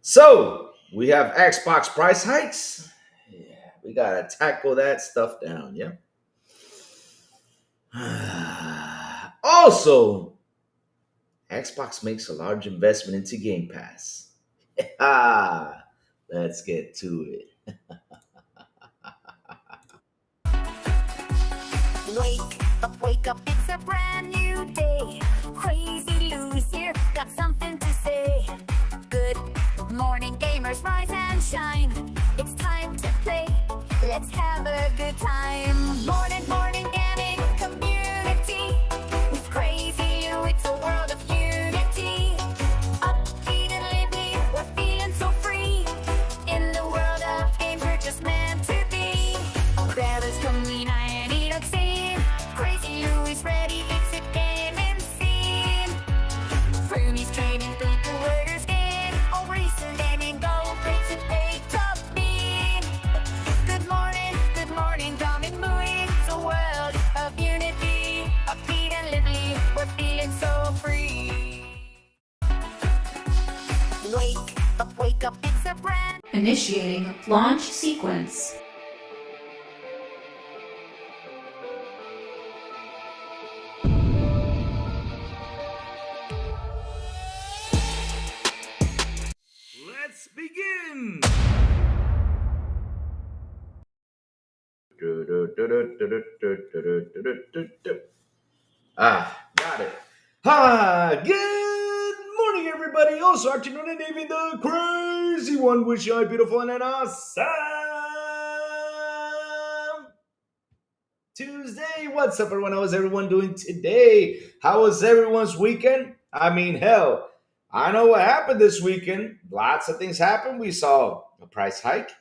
So we have Xbox price hikes. Yeah, we gotta tackle that stuff down. Yeah. Also, Xbox makes a large investment into Game Pass. Ah, let's get to it. Wake up, it's a brand new day. Crazy Lou's here, got something to say. Good morning, gamers, rise and shine. It's time to play, let's have a good time. Morning, gaming community. With Crazy Lou, it's a world of unity. Upbeat and lively, we're feeling so free. In the world of games, we're just meant to be. Grab us, come and eat a scene. Crazy Lou is ready, it's a gaming scene. Fernie's trading people, orders in. All recent gaming go, breaks and pay top mean. Good morning, coming moving. It's a world of unity. Upbeat and lively, we're feeling so free. Wake up, it's a brand. Initiating launch sequence. Let's begin. Got it. Hi, good morning, everybody. Also, afternoon and evening, the crazy one. Wish you a beautiful and an awesome Tuesday. What's up, everyone? How is everyone doing today? How was everyone's weekend? I mean, hell, I know what happened this weekend. Lots of things happened. We saw a price hike.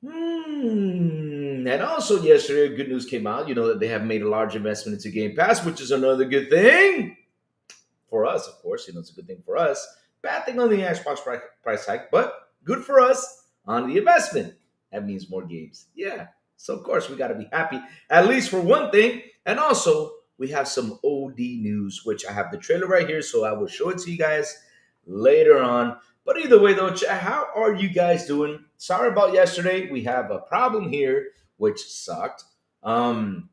And also yesterday, good news came out. You know that they have made a large investment into Game Pass, which is another good thing for us, of course. You know, it's a good thing for us. Bad thing on the Xbox price hike, but good for us on the investment. That means more games. Yeah. So of course we got to be happy, at least for one thing. And also we have some OD news, which I have the trailer right here, so I will show it to you guys later on. But either way, though, how are you guys doing? Sorry about yesterday. We have a problem here, which sucked. Um,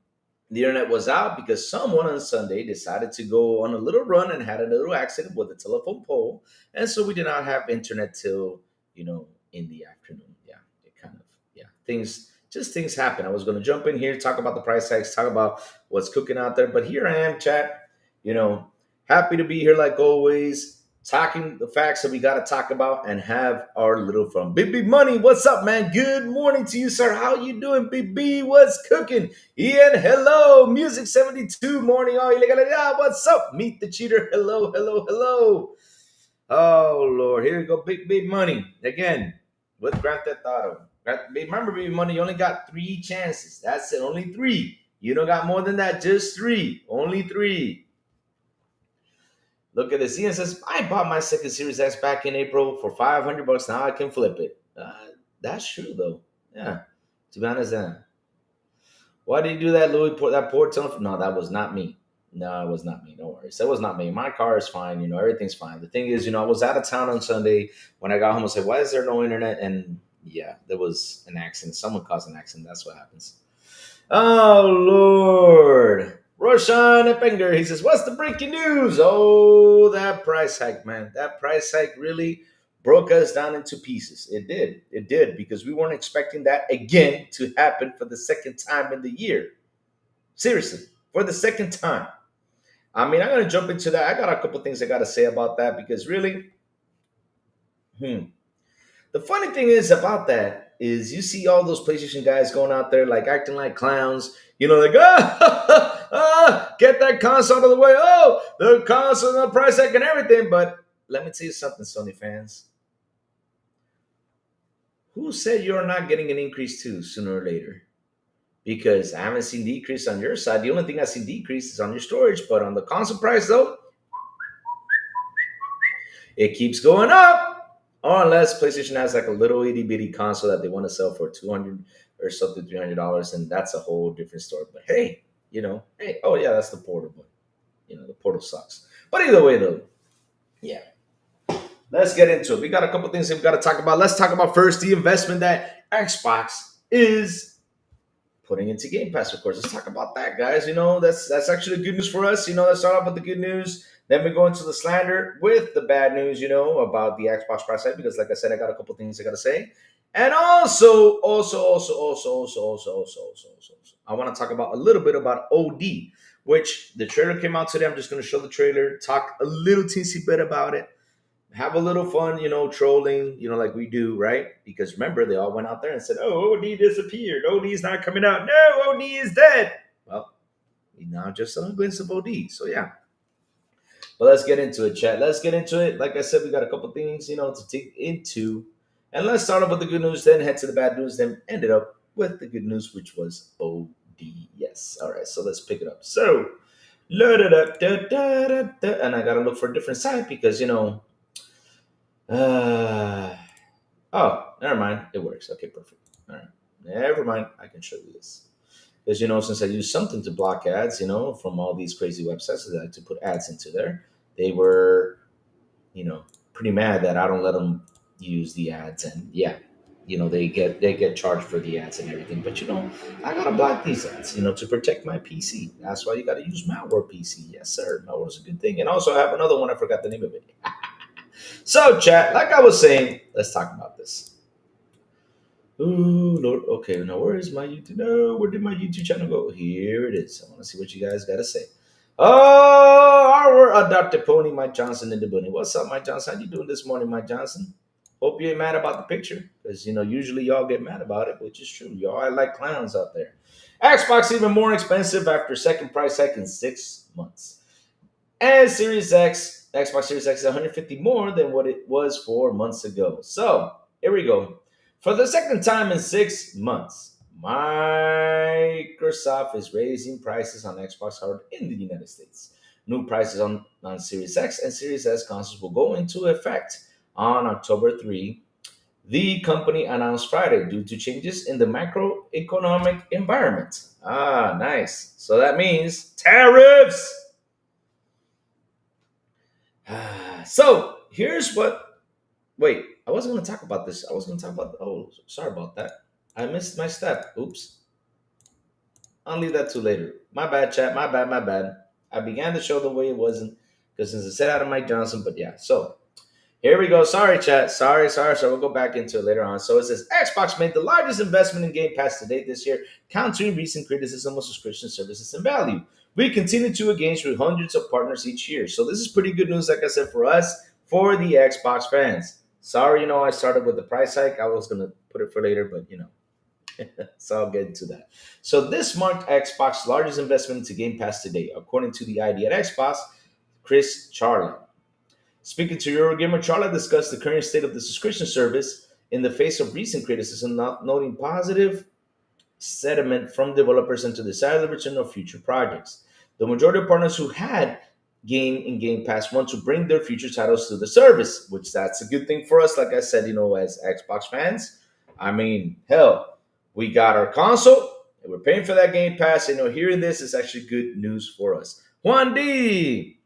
the internet was out because someone on Sunday decided to go on a little run and had a little accident with a telephone pole, and so we did not have internet till in the afternoon. Yeah, it kind of things happen. I was going to jump in here, talk about the price tags, talk about what's cooking out there, but here I am, chat. You know, happy to be here like always talking the facts that we got to talk about and have our little fun. Big Money, what's up, man? Good morning to you, sir. How you doing, BB? What's cooking? Ian, hello. Music 72 morning. Oh, what's up? Meet the cheater. Hello. Oh, Lord. Here we go. Big Money again with Grand Theft Auto. Remember, Big Money, you only got three chances. That's it. Only three. You don't got more than that. Just three. Only three. Look at this. Ian says, I bought my second Series X back in April for $500. Now I can flip it. That's true, though. Yeah. To be honest, why did you do that, Louis? That poor telephone? No, that was not me. No, it was not me. Don't worry. That was not me. My car is fine. Everything's fine. The thing is, I was out of town on Sunday. When I got home, I said, why is there no internet? And yeah, there was an accident. Someone caused an accident. That's what happens. Oh, Lord. Roshan Epinger, he says, what's the breaking news? Oh, that price hike, man. That price hike really broke us down into pieces. It did. It did, because we weren't expecting that again to happen for the second time in the year. Seriously, for the second time. I mean, I'm going to jump into that. I got a couple things I got to say about that because really, the funny thing is about that is you see all those PlayStation guys going out there like acting like clowns, like get that console out of the way. Oh, the console, the price tag and everything. But let me tell you something, Sony fans. Who said you're not getting an increase too sooner or later? Because I haven't seen decrease on your side. The only thing I see decrease is on your storage, but on the console price though, it keeps going up. Or unless PlayStation has like a little itty bitty console that they want to sell for $200 or something, $300, and that's a whole different story. But hey, oh yeah, that's the Portal, but the Portal sucks. But either way, though, Yeah, let's get into it. We got a couple things that we got to talk about. Let's talk about first the investment that Xbox is putting into Game Pass, of course. Let's talk about that, guys. That's actually good news for us. Let's start off with the good news. Then we go into the slander with the bad news, about the Xbox price hike, because like I said, I got a couple things I gotta say. And also, I want to talk about a little bit about OD, which the trailer came out today. I'm just gonna show the trailer, talk a little teensy bit about it, have a little fun, trolling, like we do, right? Because remember, they all went out there and said, "Oh, OD disappeared. OD's not coming out. No, OD is dead." Well, we now just saw a glimpse of OD. So yeah. But let's get into it, chat. Let's get into it. Like I said, we got a couple things, to take into. And let's start off with the good news, then head to the bad news, then end it up with the good news, which was OD. Yes. All right. So let's pick it up. So, and I got to look for a different site because, uh, oh, never mind. It works. Okay, perfect. All right. Never mind. I can show you this. Because, since I use something to block ads, from all these crazy websites that I like to put ads into there, they were, pretty mad that I don't let them use the ads. And yeah, they get charged for the ads and everything. But, I got to block these ads, to protect my PC. That's why you got to use malware PC. Yes, sir. Malware's a good thing. And also, I have another one. I forgot the name of it. So, chat, like I was saying, let's talk about this. Ooh, Lord. Okay, now where is my YouTube? No, where did my YouTube channel go? Here it is. I want to see what you guys got to say. Oh, our adopted pony, Mike Johnson in the bunny. What's up, Mike Johnson? How you doing this morning, Mike Johnson? Hope you ain't mad about the picture, because usually y'all get mad about it, which is true. Y'all are like clowns out there. Xbox even more expensive after second price hike in 6 months. And Xbox Series X is 150 more than what it was 4 months ago. So here we go. For the second time in 6 months, Microsoft is raising prices on Xbox hardware in the United States. New prices on Series X and Series S consoles will go into effect on October 3. The company announced Friday due to changes in the macroeconomic environment. Ah, nice. So that means tariffs. So here's what. Wait, I wasn't going to talk about this. I was going to talk about. Oh, sorry about that. I missed my step. Oops. I'll leave that to later. My bad, chat. My bad. My bad. I began the show the way it wasn't because since it said out of Mike Johnson. But yeah, so here we go. Sorry, chat. Sorry. So we'll go back into it later on. So it says Xbox made the largest investment in Game Pass to date this year, countering recent criticism of subscription services and value. We continue to engage with hundreds of partners each year. So this is pretty good news, like I said, for us, for the Xbox fans. Sorry, I started with the price hike. I was gonna put it for later, but so I'll get into that. So this marked Xbox's largest investment into Game Pass to date, according to the ID at Xbox, Chris Charlotte. Speaking to Eurogamer, Charlotte discussed the current state of the subscription service in the face of recent criticism, noting positive sentiment from developers and to desire the return of future projects. The majority of partners who had Game Pass want to bring their future titles to the service, which that's a good thing for us. Like I said, as Xbox fans, I mean, hell, we got our console and we're paying for that Game Pass. Hearing this is actually good news for us. Juan D.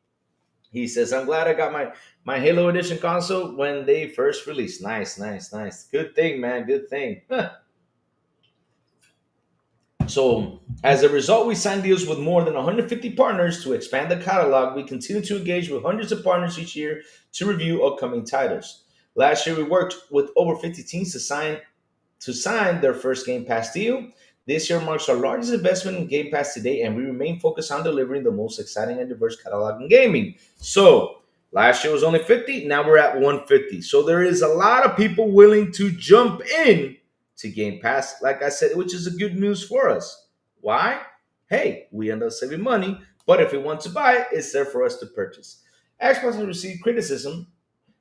He says, I'm glad I got my Halo Edition console when they first released. Nice. Good thing, man. Good thing. So, as a result, we signed deals with more than 150 partners to expand the catalog. We continue to engage with hundreds of partners each year to review upcoming titles. Last year, we worked with over 50 teams to sign their first Game Pass deal. This year marks our largest investment in Game Pass today, and we remain focused on delivering the most exciting and diverse catalog in gaming. So, last year was only 50, now we're at 150. So, there is a lot of people willing to jump in to Game Pass, like I said, which is a good news for us. Why? Hey, we end up saving money, but if we want to buy it, it's there for us to purchase. Xbox has received criticism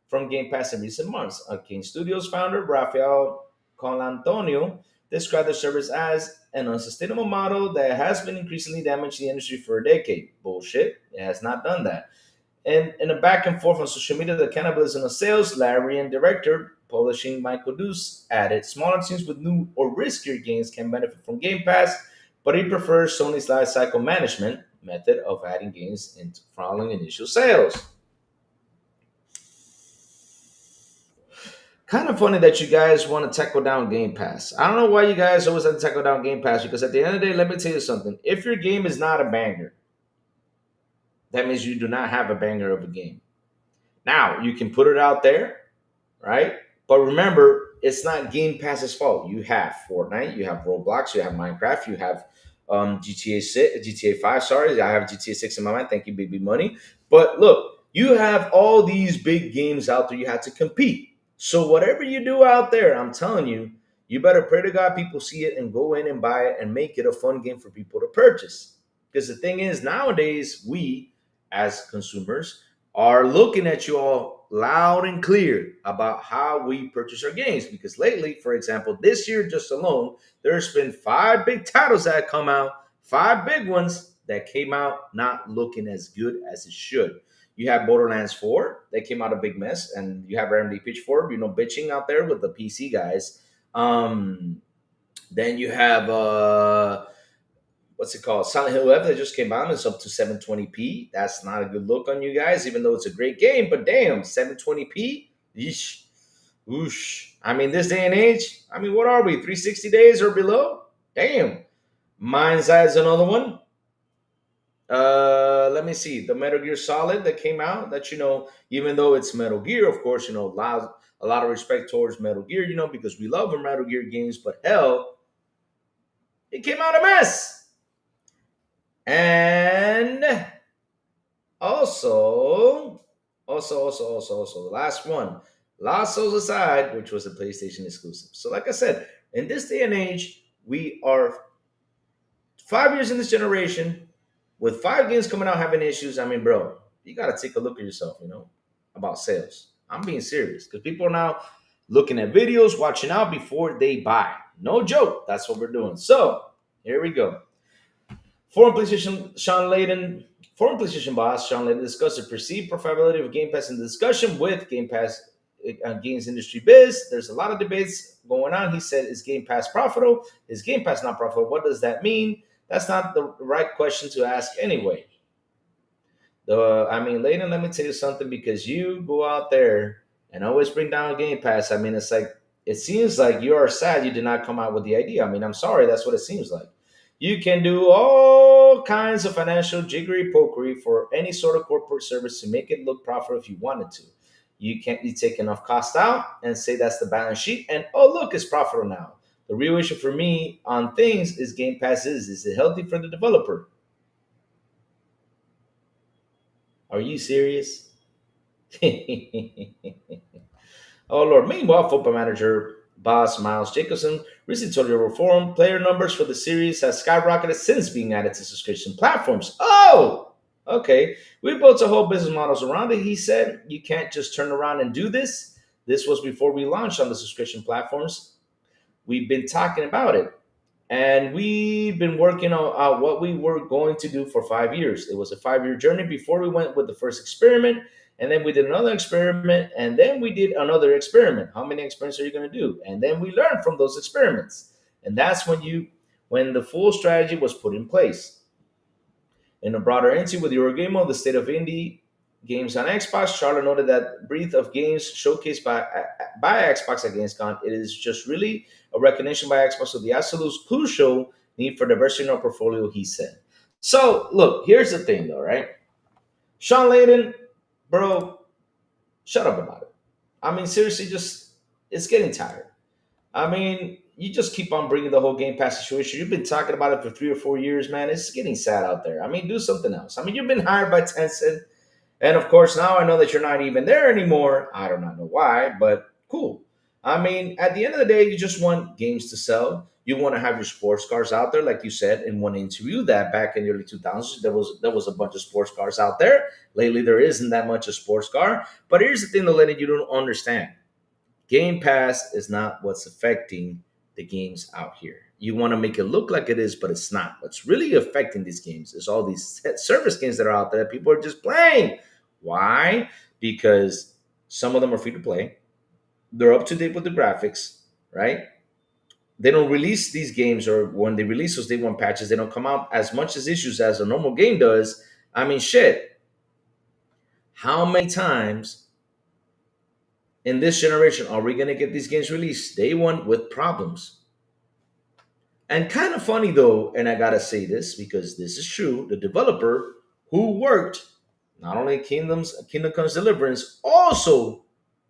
from Game Pass in recent months. Arcane Studios founder Rafael Colantonio described the service as an unsustainable model that has been increasingly damaging the industry for a decade. Bullshit. It has not done that. And in a back and forth on social media, the cannibalism of sales, Larry and director publishing Michael Deuce added, smaller teams with new or riskier games can benefit from Game Pass, but he prefers Sony's lifecycle management method of adding games into following initial sales. Kind of funny that you guys want to tackle down Game Pass. I don't know why you guys always have to tackle down Game Pass because at the end of the day, let me tell you something. If your game is not a banger, that means you do not have a banger of a game. Now, you can put it out there, right? But remember, it's not Game Pass's fault. You have Fortnite, you have Roblox, you have Minecraft, you have GTA 6, GTA 5. Sorry, I have GTA 6 in my mind. Thank you, baby money. But look, you have all these big games out there. You have to compete. So whatever you do out there, I'm telling you, you better pray to God people see it and go in and buy it and make it a fun game for people to purchase. Because the thing is, nowadays we as consumers are looking at you all loud and clear about how we purchase our games. Because lately, for example, this year just alone, there's been five big titles that come out, five big ones that came out not looking as good as it should. You have Borderlands 4, that came out a big mess, and you have Remedy Pitchfork, bitching out there with the PC guys. Then you have what's it called? Silent Hill F that just came out. It's up to 720p. That's not a good look on you guys, even though it's a great game. But damn, 720p. Yeesh. Whoosh. I mean, this day and age. I mean, what are we? 360 days or below? Damn. Mind's Eye is another one. Let me see. The Metal Gear Solid that came out. That even though it's Metal Gear, of course, a lot of respect towards Metal Gear. Because we love our Metal Gear games. But hell, it came out a mess. And also, the last one, Last Souls Aside, which was a PlayStation exclusive. So, like I said, in this day and age, we are 5 years in this generation with five games coming out having issues. I mean, bro, you got to take a look at yourself, about sales. I'm being serious because people are now looking at videos, watching out before they buy. No joke. That's what we're doing. So, here we go. Former PlayStation boss Sean Layden discussed the perceived profitability of Game Pass in the discussion with Game Pass Games Industry Biz. There's a lot of debates going on. He said, "Is Game Pass profitable? Is Game Pass not profitable? What does that mean?" That's not the right question to ask anyway. Layden, let me tell you something because you go out there and always bring down Game Pass. I mean, it seems like you are sad you did not come out with the idea. I mean, I'm sorry, that's what it seems like. You can do all kinds of financial jiggery pokery for any sort of corporate service to make it look profitable if you wanted to. You can't be take enough cost out and say that's the balance sheet and oh look, it's profitable now. The real issue for me on things is Game Pass is it healthy for the developer? Are you serious? Oh Lord. Meanwhile, football manager boss Miles Jacobson recently told your reform player numbers for the series has skyrocketed since being added to subscription platforms. Oh, okay. We built a whole business models around it. He said you can't just turn around and do this. This was before we launched on the subscription platforms. We've been talking about it. And we've been working on what we were going to do for 5 years. It was a 5 year journey before we went with the first experiment. And then we did another experiment. And then we did another experiment. How many experiments are you going to do? And then we learned from those experiments. And that's when the full strategy was put in place. In a broader interview with Eurogame, the state of indie games on Xbox, Charlotte noted that breadth of games showcased by Xbox at Gamescom, it is just really a recognition by Xbox of the absolute crucial need for diversity in our portfolio, he said. So, look, here's the thing, though, right? Sean Layden, bro, shut up about it. I mean, seriously, it's getting tired. I mean, you just keep on bringing the whole Game Pass situation. You've been talking about it for 3 or 4 years, man. It's getting sad out there. I mean, do something else. I mean, you've been hired by Tencent. And of course, now I know that you're not even there anymore. I do not know why, but cool. I mean, at the end of the day, you just want games to sell. You want to have your sports cars out there, like you said in one interview that back in the early 2000s, there was a bunch of sports cars out there. Lately, there isn't that much of sports car. But here's the thing, though, Lenny, you don't understand. Game Pass is not what's affecting the games out here. You want to make it look like it is, but it's not. What's really affecting these games is all these service games that are out there that people are just playing. Why? Because some of them are free to play. They're up to date with the graphics, right? They don't release these games, or when they release those day one patches, they don't come out as much as issues as a normal game does. I mean, shit. How many times in this generation, are we going to get these games released day one with problems? And kind of funny though, and I gotta say this because this is true. The developer who worked not only Kingdom Comes Deliverance, also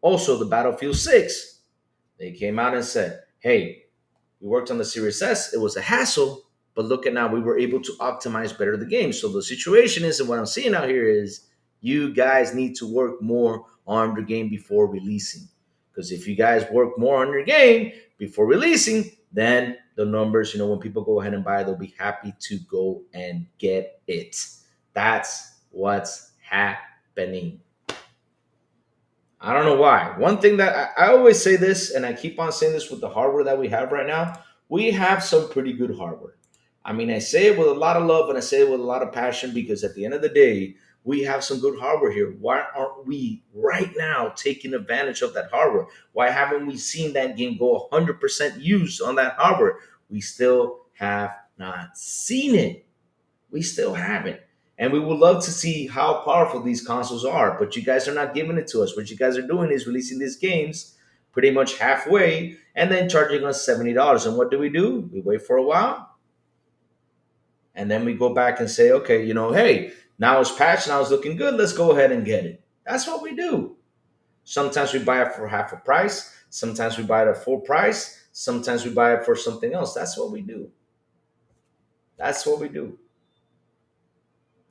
the Battlefield 6, they came out and said, "Hey, we worked on the Series S. It was a hassle, but look at now. We were able to optimize better the game." So the situation is, and what I'm seeing out here is, you guys need to work more on the game before releasing. Because if you guys work more on your game before releasing, then the numbers, when people go ahead and buy, they'll be happy to go and get it. That's what's happening. I don't know why. One thing that I always say this, and I keep on saying this with the hardware that we have right now, we have some pretty good hardware. I mean, I say it with a lot of love and I say it with a lot of passion because at the end of the day, we have some good hardware here. Why aren't we right now taking advantage of that hardware? Why haven't we seen that game go 100% used on that hardware? We still have not seen it. We still haven't. And we would love to see how powerful these consoles are, but you guys are not giving it to us. What you guys are doing is releasing these games pretty much halfway and then charging us $70. And what do? We wait for a while and then we go back and say, okay, hey, now it's patched, now it's looking good. Let's go ahead and get it. That's what we do. Sometimes we buy it for half a price. Sometimes we buy it at full price. Sometimes we buy it for something else. That's what we do. That's what we do.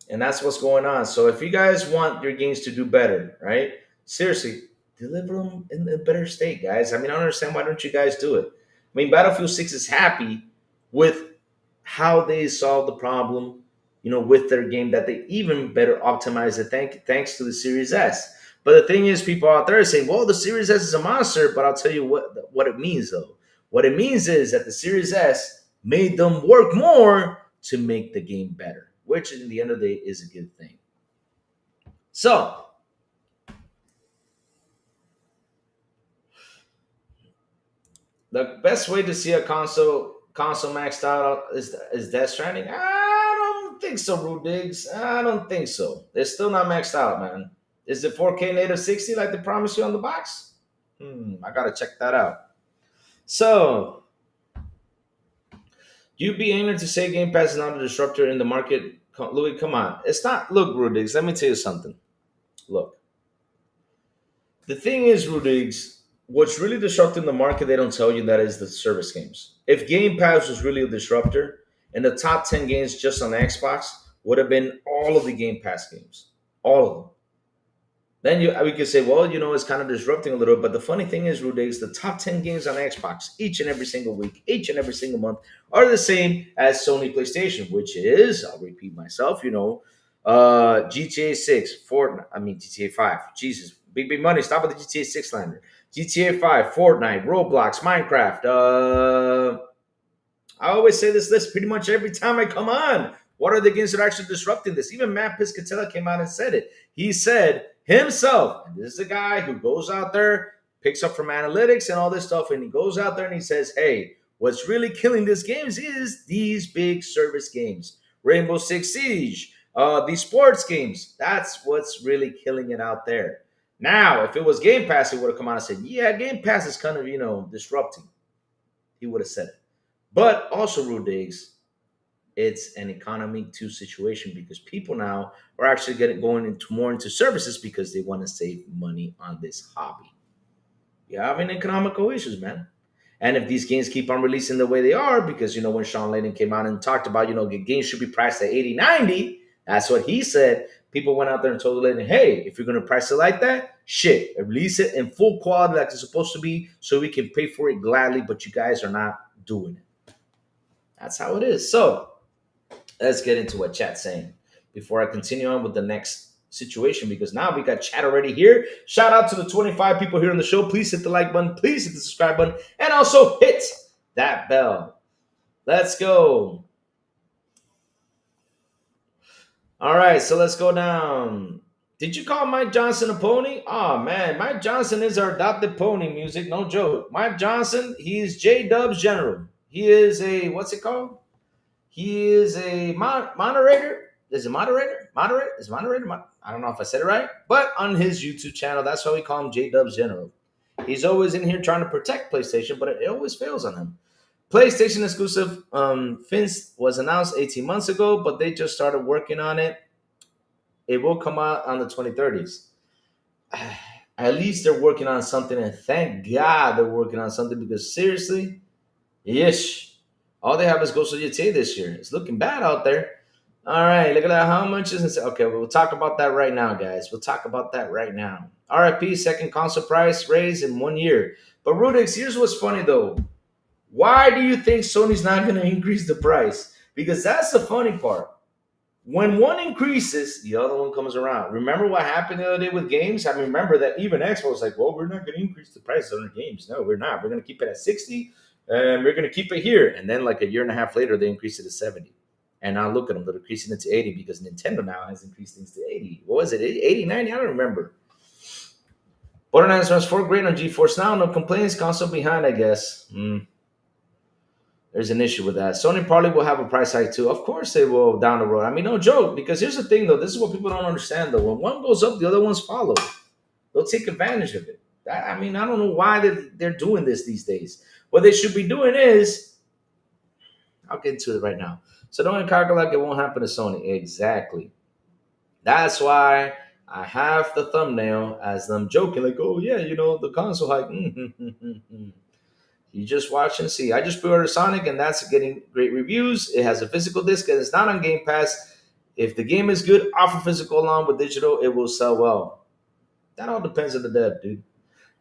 And that's what's going on. So if you guys want your games to do better, right? Seriously, deliver them in a better state, guys. I mean, I don't understand why don't you guys do it. I mean, Battlefield 6 is happy with how they solved the problem, with their game, that they even better optimize it thanks to the Series S. But the thing is, people out there say, well, the Series S is a monster, but I'll tell you what it means, though. What it means is that the Series S made them work more to make the game better, which in the end of the day is a good thing. So, the best way to see a console maxed out is Death Stranding. I don't think so, Rude Diggs. I don't think so. It's still not maxed out, man. Is it 4K native 60 like they promised you on the box? I gotta check that out. So, you be aiming to say Game Pass is not a disruptor in the market, Louis? Come on, it's not. Look, Rude Diggs, let me tell you something. Look, the thing is, Rude Diggs, what's really disrupting the market, they don't tell you that is the service games. If Game Pass was really a disruptor, and the top 10 games just on Xbox would have been all of the Game Pass games, all of them. Then we could say, well, it's kind of disrupting a little. But the funny thing is, Rudex, the top 10 games on Xbox each and every single week, each and every single month are the same as Sony PlayStation, which is, I'll repeat myself, GTA 6, GTA 5. Jesus, big money. Stop with the GTA 6 slander. GTA 5, Fortnite, Roblox, Minecraft. I always say this list pretty much every time I come on. What are the games that are actually disrupting this? Even Matt Piscatella came out and said it. He said himself, and this is a guy who goes out there, picks up from analytics and all this stuff, and he goes out there and he says, hey, what's really killing these games is these big service games. Rainbow Six Siege, these sports games. That's what's really killing it out there. Now, if it was Game Pass, he would have come out and said, yeah, Game Pass is kind of, disrupting. He would have said it. But also, Rude Diggs, it's an economy 2 situation because people now are actually going into services because they want to save money on this hobby. You're having economical issues, man. And if these games keep on releasing the way they are, because when Sean Layden came out and talked about, games should be priced at 80, 90, that's what he said. People went out there and told Layden, hey, if you're going to price it like that, shit, release it in full quality like it's supposed to be so we can pay for it gladly, but you guys are not doing it. That's how it is. So, let's get into what chat's saying before I continue on with the next situation, because now we got chat already here. Shout out to the 25 people here on the show. Please hit the like button. Please hit the subscribe button. And also hit that bell. Let's go. All right, so let's go down. Did you call Mike Johnson a pony? Oh, man. Mike Johnson is our adopted pony music. No joke. Mike Johnson, he is J-Dub's general. He is a, what's it called? He is a moderator. Is it moderator? Moderator? Is moderator? I don't know if I said it right. But on his YouTube channel, that's why we call him J-Dub's General. He's always in here trying to protect PlayStation, but it always fails on him. PlayStation exclusive Fins was announced 18 months ago, but they just started working on it. It will come out on the 2030s. At least they're working on something, and thank God they're working on something because seriously, yes, all they have is Ghost of Yeti this year. It's looking bad out there. All right, look at that. How much is it? Okay, we'll talk about that right now, guys. We'll talk about that right now. RIP, second console price raise in 1 year. But Rudix, here's what's funny though. Why do you think Sony's not going to increase the price? Because that's the funny part. When one increases, the other one comes around. Remember what happened the other day with games? I mean, remember that even Xbox was like, well, we're not going to increase the price on our games. No, we're not. We're going to keep it at 60 and we're going to keep it here. And then like a year and a half later, they increased it to 70. And now look at them, they're increasing it to 80 because Nintendo now has increased things to 80. What was it, 80, 90? I don't remember. Borderlands runs 4 great on GeForce Now. No complaints, console behind, I guess. There's an issue with that. Sony probably will have a price hike too. Of course they will down the road. I mean, no joke, because here's the thing though. This is what people don't understand though. When one goes up, the other ones follow. They'll take advantage of it. I mean, I don't know why they're doing this these days. What they should be doing is, I'll get into it right now. So don't calculate like it won't happen to Sony. Exactly. That's why I have the thumbnail as them joking, like, oh yeah, the console hike. You just watch and see. I just pre-ordered Sonic, and that's getting great reviews. It has a physical disc, and it's not on Game Pass. If the game is good, offer physical along with digital, it will sell well. That all depends on the dev, dude.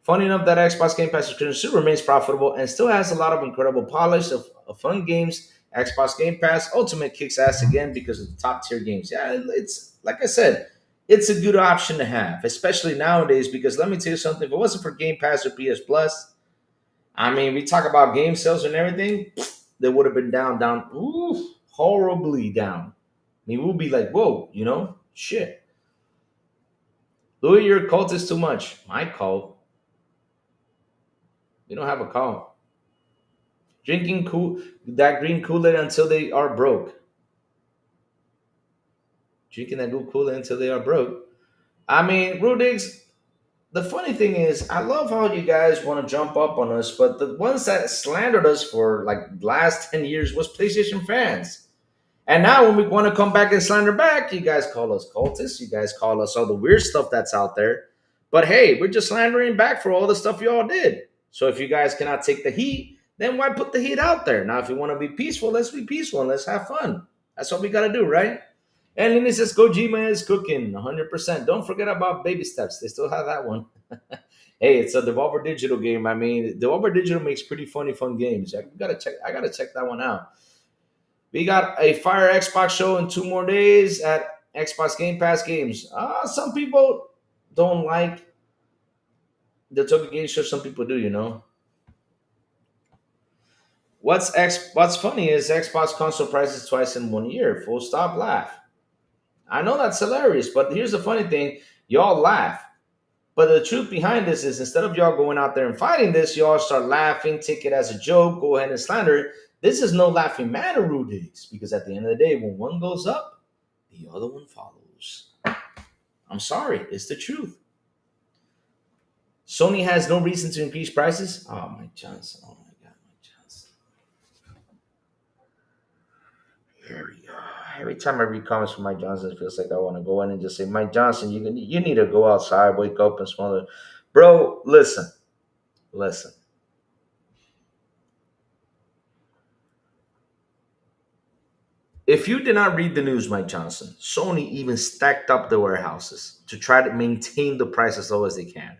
Funny enough, that Xbox Game Pass subscription still remains profitable and still has a lot of incredible polish of fun games. Xbox Game Pass Ultimate kicks ass again because of the top tier games. Yeah, it's like I said, it's a good option to have, especially nowadays. Because let me tell you something: if it wasn't for Game Pass or PS Plus, I mean, we talk about game sales and everything, they would have been down, horribly down. I mean, we'll be like, whoa, shit. Louis, your cult is too much. My cult? We don't have a cult. Drinking that green Kool-Aid until they are broke. Drinking that good Kool-Aid until they are broke. I mean, Rudigs, the funny thing is, I love how you guys want to jump up on us, but the ones that slandered us for like last 10 years was PlayStation fans. And now when we want to come back and slander back, you guys call us cultists. You guys call us all the weird stuff that's out there. But hey, we're just slandering back for all the stuff y'all did. So if you guys cannot take the heat, then why put the heat out there? Now, if you want to be peaceful, let's be peaceful and let's have fun. That's what we got to do, right? And Lenny says Kojima is cooking 100%. Don't forget about Baby Steps. They still have that one. Hey, it's a Devolver Digital game. I mean, Devolver Digital makes pretty funny, fun games. I gotta check that one out. We got a Fire Xbox show in 2 more days at Xbox Game Pass games. Some people don't like the Tokyo Game Show. Some people do. What's funny is Xbox console prices twice in 1 year. Full stop. Laugh. I know that's hilarious, but here's the funny thing: y'all laugh. But the truth behind this is, instead of y'all going out there and fighting this, y'all start laughing, take it as a joke, go ahead and slander it. This is no laughing matter, Rudigs, because at the end of the day, when one goes up, the other one follows. I'm sorry, it's the truth. Sony has no reason to increase prices. Oh, Mike Johnson. Oh my God, Mike Johnson. Here we go. Every time I read comments from Mike Johnson, it feels like I want to go in and just say, Mike Johnson, you need to go outside, wake up and smell it. Bro, listen. If you did not read the news, Mike Johnson, Sony even stacked up the warehouses to try to maintain the price as low as they can.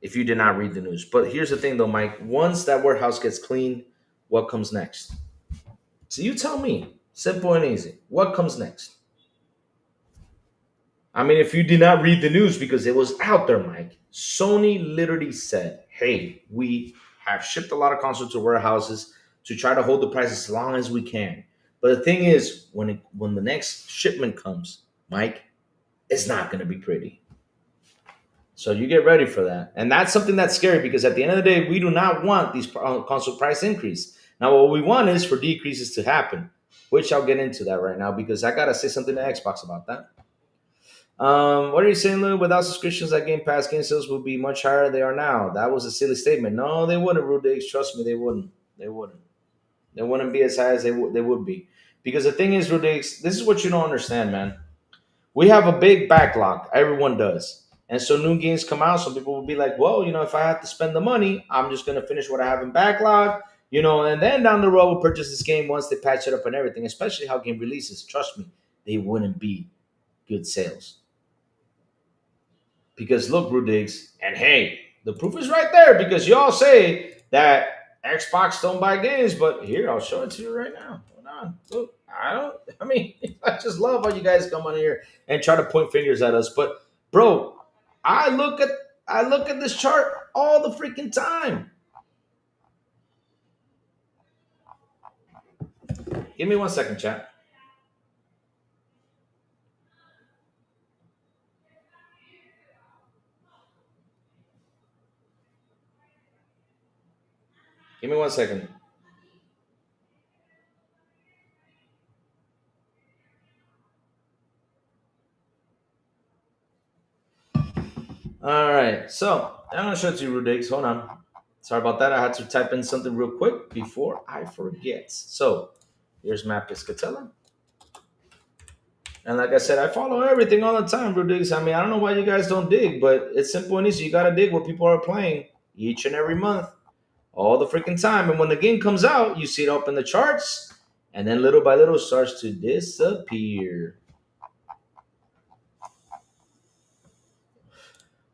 If you did not read the news. But here's the thing though, Mike. Once that warehouse gets clean, what comes next? So you tell me. Simple and easy. What comes next? I mean, if you did not read the news because it was out there, Mike, Sony literally said, hey, we have shipped a lot of consoles to warehouses to try to hold the price as long as we can. But the thing is, when the next shipment comes, Mike, it's not going to be pretty. So you get ready for that. And that's something that's scary because at the end of the day, we do not want these console price increase. Now, what we want is for decreases to happen, which I'll get into that right now because I got to say something to Xbox about that. What are you saying, Lou? Without subscriptions, that Game Pass game sales would be much higher than they are now. That was a silly statement. No, they wouldn't, Rudigs. Trust me, they wouldn't. They wouldn't. They wouldn't be as high as they would be. Because the thing is, Rudigs, this is what you don't understand, man. We have a big backlog. Everyone does. And so new games come out. Some people will be like, well, if I have to spend the money, I'm just going to finish what I have in backlog, and then down the road, we'll purchase this game once they patch it up and everything, especially how game releases. Trust me, they wouldn't be good sales. Because look, Rudigs, and hey, the proof is right there because y'all say that Xbox don't buy games, but here, I'll show it to you right now. Hold on. Look, I mean, I just love how you guys come on here and try to point fingers at us. But bro, I look at this chart all the freaking time. Give me 1 second, chat. Give me 1 second. All right, so I'm gonna show it to you, Rudigs. Hold on. Sorry about that. I had to type in something real quick before I forget. So here's Matt Piscatella. And like I said, I follow everything all the time, Rudigs. I mean, I don't know why you guys don't dig, but it's simple and easy. You gotta dig what people are playing each and every month, all the freaking time. And when the game comes out, you see it up in the charts, and then little by little it starts to disappear.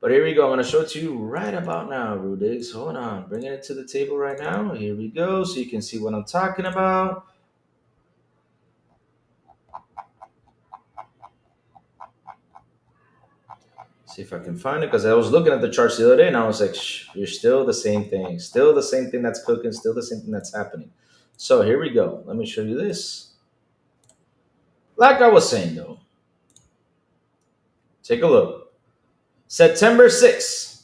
But here we go. I'm going to show it to you right about now, Rudigs. Hold on. Bringing it to the table right now. Here we go. So you can see what I'm talking about. See if I can find it. Because I was looking at the charts the other day and I was like, you're still the same thing. Still the same thing that's cooking. Still the same thing that's happening. So here we go. Let me show you this. Like I was saying, though. Take a look. September 6th.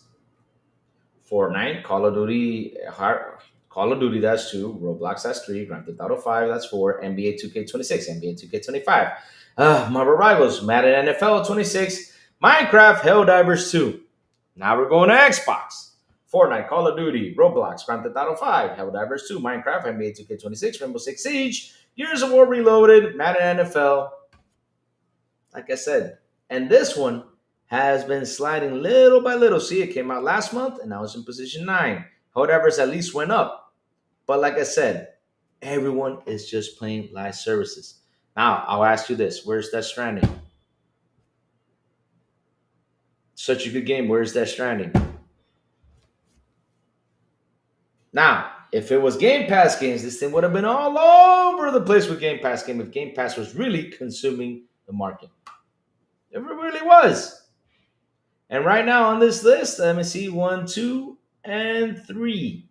Fortnite, Call of Duty, that's 2, Roblox, that's 3, Grand Theft Auto 5, that's 4, NBA 2K26, NBA 2K25, Marvel Rivals, Madden NFL 26, Minecraft, Helldivers 2. Now we're going to Xbox. Fortnite, Call of Duty, Roblox, Grand Theft Auto 5, Helldivers 2, Minecraft, NBA 2K26, Rainbow Six Siege, Gears of War Reloaded, Madden NFL. Like I said, and this one has been sliding little by little. See, it came out last month and now it's in position 9. Helldivers at least went up. But like I said, everyone is just playing live services. Now, I'll ask you this. Where's Death Stranding? Such a good game. Where's Death Stranding? Now, if it was Game Pass games, this thing would have been all over the place with Game Pass game if Game Pass was really consuming the market. It really was. And right now on this list, let me see, 1, 2, and 3,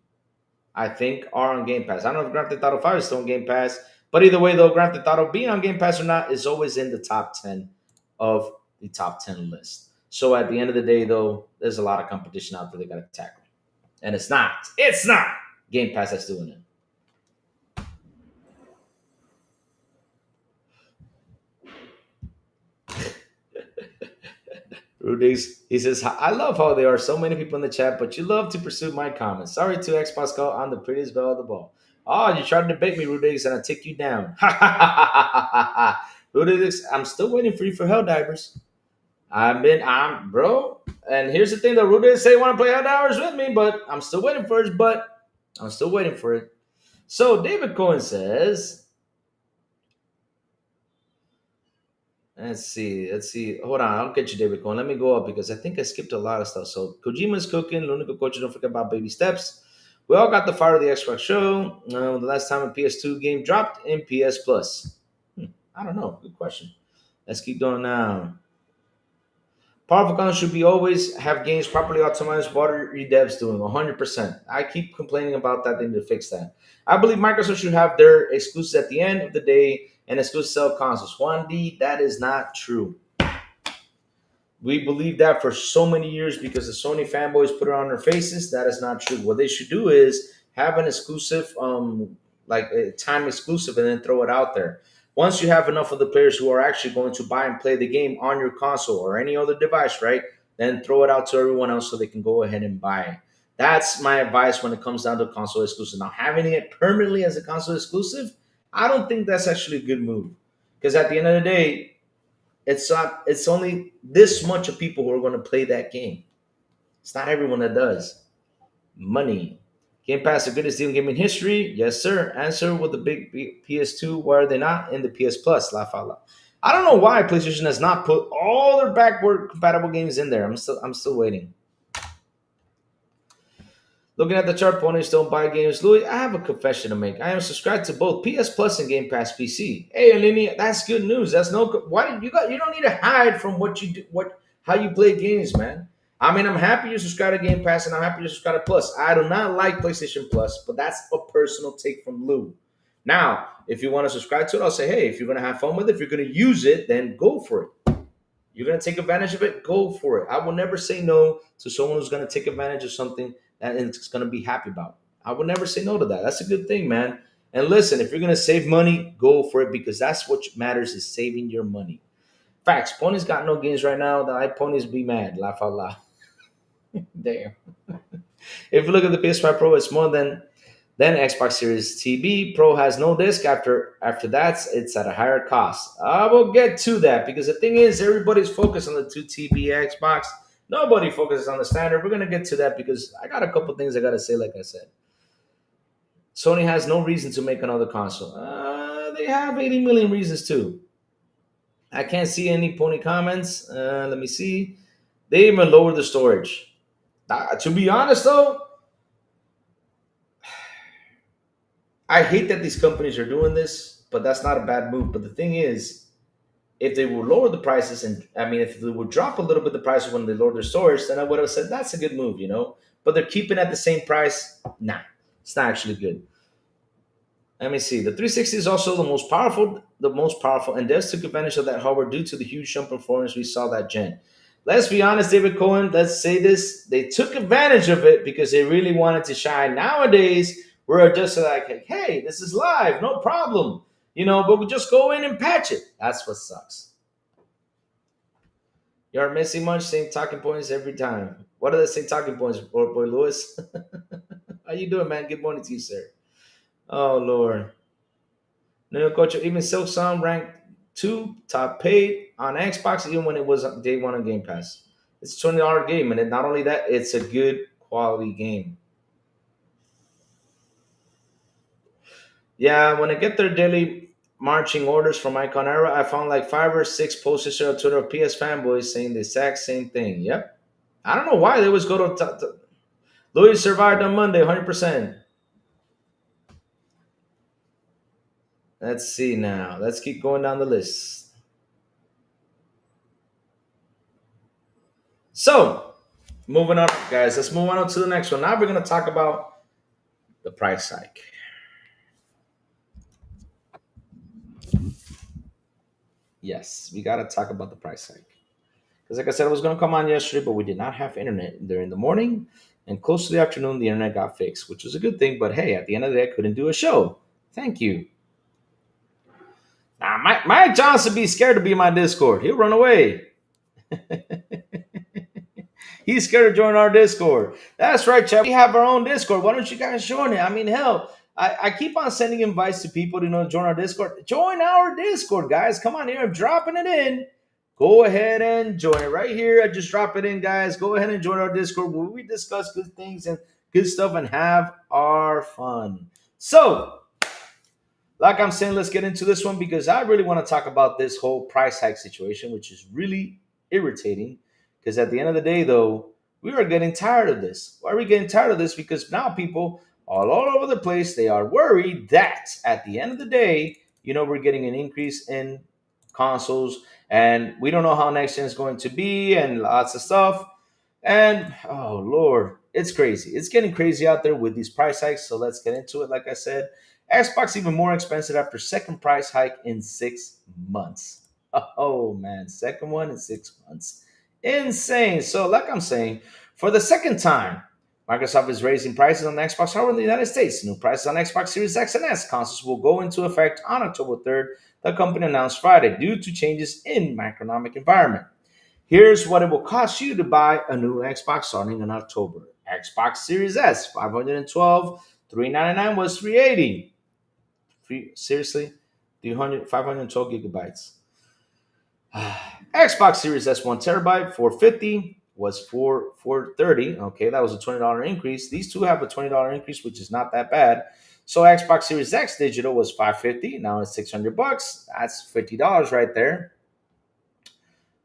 I think are on Game Pass. I don't know if Grand Theft Auto 5 is still on Game Pass, but either way, though, Grand Theft Auto being on Game Pass or not is always in the top 10 of the top 10 list. So at the end of the day, though, there's a lot of competition out there they got to tackle. And it's not Game Pass that's doing it. Rudigs, he says, I love how there are so many people in the chat, but you love to pursue my comments. Sorry to Xbox Call, I'm the prettiest belle of the ball. Oh, you tried to debate me, Rudigs, and I take you down. Rudigs, I'm still waiting for you for Helldivers. I'm bro. And here's the thing, though, Rudigs say want to play Helldivers with me, but I'm still waiting for it. So David Cohen says, let's see. Hold on, I'll get you, David Cohen. Let me go up because I think I skipped a lot of stuff. So Kojima's cooking. Lunico Coach, don't forget about baby steps. We all got the fire of the Xbox show. The last time a PS2 game dropped in PS Plus. I don't know. Good question. Let's keep going now. Powerful guns should be always have games properly optimized. What are your devs doing? 100%. I keep complaining about that. They need to fix that. I believe Microsoft should have their exclusives at the end of the day and exclusive sell consoles. 1D, that is not true. We believe that for so many years because the Sony fanboys put it on their faces. That is not true. What they should do is have an exclusive, like a time exclusive, and then throw it out there. Once you have enough of the players who are actually going to buy and play the game on your console or any other device, right? Then throw it out to everyone else so they can go ahead and buy it. That's my advice when it comes down to console exclusive. Now, having it permanently as a console exclusive, I don't think that's actually a good move. Because at the end of the day, it's only this much of people who are going to play that game. It's not everyone that does. Money. Game Pass, the greatest deal in gaming history? Yes, sir. Answer with the big PS2. Why are they not in the PS Plus? Laugh out loud. I don't know why PlayStation has not put all their backward compatible games in there. I'm still waiting. Looking at the chart, ponies don't buy games. Louis, I have a confession to make. I am subscribed to both PS Plus and Game Pass PC. Hey, Alini, that's good news. That's no. Why did you got? You don't need to hide from what you do. What how you play games, man. I mean, I'm happy you subscribe to Game Pass and I'm happy you subscribe to Plus. I do not like PlayStation Plus, but that's a personal take from Lou. Now, if you want to subscribe to it, I'll say, hey, if you're going to have fun with it, if you're going to use it, then go for it. You're going to take advantage of it, go for it. I will never say no to someone who's going to take advantage of something that it's going to be happy about. I will never say no to that. That's a good thing, man. And listen, if you're going to save money, go for it because that's what matters is saving your money. Facts. Ponies got no games right now. The ponies be mad. Laugh out loud. Damn. If you look at the PS5 Pro, it's more than Xbox Series TB. Pro has no disc. After that, it's at a higher cost. I will get to that because the thing is, everybody's focused on the 2 TB Xbox. Nobody focuses on the standard. We're gonna get to that because I got a couple things I gotta say. Like I said, Sony has no reason to make another console. They have 80 million reasons too. I can't see any pony comments. Let me see. They even lowered the storage. To be honest, though, I hate that these companies are doing this, but that's not a bad move. But the thing is, if they would lower the prices, and I mean, if they would drop a little bit the prices when they lower their storage, then I would have said that's a good move, you know. But they're keeping at the same price. Nah, it's not actually good. Let me see. The 360 is also the most powerful, and Devs took advantage of that hardware due to the huge jump in performance we saw that gen. Let's be honest, David Cohen. Let's say this: they took advantage of it because they really wanted to shine. Nowadays, we're just like, hey, this is live, no problem, you know. But we just go in and patch it. That's what sucks. You aren't missing much. Same talking points every time. What are the same talking points, boy Lewis? How you doing, man? Good morning to you, sir. Oh Lord. No coach, even Silk Song ranked two top paid on Xbox even when it was day one on Game Pass. It's a $20 game, and not only that, it's a good quality game. Yeah, when I get their daily marching orders from Icon Era, I found like 5 or 6 posts on Twitter of PS fanboys saying the exact same thing. Yep. I don't know why they always go to Louis survived on Monday, 100%. Let's see now. Let's keep going down the list. So, moving on, guys. Let's move on to the next one. Now we're going to talk about the price hike. Yes, we got to talk about the price hike. Because, like I said, I was going to come on yesterday, but we did not have internet during the morning. And close to the afternoon, the internet got fixed, which was a good thing. But hey, at the end of the day, I couldn't do a show. Thank you. Now, Mike Johnson be scared to be in my Discord. He'll run away. He's scared to join our Discord. That's right, Chad. We have our own Discord. Why don't you guys join it? I mean, hell, I keep on sending invites to people to join our Discord. Join our Discord, guys. Come on here. I'm dropping it in. Go ahead and join it right here. I just drop it in, guys. Go ahead and join our Discord where we discuss good things and good stuff and have our fun. So, like I'm saying, let's get into this one because I really want to talk about this whole price hike situation, which is really irritating. Because at the end of the day, though, we are getting tired of this. Why are we getting tired of this? Because now people all over the place, they are worried that at the end of the day, we're getting an increase in consoles and we don't know how next gen is going to be and lots of stuff. And oh Lord, it's crazy. It's getting crazy out there with these price hikes. So let's get into it. Like I said, Xbox even more expensive after second price hike in 6 months. Oh man, second one in 6 months. Insane. So like I'm saying, for the second time, Microsoft is raising prices on the Xbox hardware in the United States. New prices on Xbox Series X and S consoles will go into effect on October 3rd, the company announced Friday, due to changes in macroeconomic environment. Here's what it will cost you to buy a new Xbox starting in October. Xbox Series S, 512, 399 was 380. Seriously? 512 gigabytes. Xbox Series S 1 terabyte, 450 was 430. Okay, that was a $20 increase. These two have a $20 increase, which is not that bad. So Xbox Series X digital was 550. Now it's 600 bucks. That's $50 right there.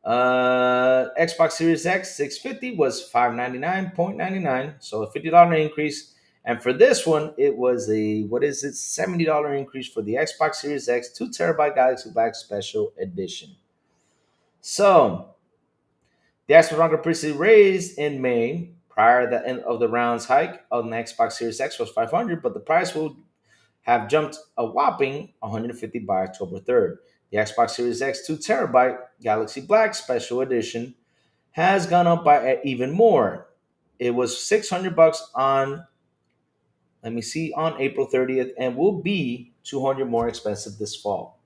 Xbox Series X 650 was 599.99, so a $50 increase. And for this one, it was a $70 increase for the Xbox Series X 2 terabyte Galaxy Black Special Edition. So the Xbox One previously raised in May prior to the end of the round's hike on the Xbox Series X was 500, but the price will have jumped a whopping 150 by October 3rd. The Xbox Series X 2 terabyte Galaxy Black Special Edition has gone up by even more. It was 600 bucks on, on April 30th, and will be 200 more expensive this fall.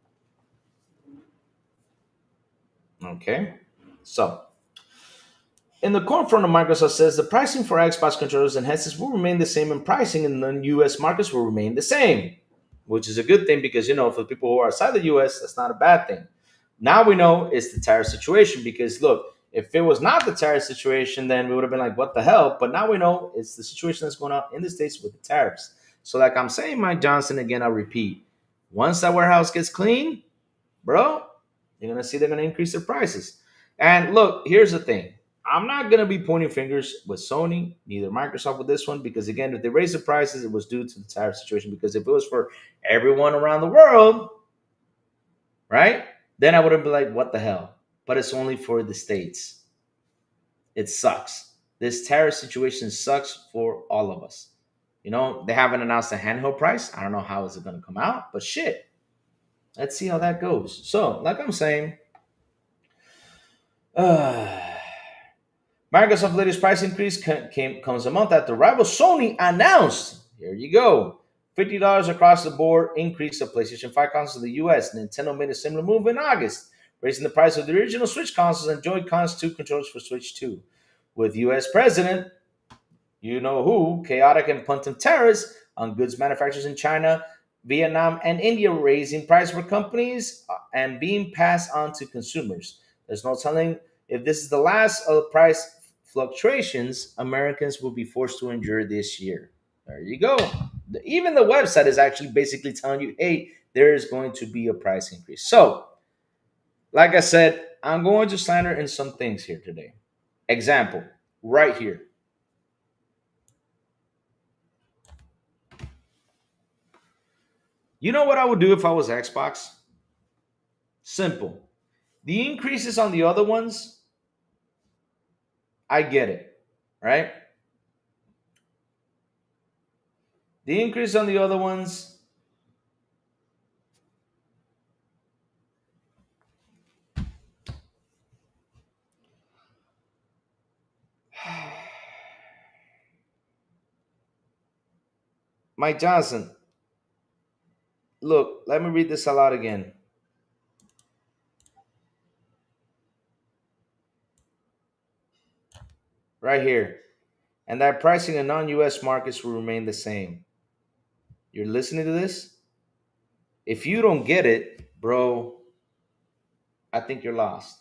Okay, so in the core front of Microsoft says the pricing for Xbox controllers and headsets will remain the same, and pricing in the U.S. markets will remain the same, which is a good thing because, for the people who are outside the U.S., that's not a bad thing. Now we know it's the tariff situation because, look, if it was not the tariff situation, then we would have been like, what the hell? But now we know it's the situation that's going on in the States with the tariffs. So like I'm saying, Mike Johnson, again, I'll repeat, once that warehouse gets clean, bro, you're going to see they're going to increase their prices. And look, here's the thing. I'm not going to be pointing fingers with Sony, neither Microsoft with this one, because again, if they raised the prices, it was due to the tariff situation. Because if it was for everyone around the world, right, then I would have been like, what the hell? But it's only for the States. It sucks. This tariff situation sucks for all of us. They haven't announced a handheld price. I don't know how is it going to come out, but shit. Let's see how that goes. So, like I'm saying, Microsoft's latest price increase comes a month after rival Sony announced, here you go, $50 across the board increase of PlayStation 5 consoles in the US. Nintendo made a similar move in August, raising the price of the original Switch consoles and Joy-Cons 2 controllers for Switch 2. With US President, chaotic and punting tariffs on goods manufacturers in China, Vietnam, and India raising price for companies and being passed on to consumers. There's no telling if this is the last of the price fluctuations Americans will be forced to endure this year. There you go. Even the website is actually basically telling you, hey, there is going to be a price increase. So, like I said, I'm going to slander in some things here today. Example, right here. You know what I would do if I was Xbox? Simple. The increases on the other ones, I get it, right? The increase on the other ones, Mike Johnson, look, let me read this aloud again. Right here. And that pricing in non-US markets will remain the same. You're listening to this? If you don't get it, bro, I think you're lost.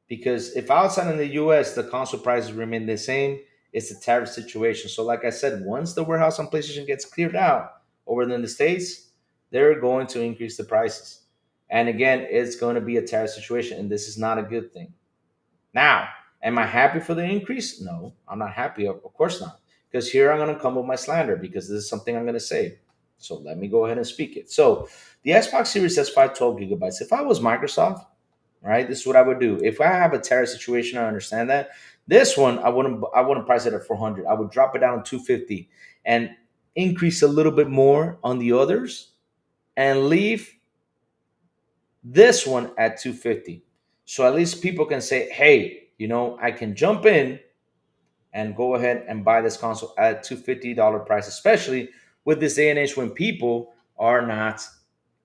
Because if outside in the US the console prices remain the same, it's a tariff situation. So like I said, once the warehouse on PlayStation gets cleared out over in the States, they're going to increase the prices. And again, it's going to be a tariff situation, and this is not a good thing. Now, am I happy for the increase? No, I'm not happy. Of course not. Because here I'm going to come with my slander because this is something I'm going to say. So let me go ahead and speak it. So the Xbox Series S 512 gigabytes. If I was Microsoft, right, this is what I would do. If I have a tariff situation, I understand that. This one, I wouldn't price it at 400. I would drop it down to 250 and increase a little bit more on the others and leave this one at 250. So at least people can say, hey, I can jump in and go ahead and buy this console at $250 price, especially with this day and age when people are not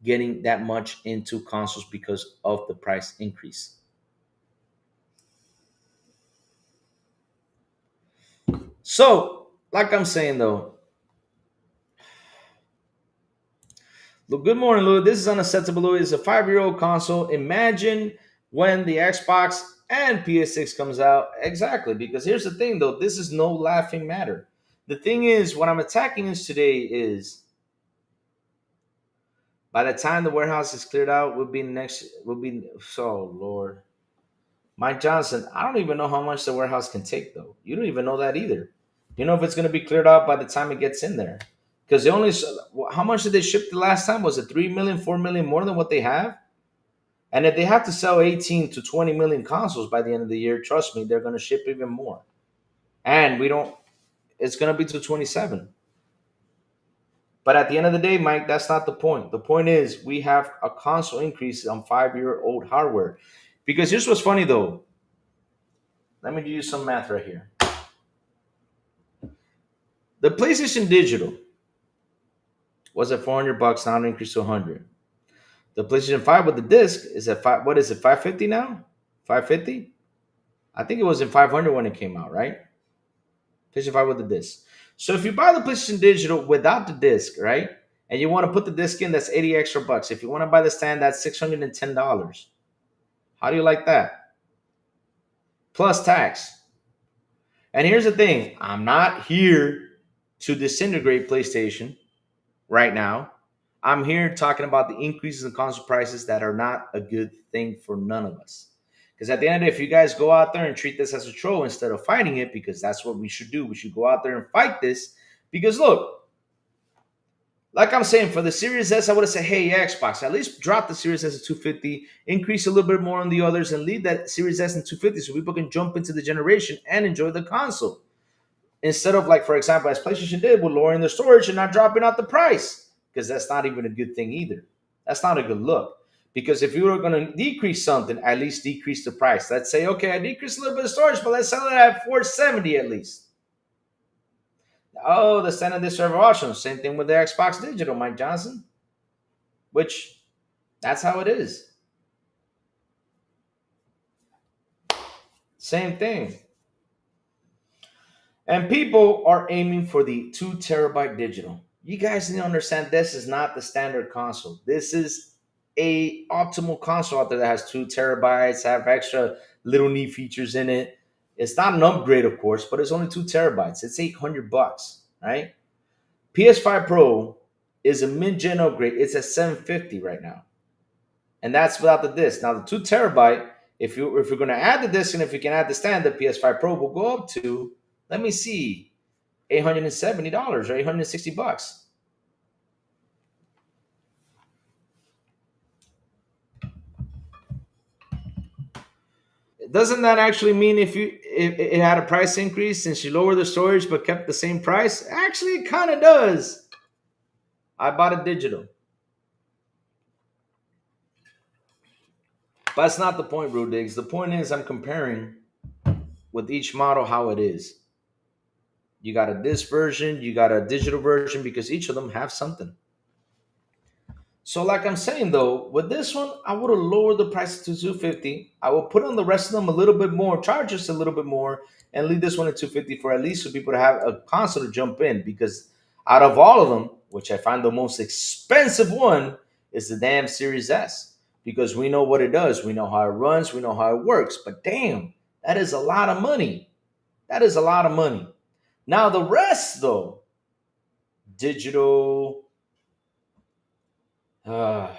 getting that much into consoles because of the price increase. So, like I'm saying though, look, good morning, Lou. This is unacceptable, Lou. It's a 5-year-old console. Imagine when the Xbox and PS6 comes out. Exactly, because here's the thing though, this is no laughing matter. The thing is, what I'm attacking is today is by the time the warehouse is cleared out, will be so Lord. Mike Johnson, I don't even know how much the warehouse can take though. You don't even know that either. You know if it's gonna be cleared out by the time it gets in there. Because they only how much did they ship the last time? Was it 3 million, 4 million more than what they have? And if they have to sell 18 to 20 million consoles by the end of the year, trust me, they're gonna ship even more. And we don't it's gonna be to 27. But at the end of the day, Mike, that's not the point. The point is we have a console increase on 5-year-old hardware. Because here's what's funny though. Let me do you some math right here. The PlayStation Digital was at $400, now it increased to 100. The PlayStation 5 with the disc is at five. What is it? 550 now? 550? I think it was in 500 when it came out, right? PlayStation 5 with the disc. So if you buy the PlayStation Digital without the disc, right? And you want to put the disc in, that's 80 extra bucks. If you want to buy the stand, that's $610. How do you like that? Plus tax. And here's the thing, I'm not here to disintegrate PlayStation right now. I'm here talking about the increases in console prices that are not a good thing for none of us. Because at the end of the day, if you guys go out there and treat this as a troll instead of fighting it, because that's what we should do. We should go out there and fight this. Because look, like I'm saying, for the Series S, I would have said, hey, Xbox, at least drop the Series S at 250, increase a little bit more on the others, and leave that Series S in 250 so people can jump into the generation and enjoy the console. Instead of, like, for example, as PlayStation did with lowering the storage and not dropping out the price, because that's not even a good thing either. That's not a good look. Because if you were going to decrease something, at least decrease the price. Let's say, okay, I decreased a little bit of storage, but let's sell it at 470 at least. Oh, the standard disk server option. Same thing with the Xbox Digital, Mike Johnson. Which, that's how it is. Same thing. And people are aiming for the 2 terabyte digital. You guys need to understand this is not the standard console. This is a optimal console out there that has 2 terabytes, have extra little neat features in it. It's not an upgrade, of course, but it's only 2 terabytes. It's $800, right? PS5 Pro is a mid-gen upgrade. It's at 750 right now, and that's without the disc. Now the 2 terabyte, if you're going to add the disc and if you can add the stand, the PS5 Pro will go up to, let me see, $870 or $860. Doesn't that actually mean if it had a price increase since you lowered the storage but kept the same price? Actually, it kind of does. I bought a digital. But that's not the point, Bro Diggs. The point is I'm comparing with each model how it is. You got a disc version, you got a digital version, because each of them have something. So, like I'm saying though, with this one, I would have lowered the price to 250. I will put on the rest of them a little bit more, charge us a little bit more, and leave this one at 250 for at least for people to have a console to jump in. Because out of all of them, which I find the most expensive one, is the damn Series S. Because we know what it does, we know how it runs, we know how it works. But damn, that is a lot of money. That is a lot of money. Now the rest though, digital. Uh,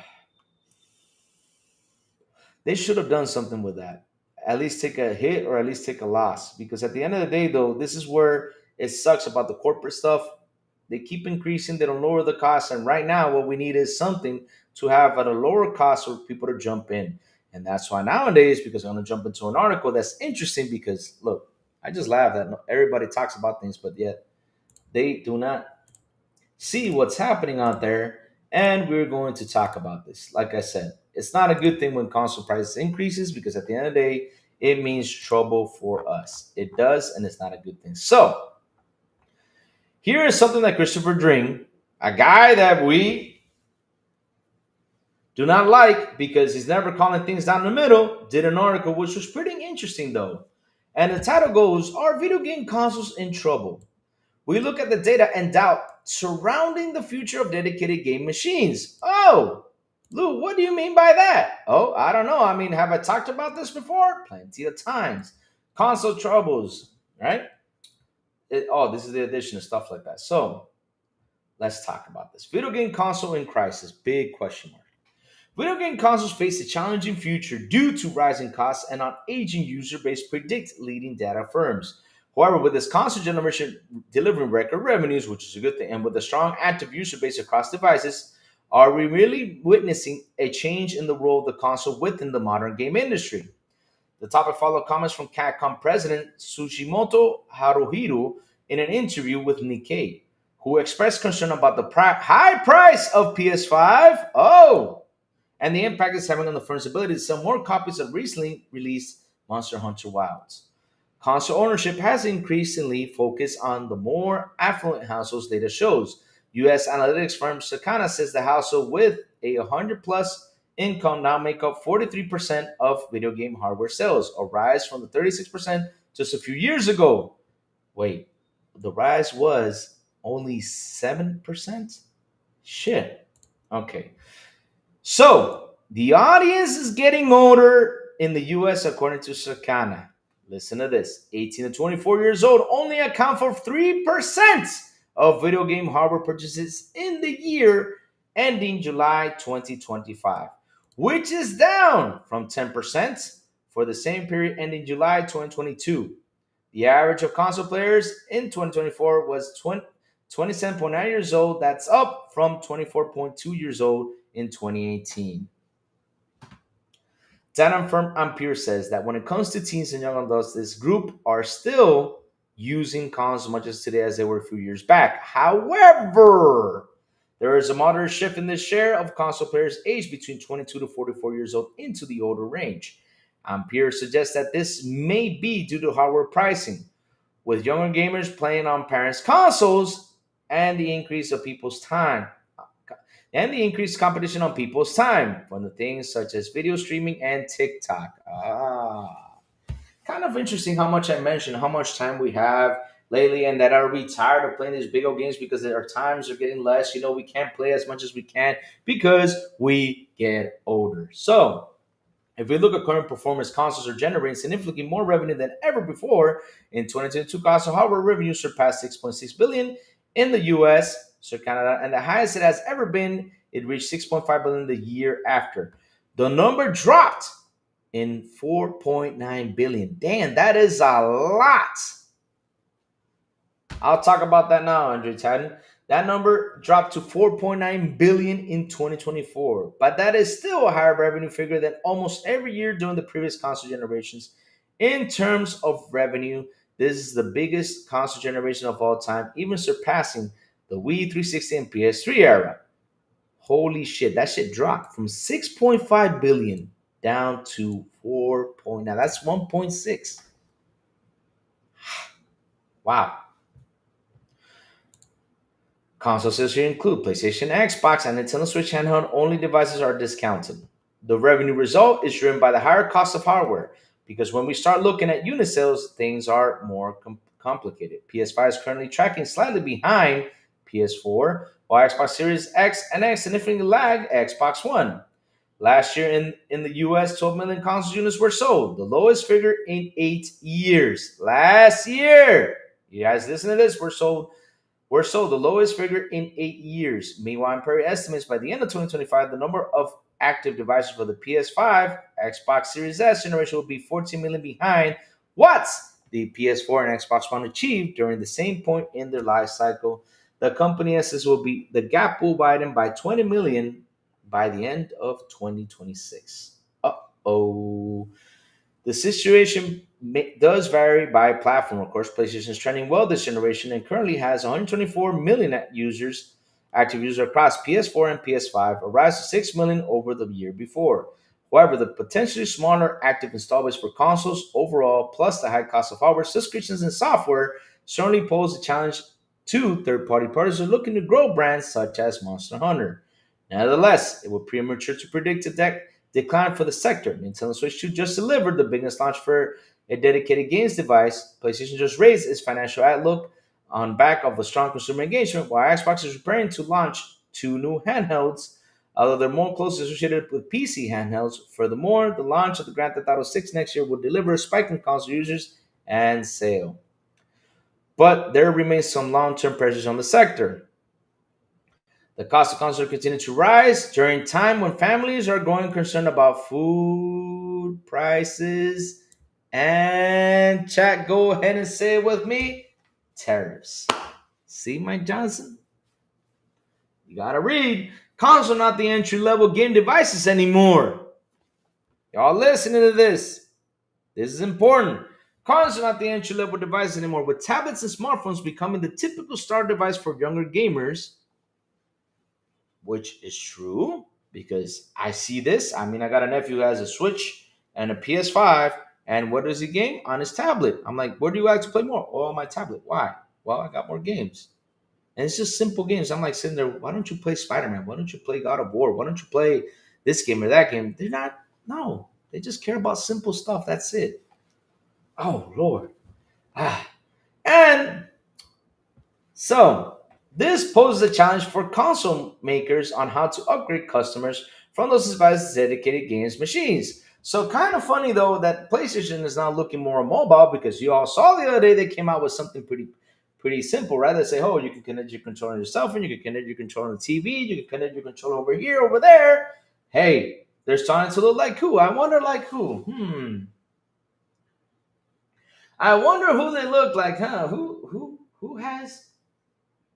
they should have done something with that. At least take a hit or at least take a loss. Because at the end of the day, though, this is where it sucks about the corporate stuff. They keep increasing, they don't lower the cost. And right now, what we need is something to have at a lower cost for people to jump in. And that's why nowadays, because I'm going to jump into an article that's interesting because, look, I just laugh that everybody talks about things, but yet they do not see what's happening out there. And we're going to talk about this. Like I said, it's not a good thing when console prices increases because at the end of the day, it means trouble for us. It does, and it's not a good thing. So, here is something that Christopher Dring, a guy that we do not like because he's never calling things down the middle, did an article which was pretty interesting though. And the title goes, Are video game consoles in trouble? We look at the data and doubt surrounding the future of dedicated game machines. Oh, Lou, what do you mean by that? Oh, I don't know. I mean, have I talked about this before? Plenty of times. Console troubles, right? This is the addition of stuff like that. So let's talk about this. Video game console in crisis, big question mark. Video game consoles face a challenging future due to rising costs and an aging user base, predict leading data firms. However, with this console generation delivering record revenues, which is a good thing, and with a strong active user base across devices, are we really witnessing a change in the role of the console within the modern game industry? The topic followed comments from Capcom president Tsushimoto Haruhiro in an interview with Nikkei, who expressed concern about the high price of PS5. Oh, and the impact it's having on the firm's ability to sell more copies of recently released Monster Hunter Wilds. Console ownership has increasingly focused on the more affluent households, data shows. U.S. analytics firm Sakana says the household with a 100 plus income now make up 43% of video game hardware sales, a rise from the 36% just a few years ago. Wait, the rise was only 7%? Shit. Okay. So, the audience is getting older in the US according to Sakana. Listen to this. 18 to 24 years old only account for 3% of video game hardware purchases in the year ending July 2025, which is down from 10% for the same period ending July 2022. The average of console players in 2024 was 27.9 years old. That's up from 24.2 years old in 2018. Data firm Ampere says that when it comes to teens and young adults, this group are still using consoles as much as today as they were a few years back. However, there is a moderate shift in the share of console players aged between 22 to 44 years old into the older range. Ampere suggests that this may be due to hardware pricing, with younger gamers playing on parents' consoles and the increase of people's time and the increased competition on people's time from the things such as video streaming and TikTok. Kind of interesting how much I mentioned how much time we have lately, and that are we tired of playing these big old games because our times are getting less. You know, we can't play as much as we can because we get older. So, if we look at current performance, consoles are generating significantly more revenue than ever before. In 2022, console hardware revenue surpassed 6.6 billion in the US, so Canada, and the highest it has ever been. It reached 6.5 billion the year after. The number dropped in 4.9 billion. Damn, that is a lot. I'll talk about that now, Andre Titan. That number dropped to 4.9 billion in 2024, but that is still a higher revenue figure than almost every year during the previous console generations. In terms of revenue, this is the biggest console generation of all time, even surpassing the Wii 360 and PS3 era. Holy shit, that shit dropped from 6.5 billion down to 4. Now that's 1.6. Wow. Console sales here include PlayStation, Xbox, and Nintendo Switch handheld only devices are discounted. The revenue result is driven by the higher cost of hardware, because when we start looking at unit sales, things are more complicated. PS5 is currently tracking slightly behind PS4, while Xbox Series X and X significantly lag Xbox One. Last year in the US, 12 million console units were sold, the lowest figure in 8 years. Last year, you guys listen to this, were sold the lowest figure in 8 years. Meanwhile, Ampere estimates by the end of 2025, the number of active devices for the PS5, Xbox Series S generation will be 14 million behind what the PS4 and Xbox One achieved during the same point in their life cycle. The company estimates the gap will widen by 20 million by the end of 2026. Uh-oh. The situation does vary by platform. Of course, PlayStation is trending well this generation and currently has 124 million active users across PS4 and PS5, a rise of 6 million over the year before. However, the potentially smaller active install base for consoles overall, plus the high cost of hardware, subscriptions, and software, certainly pose a challenge to third-party partners who are looking to grow brands such as Monster Hunter. Nevertheless, it would be premature to predict a decline for the sector. Nintendo Switch 2 just delivered the biggest launch for a dedicated games device. PlayStation just raised its financial outlook on back of a strong consumer engagement, while Xbox is preparing to launch two new handhelds, although they're more closely associated with PC handhelds. Furthermore, the launch of the Grand Theft Auto 6 next year will deliver a spike in console users and sale. But there remains some long-term pressures on the sector. The cost of consoles continue to rise during time when families are growing concerned about food prices and chat. Go ahead and say it with me: tariffs. See, Mike Johnson, you gotta read. Consoles are not the entry level game devices anymore. Y'all listening to this? This is important. Consoles are not the entry level devices anymore, with tablets and smartphones becoming the typical start device for younger gamers, which is true because I see this. I mean, I got a nephew who has a Switch and a PS5, and what does he game? On his tablet. I'm like, where do you like to play more? Oh, on my tablet. Why? Well, I got more games. And it's just simple games. I'm like sitting there, why don't you play Spider-Man? Why don't you play God of War? Why don't you play this game or that game? They're not, no. They just care about simple stuff. That's it. Oh, Lord. Ah. And so, this poses a challenge for console makers on how to upgrade customers from those devices to dedicated games machines. So, kind of funny though that PlayStation is now looking more mobile, because you all saw the other day they came out with something pretty simple, right? They say, oh, you can connect your controller to your cell phone, you can connect your controller to the TV, you can connect your controller over here, over there. Hey, they're starting to look like who? I wonder like who? I wonder who they look like, huh? Who has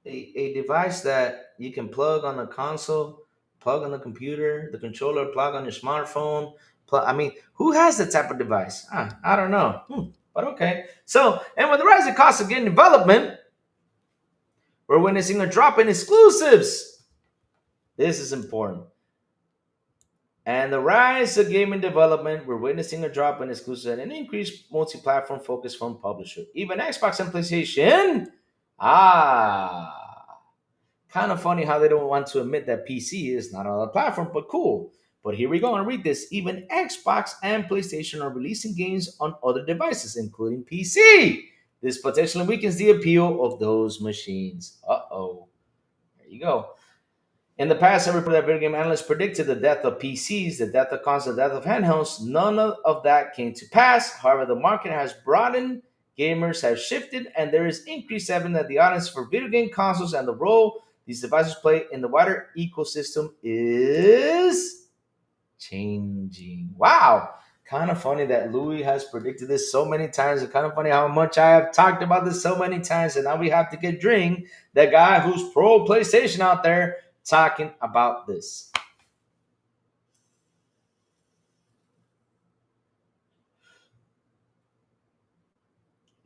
a device that you can plug on the console, plug on the computer, the controller, plug on your smartphone. I mean, who has that type of device? I don't know. But okay. So, and with the rising cost of game development, we're witnessing a drop in exclusives. This is important. And the rise of gaming development, we're witnessing a drop in exclusives and an increased multi-platform focus from publishers. Even Xbox and PlayStation. Kind of funny how they don't want to admit that PC is not on the platform, but cool. But here we go and read this. Even Xbox and PlayStation are releasing games on other devices, including PC. This potentially weakens the appeal of those machines. Uh-oh. There you go. In the past, every that video game analysts predicted the death of PCs, the death of consoles, the death of handhelds. None of that came to pass. However, the market has broadened, gamers have shifted, and there is increased evidence that the audience for video game consoles and the role these devices play in the wider ecosystem is changing. Wow. Kind of funny that Louis has predicted this so many times. It's kind of funny how much I have talked about this so many times, and now we have to get Dring, the guy who's pro PlayStation out there, talking about this.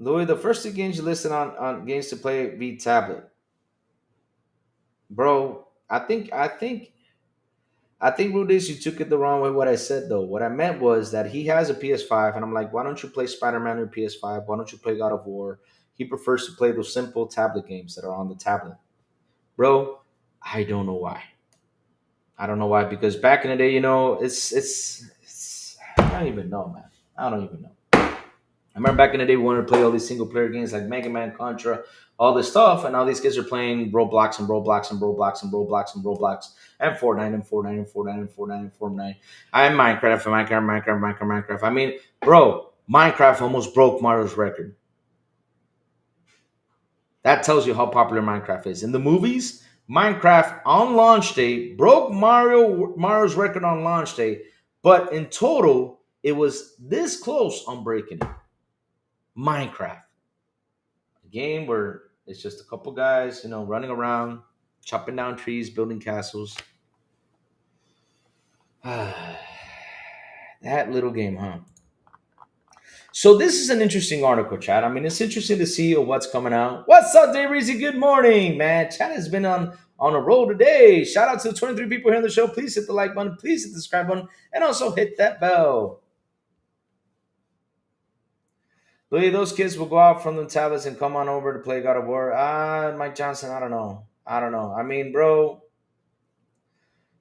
Louis, the first two games you listed on games to play be tablet. Bro, I think Rudis, you took it the wrong way what I said though. What I meant was that he has a PS5 and I'm like, why don't you play Spider-Man on your PS5? Why don't you play God of War? He prefers to play those simple tablet games that are on the tablet. Bro, I don't know why. I don't know why, because back in the day, it's I don't even know, man. I don't even know. I remember back in the day we wanted to play all these single player games like Mega Man, Contra, all this stuff, and now these kids are playing Roblox and Roblox and Roblox and Roblox and Roblox and Fortnite and Fortnite and Fortnite and Fortnite and Fortnite. I'm Minecraft. I mean, bro, Minecraft almost broke Mario's record. That tells you how popular Minecraft is. In the movies, Minecraft on launch day broke Mario's record on launch day, but in total, it was this close on breaking it. Minecraft, a game where it's just a couple guys, running around, chopping down trees, building castles. That little game, huh? So this is an interesting article, Chad. I mean, it's interesting to see what's coming out. What's up, Dave Reezy? Good morning, man. Chad has been on on a roll today. Shout out to the 23 people here on the show. Please hit the like button. Please hit the subscribe button. And also hit that bell. Louis, those kids will go out from the tablets and come on over to play God of War. Mike Johnson, I don't know. I don't know. I mean, bro,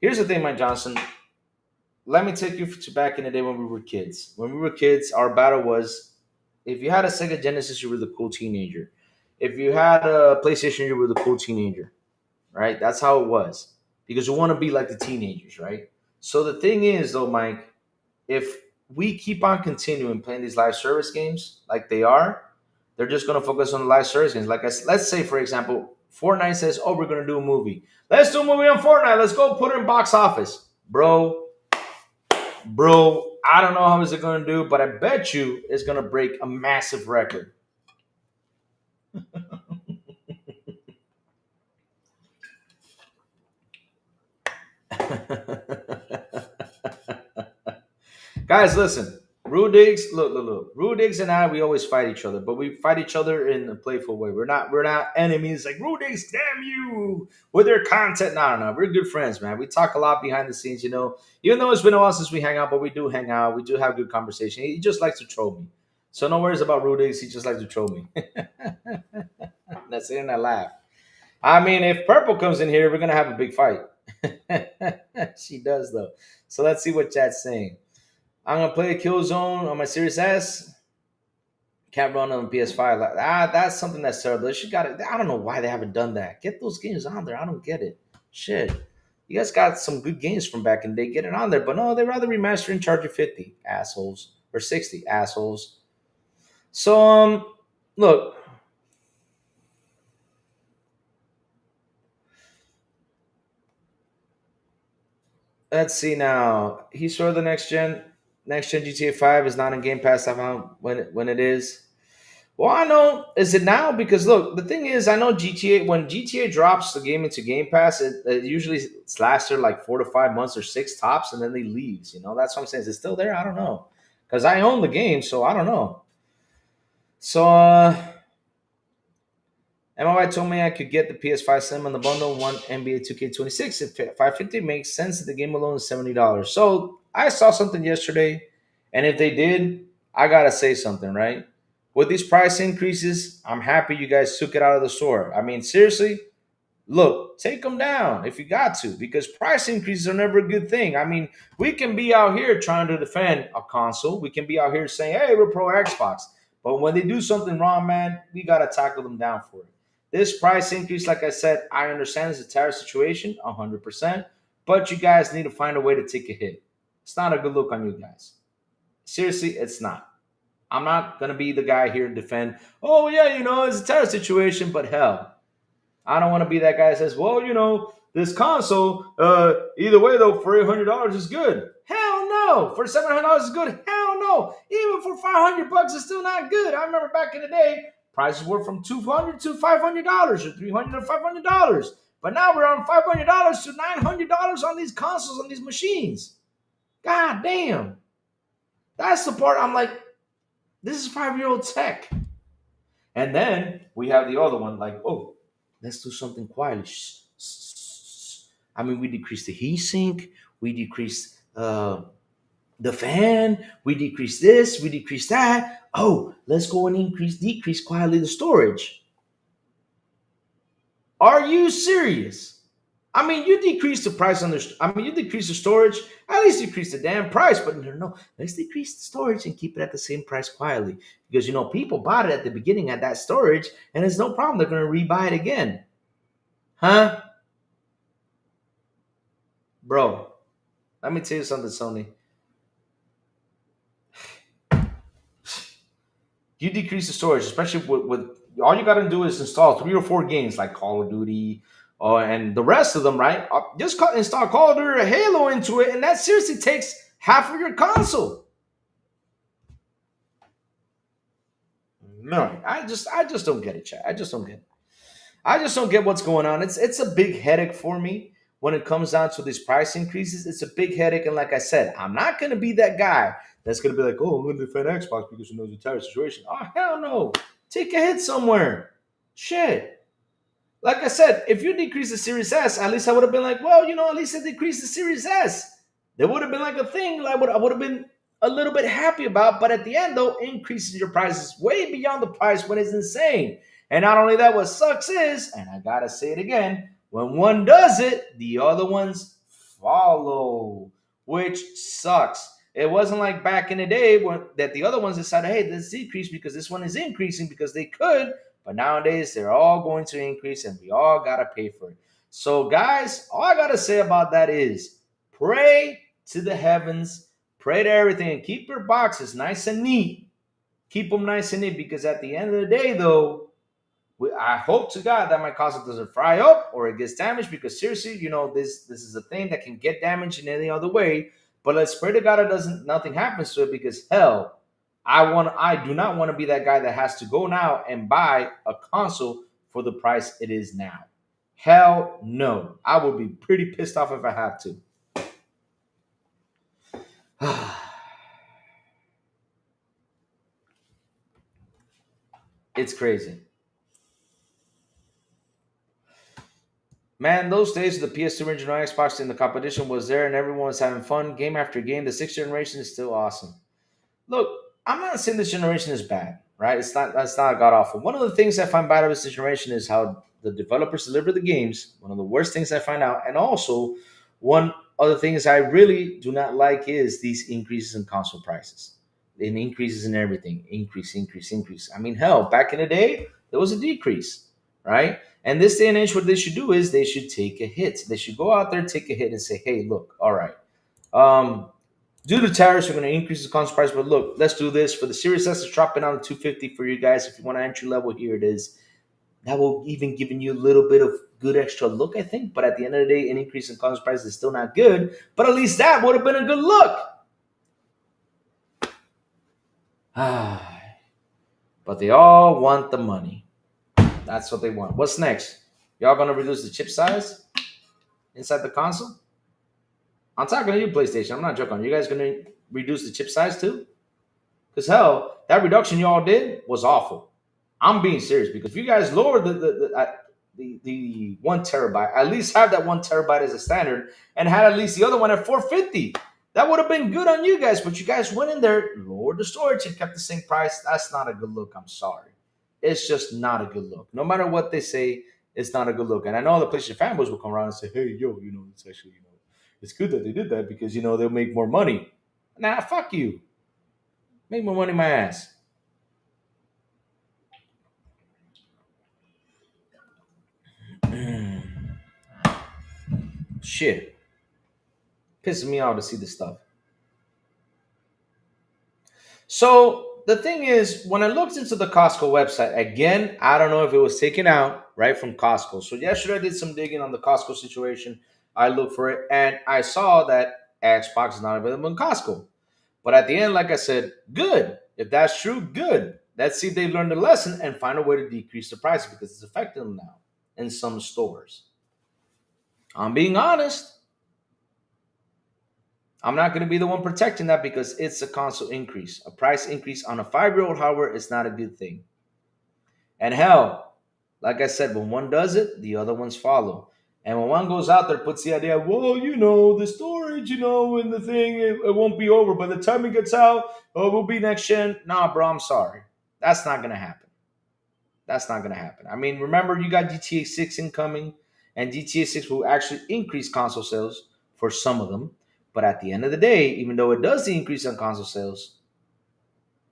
here's the thing, Mike Johnson. Let me take you to back in the day when we were kids. When we were kids, our battle was if you had a Sega Genesis, you were the cool teenager. If you had a PlayStation, you were the cool teenager, right? That's how it was because you want to be like the teenagers, right? So the thing is, though, Mike, if we keep on continuing playing these live service games like they are, they're just going to focus on the live service games. Let's say, for example, Fortnite says, "Oh, we're going to do a movie. Let's do a movie on Fortnite. Let's go put it in box office, bro." I don't know how is it going to do, but I bet you it's going to break a massive record. Guys, listen. Rudigs, look. Rudigs and I, we always fight each other, but we fight each other in a playful way. We're not enemies like Rudigs, damn you, with their content. No. We're good friends, man. We talk a lot behind the scenes, you know. Even though it's been a while since we hang out, but we do hang out. We do have good conversation. He just likes to troll me. So no worries about Rudigs. He just likes to troll me. That's it, and I laugh. I mean, if Purple comes in here, we're gonna have a big fight. She does though. So let's see what chat's saying. I'm gonna play Killzone on my Series S. Can't run on PS5. That's something that's terrible. They should got it. I don't know why they haven't done that. Get those games on there. I don't get it. Shit. You guys got some good games from back in the day. Get it on there. But no, they rather remaster and charge you 50 assholes or 60 assholes. So look. Let's see now. He's for the next gen GTA 5 is not in Game Pass. I found when it is. Well, I know. Is it now? Because look, the thing is, I know GTA. When GTA drops the game into Game Pass, it usually lasts there like 4 to 5 months or 6 tops, and then they leaves. You know, that's what I'm saying. Is it still there? I don't know. Because I own the game, so I don't know. So, MLI told me I could get the PS5 Slim on the bundle, one NBA 2K26 at 550. Makes sense that the game alone is $70. So I saw something yesterday, and if they did, I gotta say something, right? With these price increases, I'm happy you guys took it out of the store. I mean, seriously, look, take them down if you got to, because price increases are never a good thing. I mean, we can be out here trying to defend a console. We can be out here saying, hey, we're pro Xbox. But when they do something wrong, man, we got to tackle them down for it. This price increase, like I said, I understand it's a tariff situation, 100%. But you guys need to find a way to take a hit. It's not a good look on you guys. Seriously, it's not. I'm not going to be the guy here to defend, oh, yeah, it's a tariff situation, but hell, I don't want to be that guy that says, well, this console, either way, though, for $800 is good. Hell no. For $700 is good. Hell no. Even for $500 it's still not good. I remember back in the day, prices were from $200 to $500 or $300 to $500. But now we're on $500 to $900 on these consoles, on these machines. God damn. That's the part I'm like, this is 5-year-old tech. And then we have the other one like, oh, let's do something quietly. I mean, we decreased the heat sink. We decreased the fan. We decreased this. We decreased that. Oh, let's go and decrease quietly the storage. Are you serious? I mean, you decrease the price you decrease the storage, at least decrease the damn price. But no, let's decrease the storage and keep it at the same price quietly. Because, people bought it at the beginning at that storage, and it's no problem. They're going to rebuy it again. Huh? Bro, let me tell you something, Sony. You decrease the storage, especially with all you got to do is install 3 or 4 games like Call of Duty, and the rest of them, right? Just install Call of Duty or Halo into it, and that seriously takes half of your console. No, I just don't get it, chat. I just don't get it. I just don't get what's going on. It's a big headache for me when it comes down to these price increases. It's a big headache, and like I said, I'm not going to be that guy that's going to be like, oh, I'm going to defend Xbox because the tariff situation. Oh, hell no. Take a hit somewhere. Shit. Like I said, if you decrease the Series S, at least I would have been like, well, at least I decreased the Series S. There would have been like a thing I would have been a little bit happy about. But at the end, though, increases your prices way beyond the price when it's insane. And not only that, what sucks is, and I gotta say it again, when one does it, the other ones follow, which sucks. It wasn't like back in the day when that the other ones decided, hey, let's decrease because this one is increasing because they could, but nowadays, they're all going to increase and we all got to pay for it. So, guys, all I got to say about that is pray to the heavens, pray to everything, and keep your boxes nice and neat. Keep them nice and neat because at the end of the day, though, I hope to God that my console doesn't fry up or it gets damaged because seriously, this is a thing that can get damaged in any other way. But let's pray to God it doesn't nothing happens to it because hell, I do not want to be that guy that has to go now and buy a console for the price it is now. Hell no. I would be pretty pissed off if I have to. It's crazy. Man, those days of the PS2 original Xbox and the competition was there and everyone was having fun game after game. The sixth generation is still awesome. Look, I'm not saying this generation is bad, right? That's not god awful. One of the things I find bad about this generation is how the developers deliver the games. One of the worst things I find out, and also one other things I really do not like is these increases in console prices. And increases in everything. Increase, increase, increase. I mean, hell, back in the day, there was a decrease, right? And this day and age, what they should do is they should take a hit. They should go out there, take a hit, and say, hey, look, all right. Due to tariffs, we're going to increase the console price. But look, let's do this for the Series S. It's dropping down to 250 for you guys. If you want an entry level, here it is. That will even giving you a little bit of good extra look, I think. But at the end of the day, an increase in console price is still not good. But at least that would have been a good look. But they all want the money. That's what they want. What's next? Y'all going to reduce the chip size inside the console? I'm talking to you, PlayStation. I'm not joking. You guys going to reduce the chip size too? Because hell, that reduction y'all did was awful. I'm being serious because if you guys lower the 1 terabyte, at least have that 1 terabyte as a standard, and had at least the other one at 450. That would have been good on you guys, but you guys went in there, lowered the storage, and kept the same price. That's not a good look. I'm sorry. It's just not a good look. No matter what they say, it's not a good look. And I know the PlayStation fanboys will come around and say, "Hey, yo, it's actually, it's good that they did that because they'll make more money." Nah, fuck you. Make more money, my ass. Shit, pisses me off to see this stuff. So the thing is, when I looked into the Costco website again, I don't know if it was taken out right from Costco. So yesterday I did some digging on the Costco situation. I looked for it and I saw that Xbox is not available in Costco. But at the end, like I said, good. If that's true, good. Let's see if they learned the lesson and find a way to decrease the price because it's affecting them now in some stores. I'm being honest. I'm not going to be the one protecting that because it's a console increase. A price increase on a 5-year-old hardware is not a good thing. And hell, like I said, when one does it, the other ones follow. And when one goes out there, puts the idea, well, the storage, and the thing, it won't be over. By the time it gets out, oh, we'll be next gen. Nah, bro, I'm sorry. That's not going to happen. That's not going to happen. I mean, remember, you got GTA 6 incoming, and GTA 6 will actually increase console sales for some of them. But at the end of the day, even though it does the increase on console sales,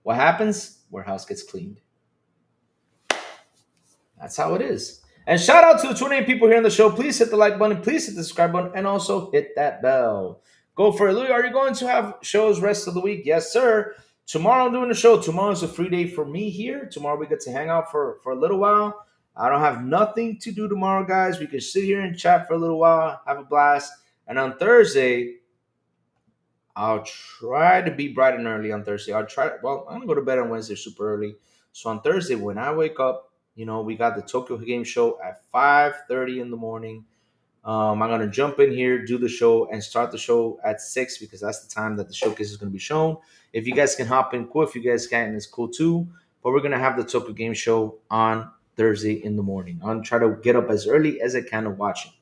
what happens? Warehouse gets cleaned. That's how it is. And shout out to the 28 people here on the show. Please hit the like button. Please hit the subscribe button. And also hit that bell. Go for it. Louis, are you going to have shows rest of the week? Yes, sir. Tomorrow I'm doing the show. Tomorrow's a free day for me here. Tomorrow we get to hang out for a little while. I don't have nothing to do tomorrow, guys. We can sit here and chat for a little while, have a blast. And on Thursday, I'll try to be bright and early on Thursday. I'm going to go to bed on Wednesday super early. So on Thursday, when I wake up, we got the Tokyo Game Show at 5:30 in the morning. I'm going to jump in here, do the show, and start the show at 6 because that's the time that the showcase is going to be shown. If you guys can hop in, cool. If you guys can't, it's cool too. But we're going to have the Tokyo Game Show on Thursday in the morning. I'm gonna try to get up as early as I can to watch it.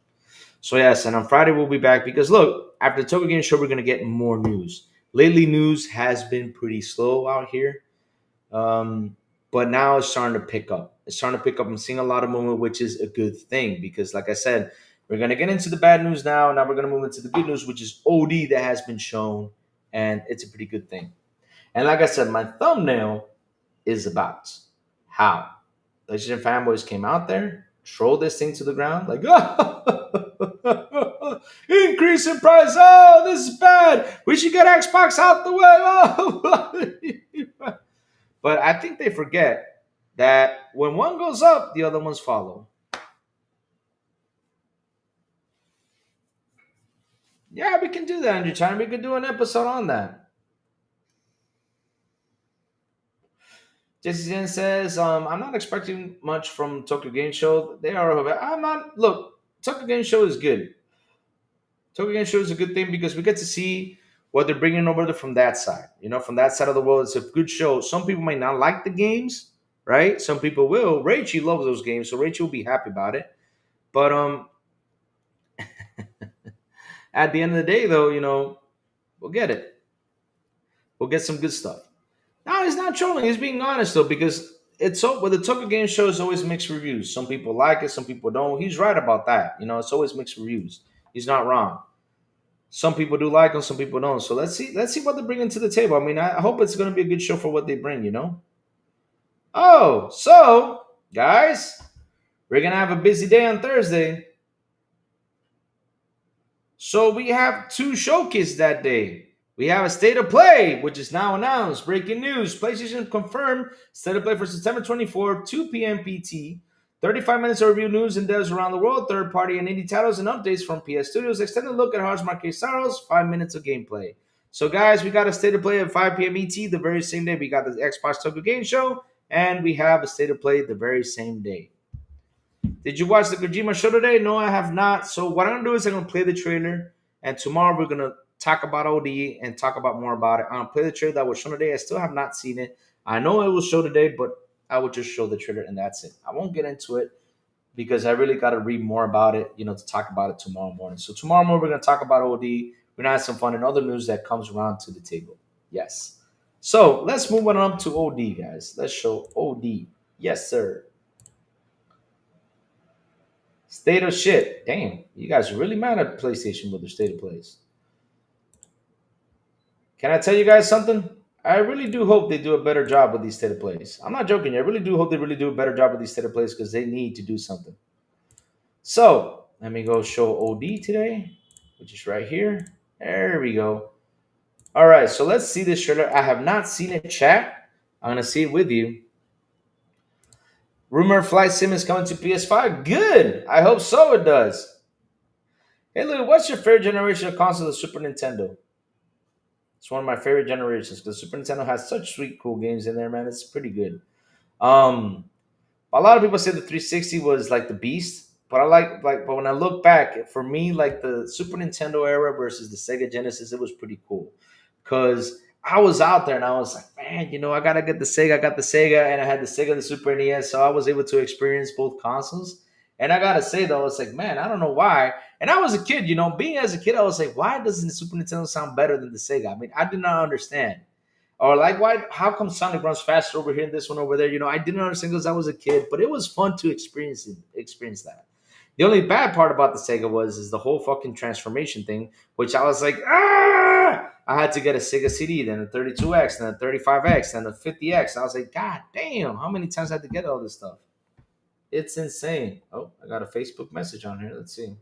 So yes, and on Friday we'll be back because look, after the Tokyo Game Show, we're gonna get more news. Lately, news has been pretty slow out here, um, but now it's starting to pick up. It's starting to pick up. I'm seeing a lot of movement, which is a good thing because, like I said, we're gonna get into the bad news now. Now we're gonna move into the good news, which is OD that has been shown, and it's a pretty good thing. And like I said, my thumbnail is about how PlayStation fanboys came out there, trolled this thing to the ground, like, oh, increase in price. Oh, this is bad. We should get Xbox out the way. Oh. But I think they forget that when one goes up, the other ones follow. Yeah, we can do that, Andrew China. We could do an episode on that. Jesse Zen says, I'm not expecting much from Tokyo Game Show. They are. I'm not. Look, Tokyo Game Show is good. Tokyo Game Show is a good thing because we get to see what they're bringing over from that side. You know, from that side of the world, it's a good show. Some people might not like the games, right? Some people will. Rachie loves those games, so Rachie will be happy about it. But at the end of the day, though, we'll get it. We'll get some good stuff. No, he's not trolling. He's being honest though, because it's so. Well, the Tokyo Game Show is always mixed reviews. Some people like it, some people don't. He's right about that. It's always mixed reviews. He's not wrong. Some people do like them, some people don't. So let's see. Let's see what they're bringing to the table. I mean, I hope it's going to be a good show for what they bring. Oh, so guys, we're gonna have a busy day on Thursday. So we have two showcases that day. We have a state of play, which is now announced. Breaking news: PlayStation confirmed state of play for September 24, 2 p.m. PT. 35 minutes of review news and devs around the world, third party and indie titles and updates from PS Studios, extended look at Hearts Marquez Saros, 5 minutes of gameplay. So, guys, we got a state of play at 5 p.m. ET the very same day. We got the Xbox Tokyo Game Show, and we have a state of play the very same day. Did you watch the Kojima show today? No, I have not. So, what I'm going to do is I'm going to play the trailer, and tomorrow we're going to talk about OD and talk about more about it. I'm going to play the trailer that was shown today. I still have not seen it. I know it was shown today, but I will just show the trailer and that's it. I won't get into it because I really got to read more about it, to talk about it tomorrow morning. So tomorrow morning, we're going to talk about OD. We're going to have some fun and other news that comes around to the table. Yes. So let's move on up to OD, guys. Let's show OD. Yes, sir. State of shit. Damn, you guys are really mad at PlayStation with their state of plays. Can I tell you guys something? I really do hope they do a better job with these state of plays. I'm not joking. I really do hope they really do a better job with these state of plays because they need to do something. So let me go show OD today, which is right here. There we go. All right, so let's see this trailer. I have not seen it, chat. I'm going to see it with you. Rumor Flight Sim is coming to PS5. Good. I hope so it does. Hey, Lou, what's your favorite generation of console? The Super Nintendo. It's one of my favorite generations because Super Nintendo has such sweet, cool games in there, man. It's pretty good. A lot of people say the 360 was like the beast, but but when I look back, for me, like the Super Nintendo era versus the Sega Genesis, it was pretty cool because I was out there and I was like, man, I gotta get the Sega. I got the Sega and I had the Sega, the Super NES, so I was able to experience both consoles. And I gotta say though, it's like, man, I don't know why. And I was a kid, being as a kid, I was like, why doesn't the Super Nintendo sound better than the Sega? I mean, I did not understand. Or like, why? How come Sonic runs faster over here and this one over there? I didn't understand because I was a kid, but it was fun to experience that. The only bad part about the Sega is the whole fucking transformation thing, which I was like, ah! I had to get a Sega CD, then a 32X, then a 35X, then a 50X. I was like, God damn, how many times I had to get all this stuff? It's insane. Oh, I got a Facebook message on here. Let's see.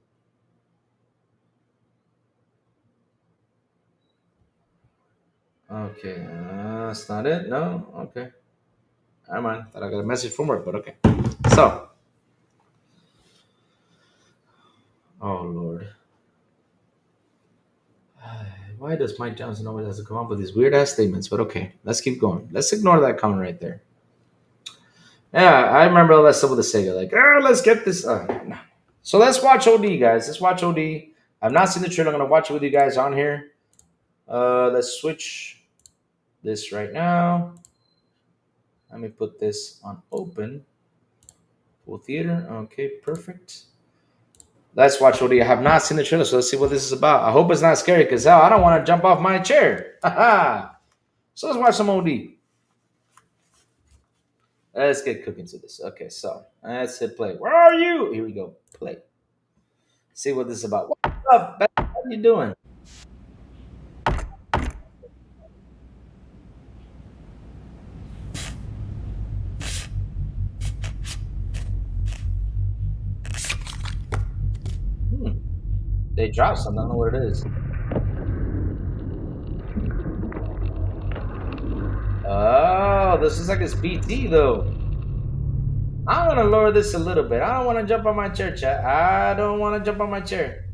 Okay, that's not it. No, okay. Never mind. Thought I got a message from work, but okay. So, oh Lord, why does Mike Johnson always have to come up with these weird ass statements? But okay, let's keep going. Let's ignore that comment right there. Yeah, I remember all that stuff with the Sega. Like, let's get this. No. So let's watch OD, guys. Let's watch OD. I've not seen the trailer. I'm gonna watch it with you guys on here. Let's switch this right now. Let me put this on open. Pool theater. Okay, perfect. Let's watch OD. I have not seen the trailer, so let's see what this is about. I hope it's not scary because hell, I don't want to jump off my chair. So let's watch some OD. Let's get cooking to this. Okay, so let's hit play. Where are you? Here we go. Play. See what this is about. What's up, Beth? How you doing? Hmm. They dropped something. I don't know what it is. Oh, this is like a PT though. I'm gonna lower this a little bit. I don't want to jump on my chair, chat. I don't want to jump on my chair.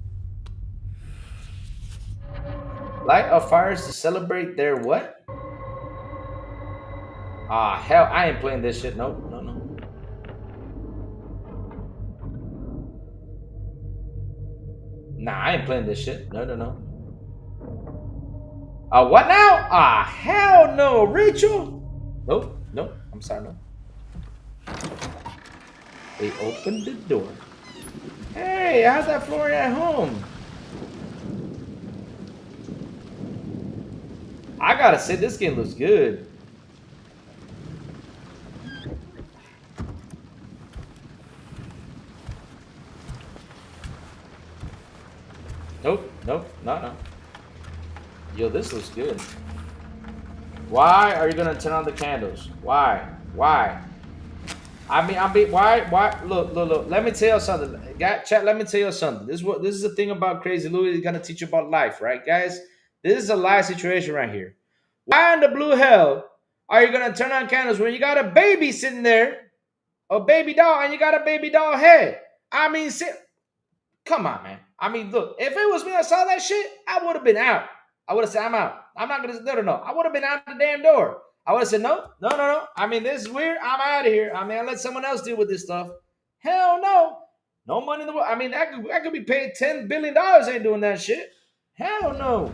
Light a fires to celebrate their what? Ah, hell, I ain't playing this shit. No, no, no. Nah, I ain't playing this shit. No, no, no. What now? Ah, hell no, Rachel. Nope, nope. I'm sorry, no. They opened the door. Hey, how's that floor at home? I gotta say, this game looks good. Nope, nope, no, no. Yo, this looks good. Why are you gonna turn on the candles? Why? Why? Why? Look. Let me tell you something, chat. Let me tell you something. This is the thing about Crazy Louis. He's gonna teach you about life, right, guys? This is a life situation right here. Why in the blue hell are you gonna turn on candles when you got a baby sitting there, a baby doll, and you got a baby doll head? I mean, come on, man. I mean, look, if it was me that saw that shit, I would have been out. I would have said, I'm out. I'm not gonna no. I would have been out the damn door. I would have said, no. I mean, this is weird. I'm out of here. I mean, I'll let someone else deal with this stuff. Hell no. No money in the world. I mean, I could be paid $10 billion. Ain't doing that shit. Hell no.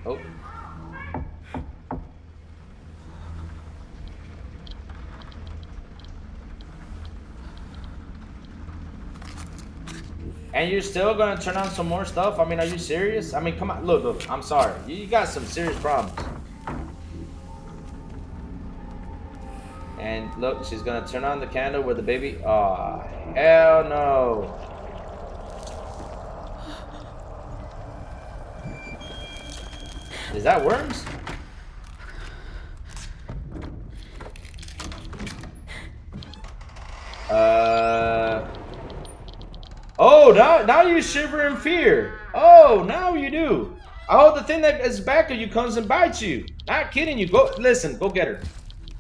Oh. And you're still gonna turn on some more stuff? I mean, are you serious? I mean, come on. Look. I'm sorry. You got some serious problems. And look, she's gonna turn on the candle with the baby. Oh, hell no. Is that worms? Oh, now you shiver in fear. Oh, now you do. Oh, the thing that is back of you comes and bites you. Not kidding you. Go listen. Go get her.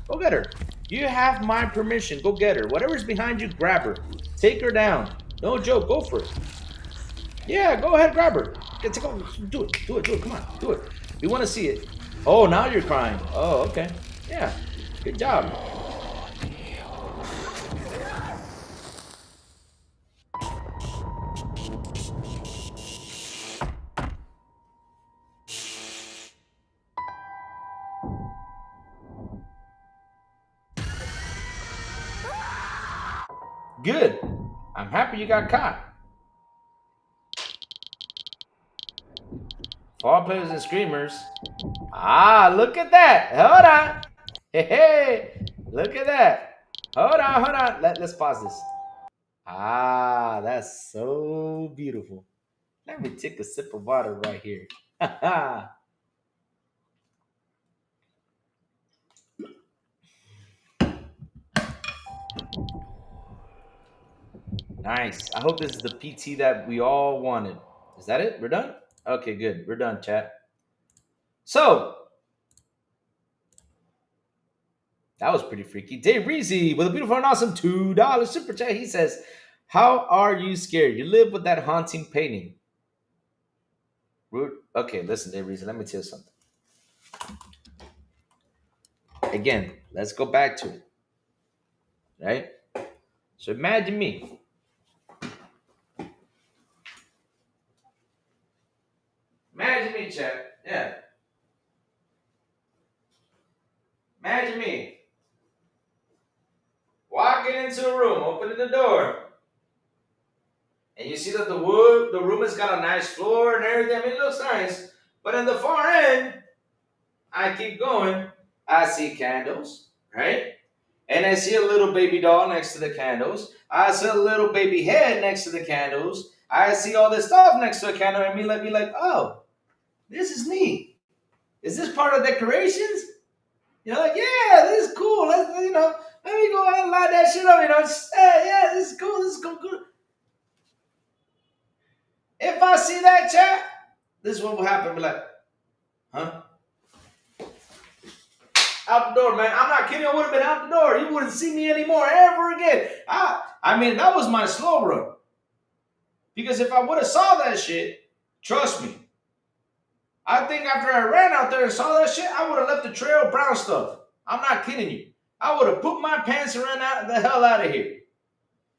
Go get her. You have my permission. Go get her. Whatever's behind you, grab her. Take her down. No joke. Go for it. Yeah, go ahead, grab her. Do it. Come on, do it. We want to see it. Oh, now you're crying. Oh, okay. Yeah, good job. Good. I'm happy you got caught. Fall players and screamers. Ah, look at that. Hold on. Hey, look at that. Hold on. Let's pause this. Ah, that's so beautiful. Let me take a sip of water right here. Nice. I hope this is the PT that we all wanted. Is that it? We're done? Okay, good. We're done, chat. So, that was pretty freaky. Dave Reezy with a beautiful and awesome $2 super chat. He says, how are you scared? You live with that haunting painting. Rude. Okay, listen, Dave Reezy, let me tell you something. Again, let's go back to it. Right? So imagine me. chat. Yeah. Imagine me walking into a room, opening the door, and you see that the room has got a nice floor and everything. I mean, it looks nice. But in the far end, I keep going. I see candles, right? And I see a little baby doll next to the candles. I see a little baby head next to the candles. I see all this stuff next to the candle, and me like, oh, this is neat. Is this part of decorations? You know, like, yeah, this is cool. Let me go ahead and light that shit up. Yeah, this is cool. This is cool. Cool. If I see that chat, this is what will happen. Be like, huh? Out the door, man. I'm not kidding. I would have been out the door. You wouldn't see me anymore ever again. I mean, that was my slow run. Because if I would have saw that shit, trust me, I think after I ran out there and saw that shit, I would have left the trail of brown stuff. I'm not kidding you. I would have put my pants and ran out the hell out of here.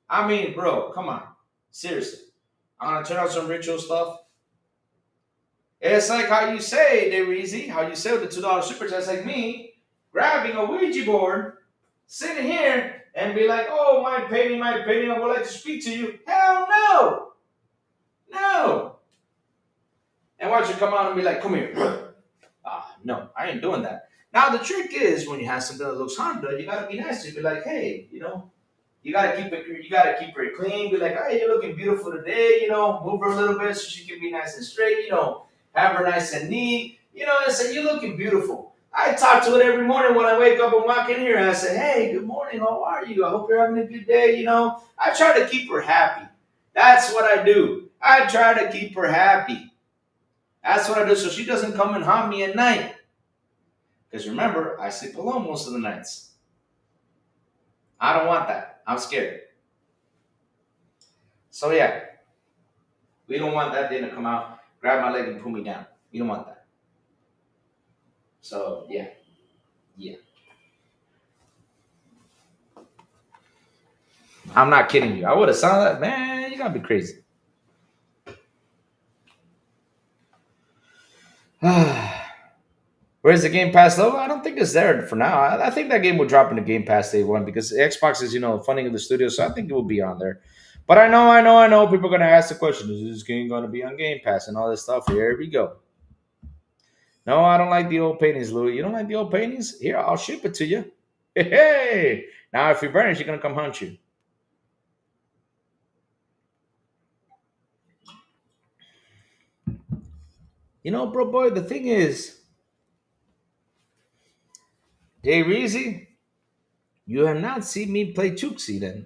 I mean, bro, come on. Seriously. I'm gonna turn on some ritual stuff. It's like how you say, Dereezy, how you say with the $2 super chat, like me grabbing a Ouija board, sitting here and be like, oh, my painting, I would like to speak to you. Hell no! No! And watch you come out and be like, come here. No, I ain't doing that. Now the trick is when you have something that looks haunted, you gotta be nice to be like, hey, you gotta keep her clean. Be like, hey, you're looking beautiful today. Move her a little bit so she can be nice and straight. Have her nice and neat. And say you're looking beautiful. I talk to it every morning when I wake up and walk in here, and I say, hey, good morning. How are you? I hope you're having a good day. I try to keep her happy. That's what I do. I try to keep her happy. That's what I do, so she doesn't come and haunt me at night. Because remember, I sleep alone most of the nights. I don't want that. I'm scared. So yeah, we don't want that thing to come out, grab my leg and pull me down. We don't want that. So yeah. I'm not kidding you. I would have saw that. Man, you gotta be crazy. Where's the Game Pass logo? I don't think it's there for now. I think that game will drop in the Game Pass day one because Xbox is, funding of the studio, so I think it will be on there. But I know. People are gonna ask the question: is this game gonna be on Game Pass and all this stuff? Here we go. No, I don't like the old paintings, Louis. You don't like the old paintings? Here, I'll ship it to you. Hey! Now, if you burn it, she's gonna come hunt you. Bro, boy, the thing is, Jay Reezy, you have not seen me play Chuxi then.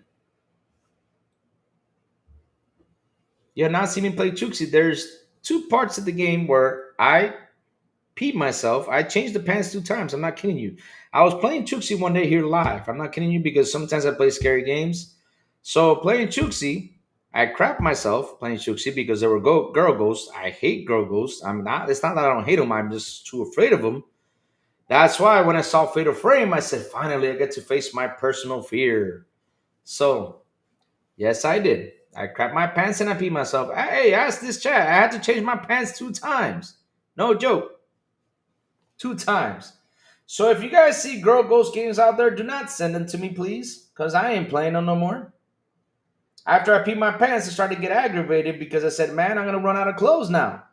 You have not seen me play Chuxi. There's two parts of the game where I peed myself. I changed the pants 2 times. I'm not kidding you. I was playing Chuxi one day here live. I'm not kidding you because sometimes I play scary games. So playing Chuxi, I crapped myself playing Chuxi because there were girl ghosts. I hate girl ghosts. It's not that I don't hate them. I'm just too afraid of them. That's why when I saw Fatal Frame, I said, finally, I get to face my personal fear. So, yes, I did. I crapped my pants and I peed myself. Hey, ask this chat. I had to change my pants 2 times. No joke. 2 times. So if you guys see girl ghost games out there, do not send them to me, please. Because I ain't playing them no more. After I peed my pants, I started to get aggravated because I said, man, I'm going to run out of clothes now.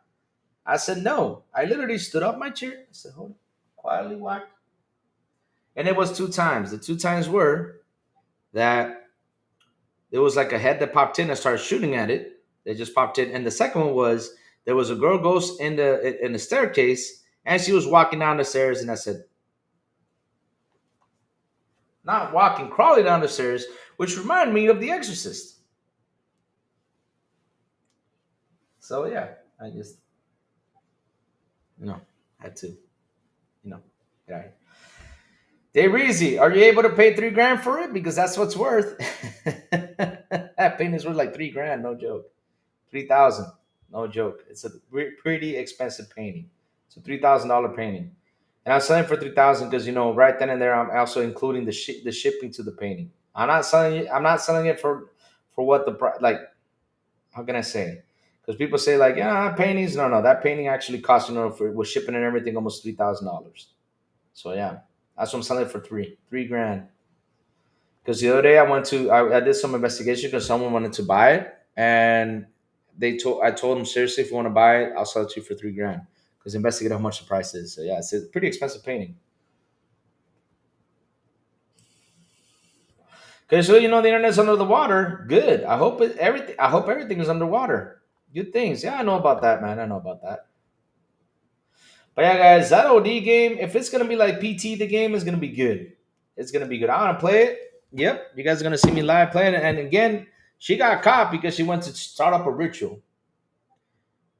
I said, no. I literally stood up my chair. I said, hold on. Quietly walked. And it was 2 times. The 2 times were that there was like a head that popped in. I started shooting at it. They just popped in. And the second one was there was a girl ghost in the staircase, and she was walking down the stairs. And I said, not walking, crawling down the stairs, which reminded me of The Exorcist. So yeah, I just, had to, yeah. Dave Reezy, are you able to pay $3,000 for it? Because that's what's worth. That painting's worth like $3,000, no joke. 3,000, no joke. It's a pretty expensive painting. It's a $3,000 painting, and I'm selling for 3,000 because right then and there I'm also including the shipping to the painting. I'm not selling it. I'm not selling it for what the price. Like, how can I say? Because people say like, yeah, paintings. No, no, that painting actually cost, for with shipping and everything, almost $3,000. So yeah, that's what I'm selling it for, three grand. Because the other day I did some investigation because someone wanted to buy it, and I told them, seriously, if you want to buy it, I'll sell it to you for 3 grand. Because investigate how much the price is. So yeah, it's a pretty expensive painting. Because so the internet's under the water. Good. I hope everything is underwater. Good things. Yeah, I know about that, man. I know about that. But yeah, guys, that OD game, if it's gonna be like PT, the game is gonna be good. It's gonna be good. I wanna play it. Yep, you guys are gonna see me live playing it. And again, she got caught because she went to start up a ritual.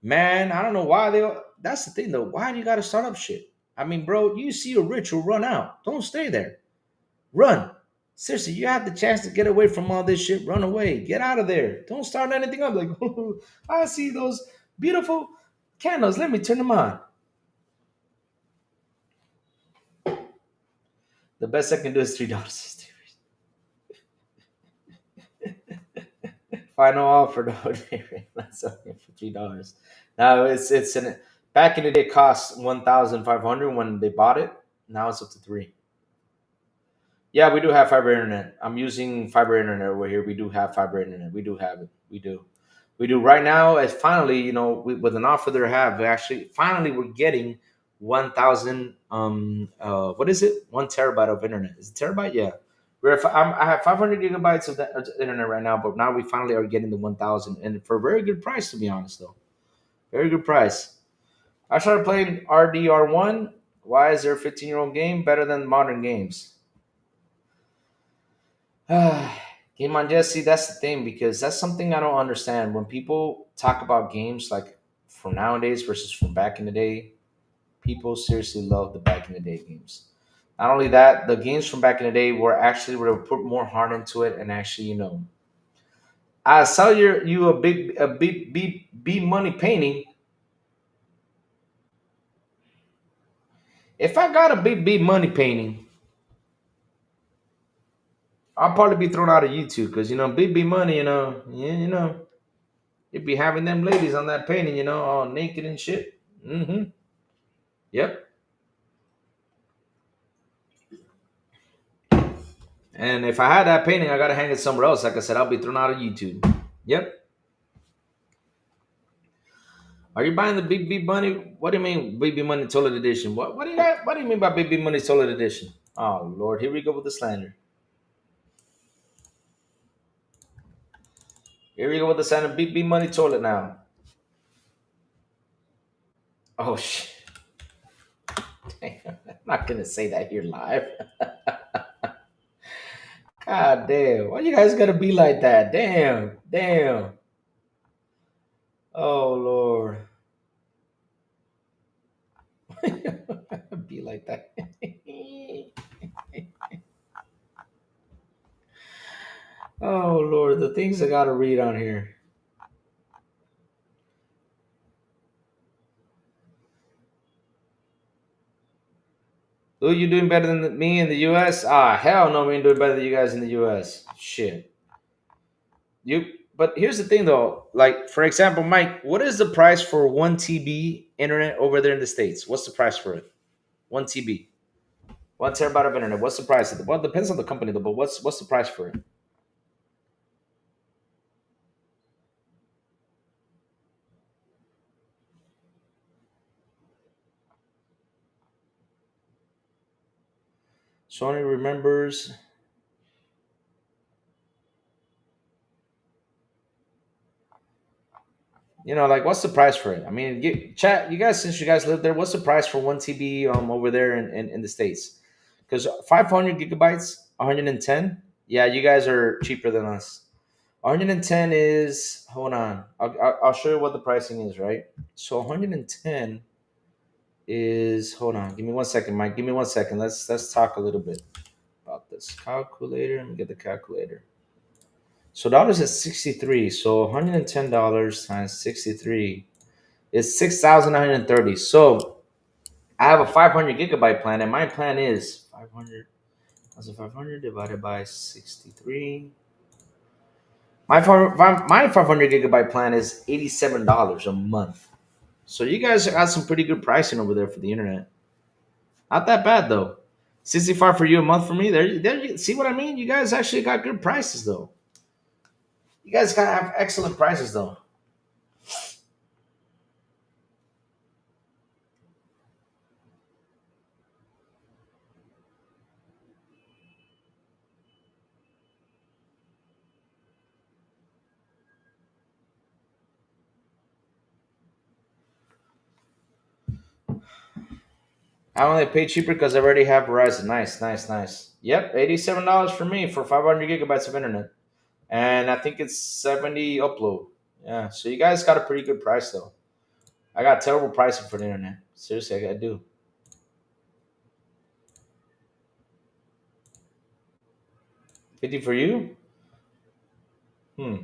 Man, I don't know why they. That's the thing, though. Why do you gotta start up shit? I mean, bro, you see a ritual, run out. Don't stay there. Run. Seriously, you have the chance to get away from all this shit. Run away. Get out of there. Don't start anything up. Like, I see those beautiful candles. Let me turn them on. The best I can do is $3. Final offer though. That's only for $3. Now it's in back in the day it cost 1,500 when they bought it. Now it's up to three. Yeah, we do have fiber internet. I'm using fiber internet over here. We do have fiber internet. We do have it. We do. We do right now. As finally, with an offer they have, actually finally we're getting 1,000. What is it? 1 terabyte of internet. Is it terabyte? Yeah. I have 500 gigabytes of internet right now, but now we finally are getting the 1,000, and for a very good price, to be honest, though. Very good price. I started playing RDR1. Why is there a 15-year-old game better than modern games? Game on Jesse, that's the thing, because that's something I don't understand. When people talk about games like from nowadays versus from back in the day, people seriously love the back in the day games. Not only that, the games from back in the day were put more heart into it, and actually, I sell you a big money painting. If I got a big money painting, I'll probably be thrown out of YouTube because big money, yeah, you'd be having them ladies on that painting, all naked and shit. Mm-hmm. Yep. And if I had that painting, I gotta hang it somewhere else. Like I said, I'll be thrown out of YouTube. Yep. Are you buying the Big Money? What do you mean, Big Money Toilet Edition? What do you got? What do you mean by Big Money Toilet Edition? Oh Lord, here we go with the slander. Here we go with the slander. Big Money Toilet now. Oh shit. I'm not gonna say that here live. God damn. Why you guys gotta be like that? Damn. Damn. Oh Lord. Be like that. Oh Lord, the things I gotta read on here. Who you doing better than me in the US? Ah, hell no, we ain't doing better than you guys in the US. Shit. You but here's the thing though, like for example, Mike, what is the price for 1 TB internet over there in the States? What's the price for it? 1 TB. 1 terabyte of internet. What's the price of it? Well, it depends on the company though, but what's the price for it? Sony remembers. Like what's the price for it? I mean, chat, you guys, since you guys live there, what's the price for 1 TB over there in the States? Because 500 gigabytes, 110. Yeah, you guys are cheaper than us. 110 is, hold on, I'll show you what the pricing is, right? So 110 is, hold on, give me 1 second, Mike. Give me 1 second. Let's talk a little bit about this calculator. Let me get the calculator. So dollars is 63. So $110 times 63 is 6,930. So I have a 500 gigabyte plan, and my plan is 500 divided by 63 My 500 gigabyte plan is $87 a month. So you guys got some pretty good pricing over there for the internet. Not that bad though. 65 for you a month for me. See what I mean? You guys actually got good prices though. You guys got have excellent prices though. I only pay cheaper because I already have Verizon. Nice, nice, nice. Yep, $87 for me for 500 gigabytes of internet, and I think it's 70 upload. Yeah, so you guys got a pretty good price though. I got terrible pricing for the internet. Seriously, I do. 50 for you? Hmm.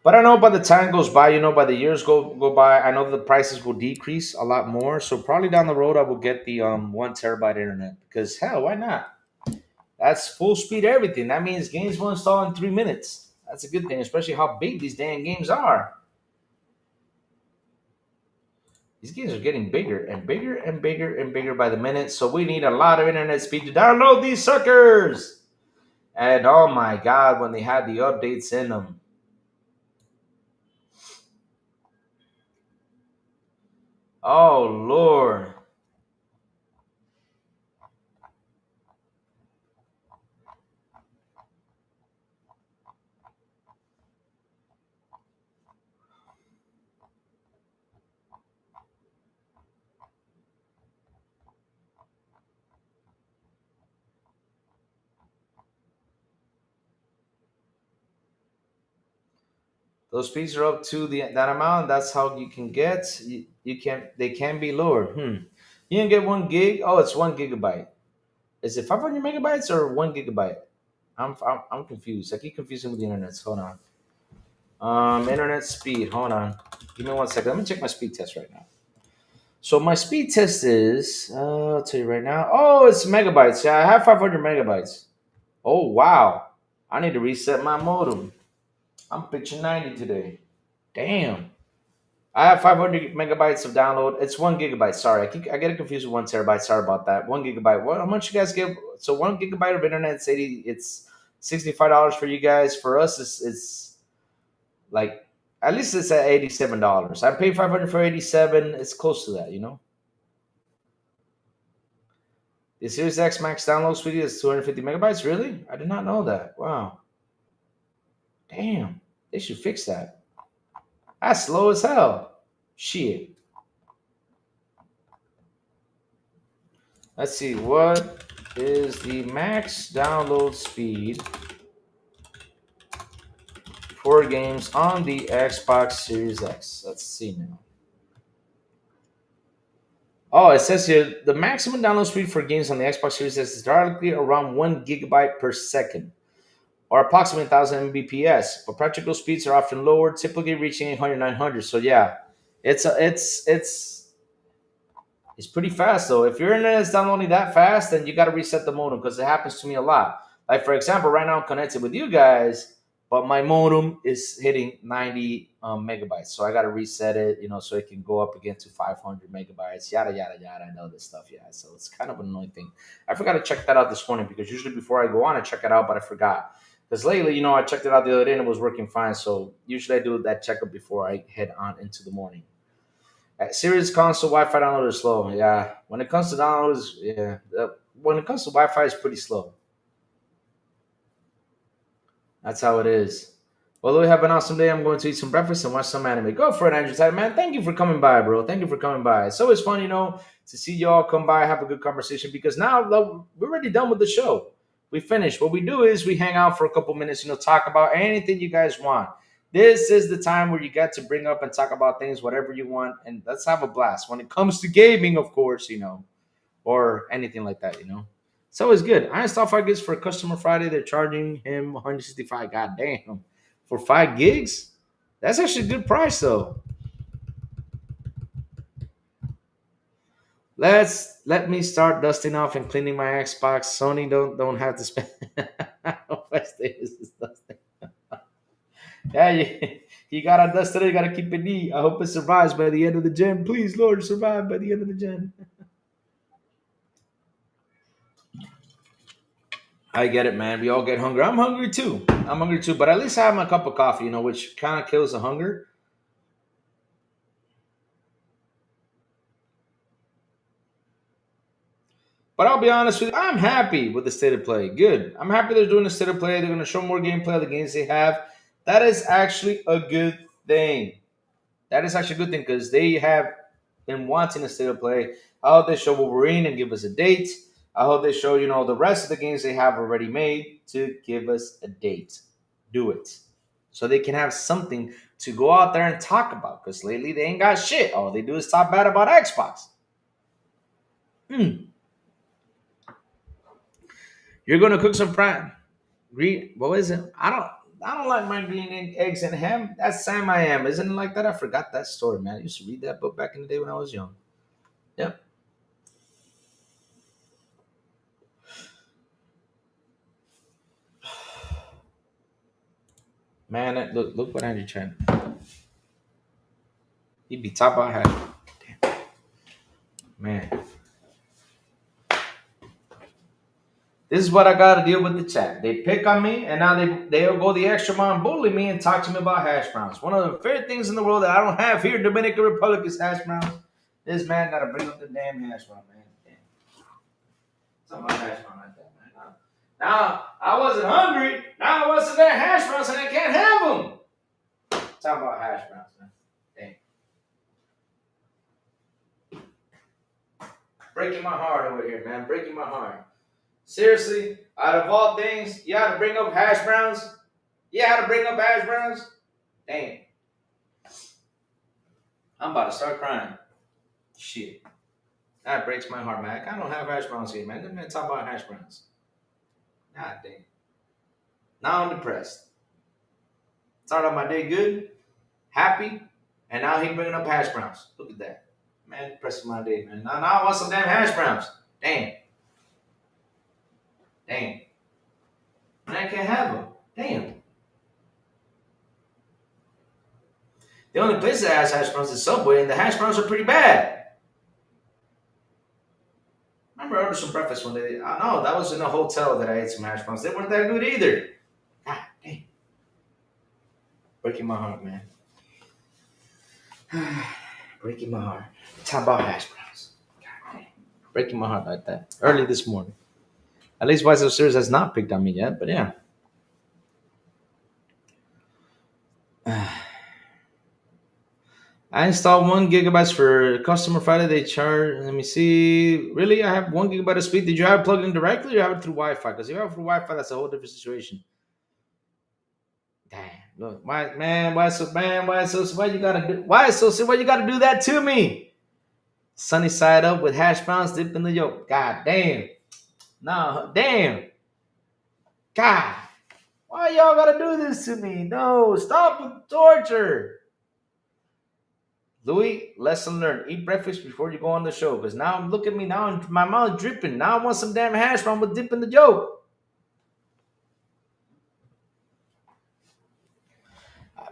But I know by the time goes by, by the years go by, I know the prices will decrease a lot more. So probably down the road, I will get the 1 terabyte internet because hell, why not? That's full speed everything. That means games will install in 3 minutes. That's a good thing, especially how big these damn games are. These games are getting bigger and bigger and bigger and bigger by the minute. So we need a lot of internet speed to download these suckers. And oh my god, when they had the updates in them. Oh Lord. Those speeds are up to that amount. That's how you can get. You can they can be lowered. You can get 1 gig. Oh, it's 1 gigabyte. Is it 500 megabytes or 1 gigabyte? I'm confused. I keep confusing with the internet. Hold on. Internet speed. Hold on. Give me 1 second. Let me check my speed test right now. So my speed test is. I'll tell you right now. Oh, it's megabytes. Yeah, I have 500 megabytes. Oh wow. I need to reset my modem. I'm pitching 90 today. Damn. I have 500 megabytes of download. It's 1 gigabyte. Sorry, I get it confused with 1 terabyte. Sorry about that. 1 gigabyte. What? How much you guys give? So 1 gigabyte of internet. It's 80. It's $65 for you guys. For us, it's like at least it's at $87. I paid 500 for 87. It's close to that. The Series X Max download speed is 250 megabytes. Really? I did not know that. Wow. Damn. They should fix that. That's slow as hell. Shit. Let's see. What is the max download speed for games on the Xbox Series X? Let's see now. Oh, it says here the maximum download speed for games on the Xbox Series X is directly around 1 gigabyte per second, or approximately 1,000 Mbps. But practical speeds are often lower, typically reaching 800, 900. So yeah, it's pretty fast though. If your internet is downloading that fast, then you got to reset the modem because it happens to me a lot. Like for example, right now I'm connected with you guys, but my modem is hitting 90 megabytes, so I got to reset it, so it can go up again to 500 megabytes. Yada yada yada. I know this stuff, yeah. So it's kind of an annoying thing. I forgot to check that out this morning because usually before I go on, I check it out, but I forgot. Because lately, I checked it out the other day and it was working fine. So usually I do that checkup before I head on into the morning. Series console Wi-Fi download is slow. Yeah, when it comes to downloads, yeah, when it comes to Wi-Fi, it's pretty slow. That's how it is. Well, we have an awesome day. I'm going to eat some breakfast and watch some anime. Go for it, Andrew. Man, thank you for coming by, bro. Thank you for coming by. It's always fun, to see y'all come by, have a good conversation. Because now we're already done with the show. We finished. What we do is we hang out for a couple minutes, talk about anything you guys want. This is the time where you get to bring up and talk about things, whatever you want, and let's have a blast. When it comes to gaming, of course, or anything like that. It's always good. I installed 5 gigs for Customer Friday. They're charging him 165. God damn. For 5 gigs? That's actually a good price, though. Let me start dusting off and cleaning my Xbox. Sony don't have to spend. West Davis is dusting. Yeah, you gotta dust it. You gotta keep it neat. I hope it survives by the end of the gen. Please, Lord, survive by the end of the gen. I get it, man. We all get hungry. I'm hungry too. I'm hungry too. But at least I have my cup of coffee, which kind of kills the hunger. But I'll be honest with you, I'm happy with the state of play. Good. I'm happy they're doing the state of play. They're going to show more gameplay of the games they have. That is actually a good thing. That is actually a good thing because they have been wanting a state of play. I hope they show Wolverine and give us a date. I hope they show, the rest of the games they have already made to give us a date. Do it. So they can have something to go out there and talk about. Because lately they ain't got shit. All they do is talk bad about Xbox. Hmm. You're gonna cook some fried green. What is it? I don't like my eggs and ham. That's Sam I am. Isn't it like that? I forgot that story, man. I used to read that book back in the day when I was young. Yep. Man, look what Andrew Chen. He'd be top of hat. Damn. Man. This is what I gotta deal with the chat. They pick on me and now they'll go the extra mile and bully me and talk to me about hash browns. One of the favorite things in the world that I don't have here, Dominican Republic, is hash browns. This man gotta bring up the damn hash brown, man. Damn. Something about hash brown like that, man. Now I wasn't hungry. Now I wasn't there hash browns and I can't have them. Talk about hash browns, man. Damn. Breaking my heart over here, man. Breaking my heart. Seriously, out of all things, you had to bring up hash browns? You had to bring up hash browns? Damn. I'm about to start crying. Shit. That breaks my heart, man. I don't have hash browns here, man. Let me talk about hash browns. God damn. Now I'm depressed. Started off my day good, happy, and now he bringing up hash browns. Look at that. Man, depressing my day, man. Now I want some damn hash browns. Damn. Damn. And I can't have them. Damn. The only place that has hash browns is Subway, and the hash browns are pretty bad. I remember I ordered some breakfast one day. I know that was in a hotel that I ate some hash browns. They weren't that good either. God damn. Breaking my heart, man. Breaking my heart. Talk about hash browns. God damn. Breaking my heart like that. Early this morning. At least Wise of Series has not picked on me yet, but yeah. I installed 1 gigabyte for customer Friday. They charge. Let me see. Really, I have 1 gigabyte of speed. Did you have it plugged in directly, or you have it through Wi-Fi? Because if you have it through Wi-Fi, that's a whole different situation. Damn. Look, why, man? Why you gotta do? Why so? Why you gotta do that to me? Sunny side up with hash browns dipped in the yolk. God damn. No, damn. God. Why y'all gotta do this to me? No, stop with torture. Louis, lesson learned. Eat breakfast before you go on the show. Because now look at me. Now my mouth dripping. Now I want some damn hash brown with dip in the yolk.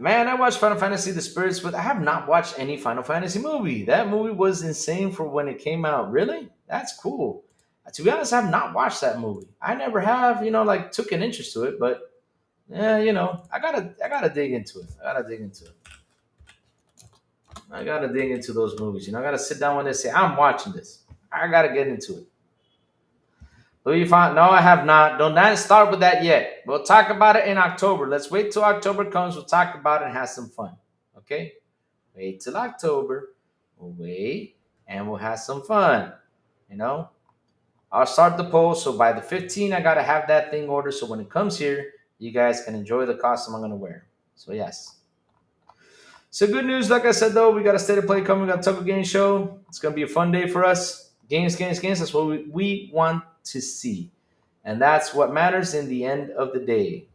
Man, I watched Final Fantasy The Spirits, but I have not watched any Final Fantasy movie. That movie was insane for when it came out. Really? That's cool. To be honest, I have not watched that movie. I never have, took an interest to it, but yeah, I gotta dig into it. I gotta dig into those movies. I gotta sit down when they say, I'm watching this. I gotta get into it. Louis Vuitton, no, I have not. Don't not start with that yet. We'll talk about it in October. Let's wait till October comes. We'll talk about it and have some fun. Okay? Wait till October. We'll wait and we'll have some fun. I'll start the poll. So by the 15th, I gotta have that thing ordered. So when it comes here, you guys can enjoy the costume I'm gonna wear. So yes. So good news, like I said though, we got a state of play coming. We got a Tucker Game Show. It's gonna be a fun day for us. Games. That's what we want to see, and that's what matters in the end of the day.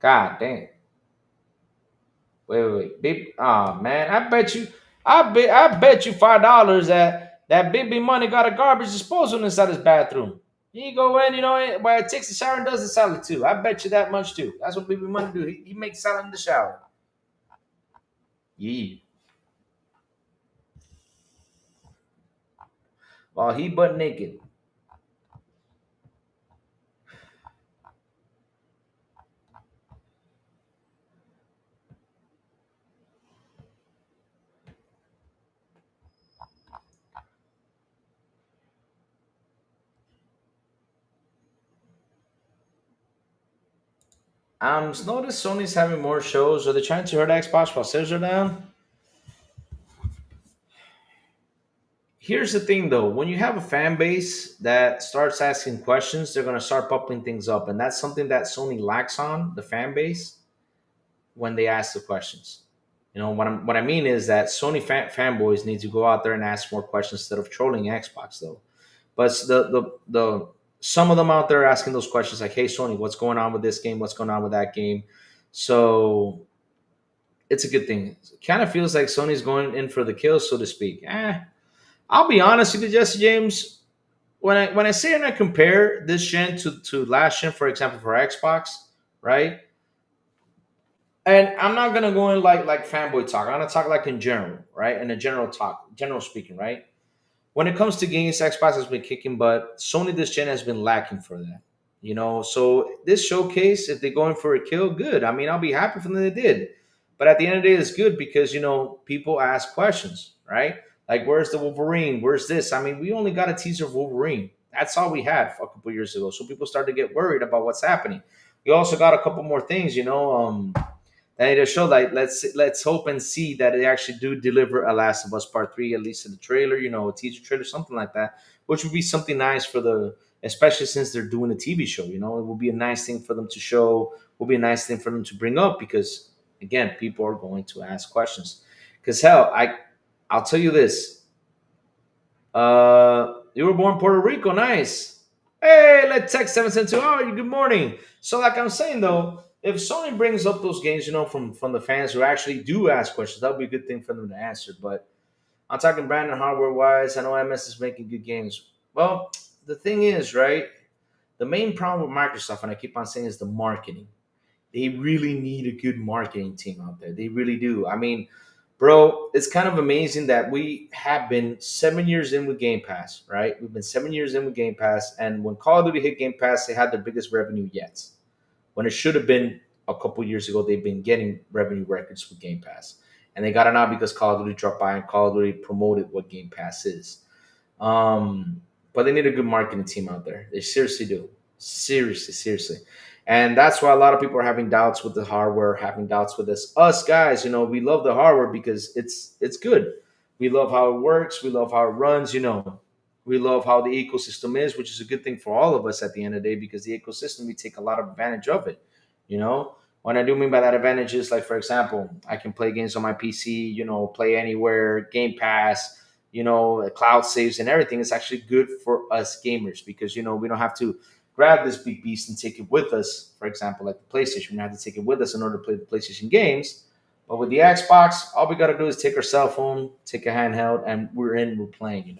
God damn. Wait. Big man, I bet you $5 that baby money got a garbage disposal inside his bathroom. He go in, while he takes the shower and does the salad too. I bet you that much too. That's what baby money do. He makes salad in the shower. Yeah. While he butt naked. Notice Sony's having more shows. Are they trying to hurt Xbox while sales are down? Here's the thing though, when you have a fan base that starts asking questions, they're gonna start popping things up. And that's something that Sony lacks on the fan base when they ask the questions. What I mean is that Sony fanboys need to go out there and ask more questions instead of trolling Xbox though. But the some of them out there asking those questions like, "Hey Sony, what's going on with this game? What's going on with that game?" So it's a good thing. It kind of feels like Sony's going in for the kill, so to speak. I'll be honest with you, Jesse James. When I say and I compare this gen to last gen, for example, for Xbox, right? And I'm not gonna go in like fanboy talk. I'm gonna talk like in general, right? In a general talk, general speaking, right? When it comes to games, Xbox has been kicking butt. Sony this gen has been lacking for that. So this showcase, if they're going for a kill, good. I mean, I'll be happy for them they did. But at the end of the day, it's good because people ask questions, right? Like, where's the Wolverine? Where's this? I mean, we only got a teaser of Wolverine. That's all we had a couple years ago. So people started to get worried about what's happening. We also got a couple more things, that need to show. Like, let's hope and see that they actually do deliver a Last of Us Part Three, at least in the trailer, a teaser trailer, something like that, which would be something nice for especially since they're doing a TV show. It will be a nice thing for them to show. Will be a nice thing for them to bring up because again, people are going to ask questions. Because hell, I'll tell you this. You were born in Puerto Rico, nice. Hey, let's text 772. Oh, you good morning. So, like I'm saying though, if Sony brings up those games, from the fans who actually do ask questions, that would be a good thing for them to answer. But I'm talking brand and hardware wise. I know MS is making good games. Well, the thing is, right? The main problem with Microsoft, and I keep on saying, is the marketing. They really need a good marketing team out there. They really do. I mean, bro, it's kind of amazing that we have been 7 years in with Game Pass, right? We've been 7 years in with Game Pass, and when Call of Duty hit Game Pass, they had their biggest revenue yet. When it should have been a couple years ago, they've been getting revenue records with Game Pass, and they got it now because Call of Duty dropped by and Call of Duty promoted what Game Pass is. But they need a good marketing team out there. They seriously do. Seriously, seriously. And that's why a lot of people are having doubts with the hardware, having doubts with this. Us guys, we love the hardware because it's good. We love how it works. We love how it runs. We love how the ecosystem is, which is a good thing for all of us at the end of the day because the ecosystem, we take a lot of advantage of it. You know, what I do mean by that advantage is like, for example, I can play games on my PC, play anywhere, Game Pass, cloud saves and everything. It's actually good for us gamers because, we don't have to grab this big beast and take it with us. For example, like the PlayStation, we have to take it with us in order to play the PlayStation games. But with the Xbox, all we got to do is take our cell phone, take a handheld, and we're playing.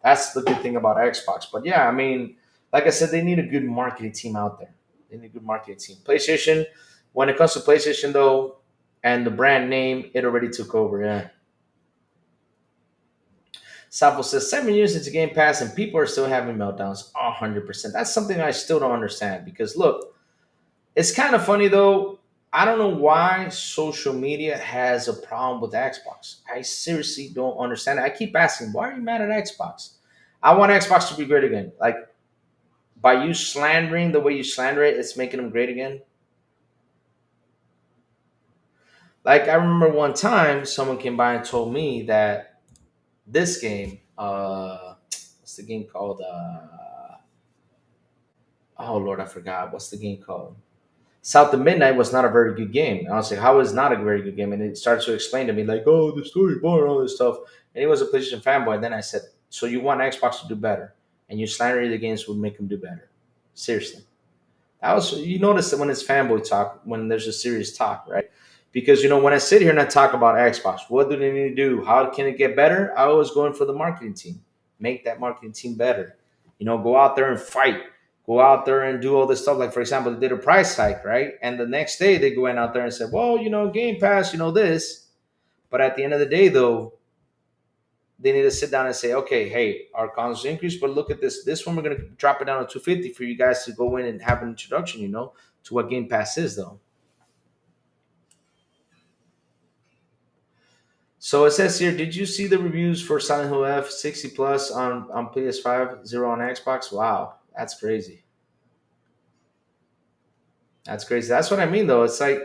That's the good thing about Xbox. But yeah, I mean, like I said, they need a good marketing team out there. They need a good marketing team. PlayStation, when it comes to PlayStation though, and the brand name, it already took over. Yeah. Safo says 7 years into Game Pass and people are still having meltdowns. 100%. That's something I still don't understand because look, it's kind of funny though. I don't know why social media has a problem with Xbox. I seriously don't understand it. I keep asking, why are you mad at Xbox? I want Xbox to be great again. Like by you slandering the way you slander it, it's making them great again. Like I remember one time someone came by and told me that this game, what's the game called? Oh Lord, I forgot. What's the game called? South of Midnight was not a very good game. I was like, how is not a very good game? And it started to explain to me like, oh, the story boring, all this stuff. And he was a PlayStation fanboy. And then I said, so you want Xbox to do better, and you slander the games would make them do better. Seriously, that was you notice that when it's fanboy talk, when there's a serious talk, right? Because when I sit here and I talk about Xbox, what do they need to do? How can it get better? I always go in for the marketing team. Make that marketing team better. Go out there and fight. Go out there and do all this stuff. Like for example, they did a price hike, right? And the next day they go in out there and said, well, Game Pass, this. But at the end of the day, though, they need to sit down and say, okay, hey, our consoles increased, but look at this. This one we're gonna drop it down to 250 for you guys to go in and have an introduction, to what Game Pass is, though. So it says here, did you see the reviews for Silent Hill F 60 plus on PS5, zero on Xbox? Wow, that's crazy. That's crazy. That's what I mean, though. It's like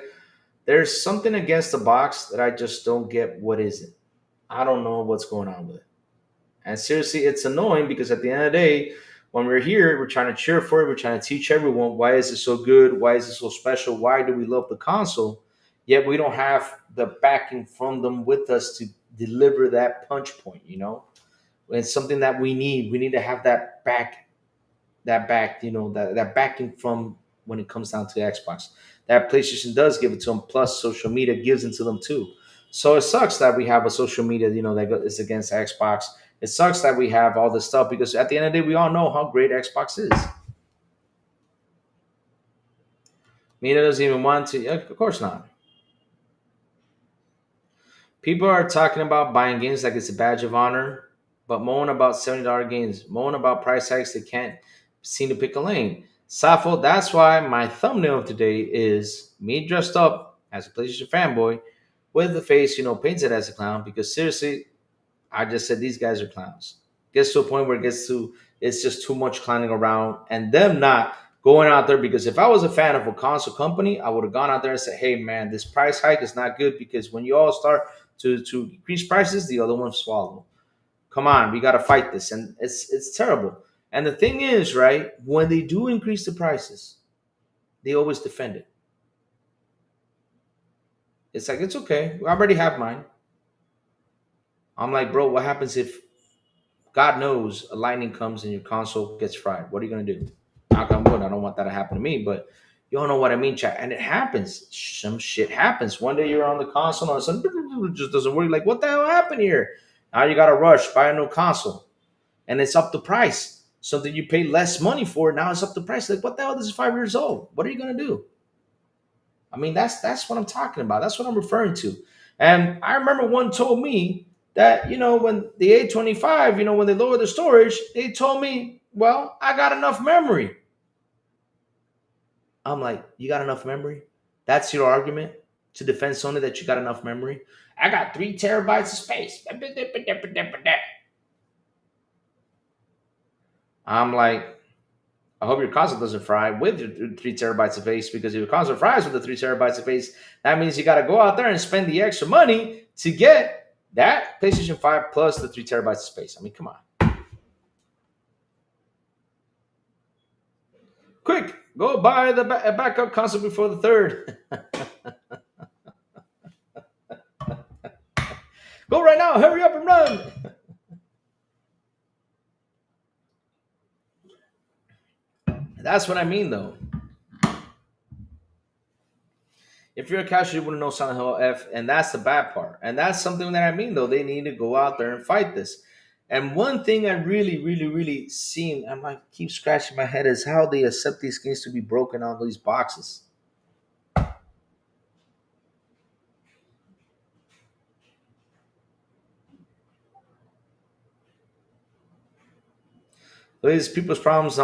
there's something against the box that I just don't get. What is it? I don't know what's going on with it. And seriously, it's annoying because at the end of the day, when we're here, we're trying to cheer for it. We're trying to teach everyone why is it so good? Why is it so special? Why do we love the console? Yet we don't have the backing from them with us to deliver that punch point. It's something that we need. We need to have that backing from when it comes down to Xbox. That PlayStation does give it to them, plus social media gives it to them too. So it sucks that we have a social media, that is against Xbox. It sucks that we have all this stuff because at the end of the day, we all know how great Xbox is. Mina doesn't even want to. Of course not. People are talking about buying games like it's a badge of honor, but moan about $70 games, moan about price hikes they can't seem to pick a lane. Safo, that's why my thumbnail of today is me dressed up as a PlayStation fanboy with the face, painted as a clown, because seriously, I just said these guys are clowns. Gets to a point where it's just too much clowning around and them not going out there, because if I was a fan of a console company, I would have gone out there and said, hey man, this price hike is not good because when you all start to increase prices, the other ones follow. Come on, we got to fight this. And it's terrible. And the thing is, right, when they do increase the prices, they always defend it. It's like, it's okay. I already have mine. I'm like, bro, what happens if God knows a lightning comes and your console gets fried? What are you going to do? Knock on wood. I don't want that to happen to me, but you all know what I mean, chat. And it happens. Some shit happens. One day you're on the console and sudden it just doesn't work. Like, what the hell happened here? Now you got to rush, buy a new console. And it's up the price. Something you pay less money for, now it's up the price. Like, what the hell? This is 5 years old. What are you going to do? I mean, that's what I'm talking about. That's what I'm referring to. And I remember one told me that, when the A25, when they lower the storage, they told me, well, I got enough memory. I'm like, you got enough memory? That's your argument to defend Sony, that you got enough memory? I got 3 terabytes of space. I'm like, I hope your console doesn't fry with your 3 terabytes of space, because if your console fries with the 3 terabytes of space, that means you got to go out there and spend the extra money to get that PlayStation 5 plus the 3 terabytes of space. I mean, come on. Quick, go buy the backup console before the third. Go right now, hurry up and run. That's what I mean, though. If you're a casual, you wouldn't know Silent Hill F, and that's the bad part. And that's something that I mean, though. They need to go out there and fight this. And one thing I really, really, really seen, I might keep scratching my head, is how they accept these games to be broken on these boxes. These people's problems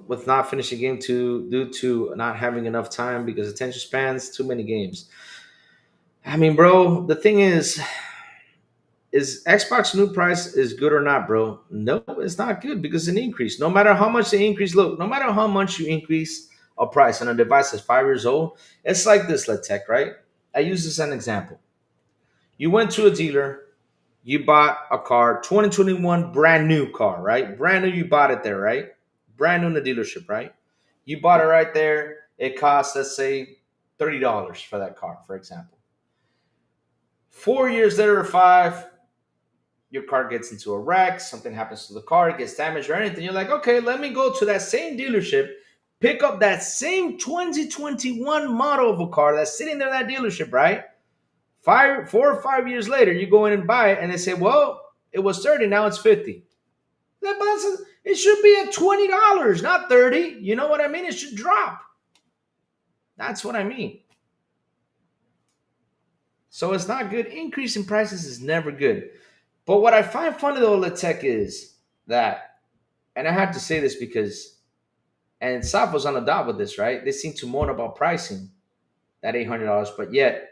with not finishing game due to not having enough time because attention spans, too many games. I mean, bro, the thing is Xbox new price is good or not, bro? No, it's not good because it's an increase. No matter how much they increase, look, no matter how much you increase a price on a device that's 5 years old, it's like this, Let Tech, right? I use this as an example. You went to a dealer, you bought a car, 2021 brand new car, right? Brand new, you bought it there, right? Brand new in the dealership, right? You bought it right there. It costs, let's say, $30 for that car, for example. 4 years later, or 5, your car gets into a wreck, something happens to the car, it gets damaged or anything. You're like, okay, let me go to that same dealership, pick up that same 2021 model of a car that's sitting there in that dealership, right? 4 or 5 years later, you go in and buy it, and they say, well, it was 30, now it's 50. It should be at $20, not 30. You know what I mean? It should drop. That's what I mean. So it's not good. Increasing prices is never good. But what I find funny though, Letech, is that, and I have to say this because, and Saf was on the dot with this, right? They seem to moan about pricing that $800, but yet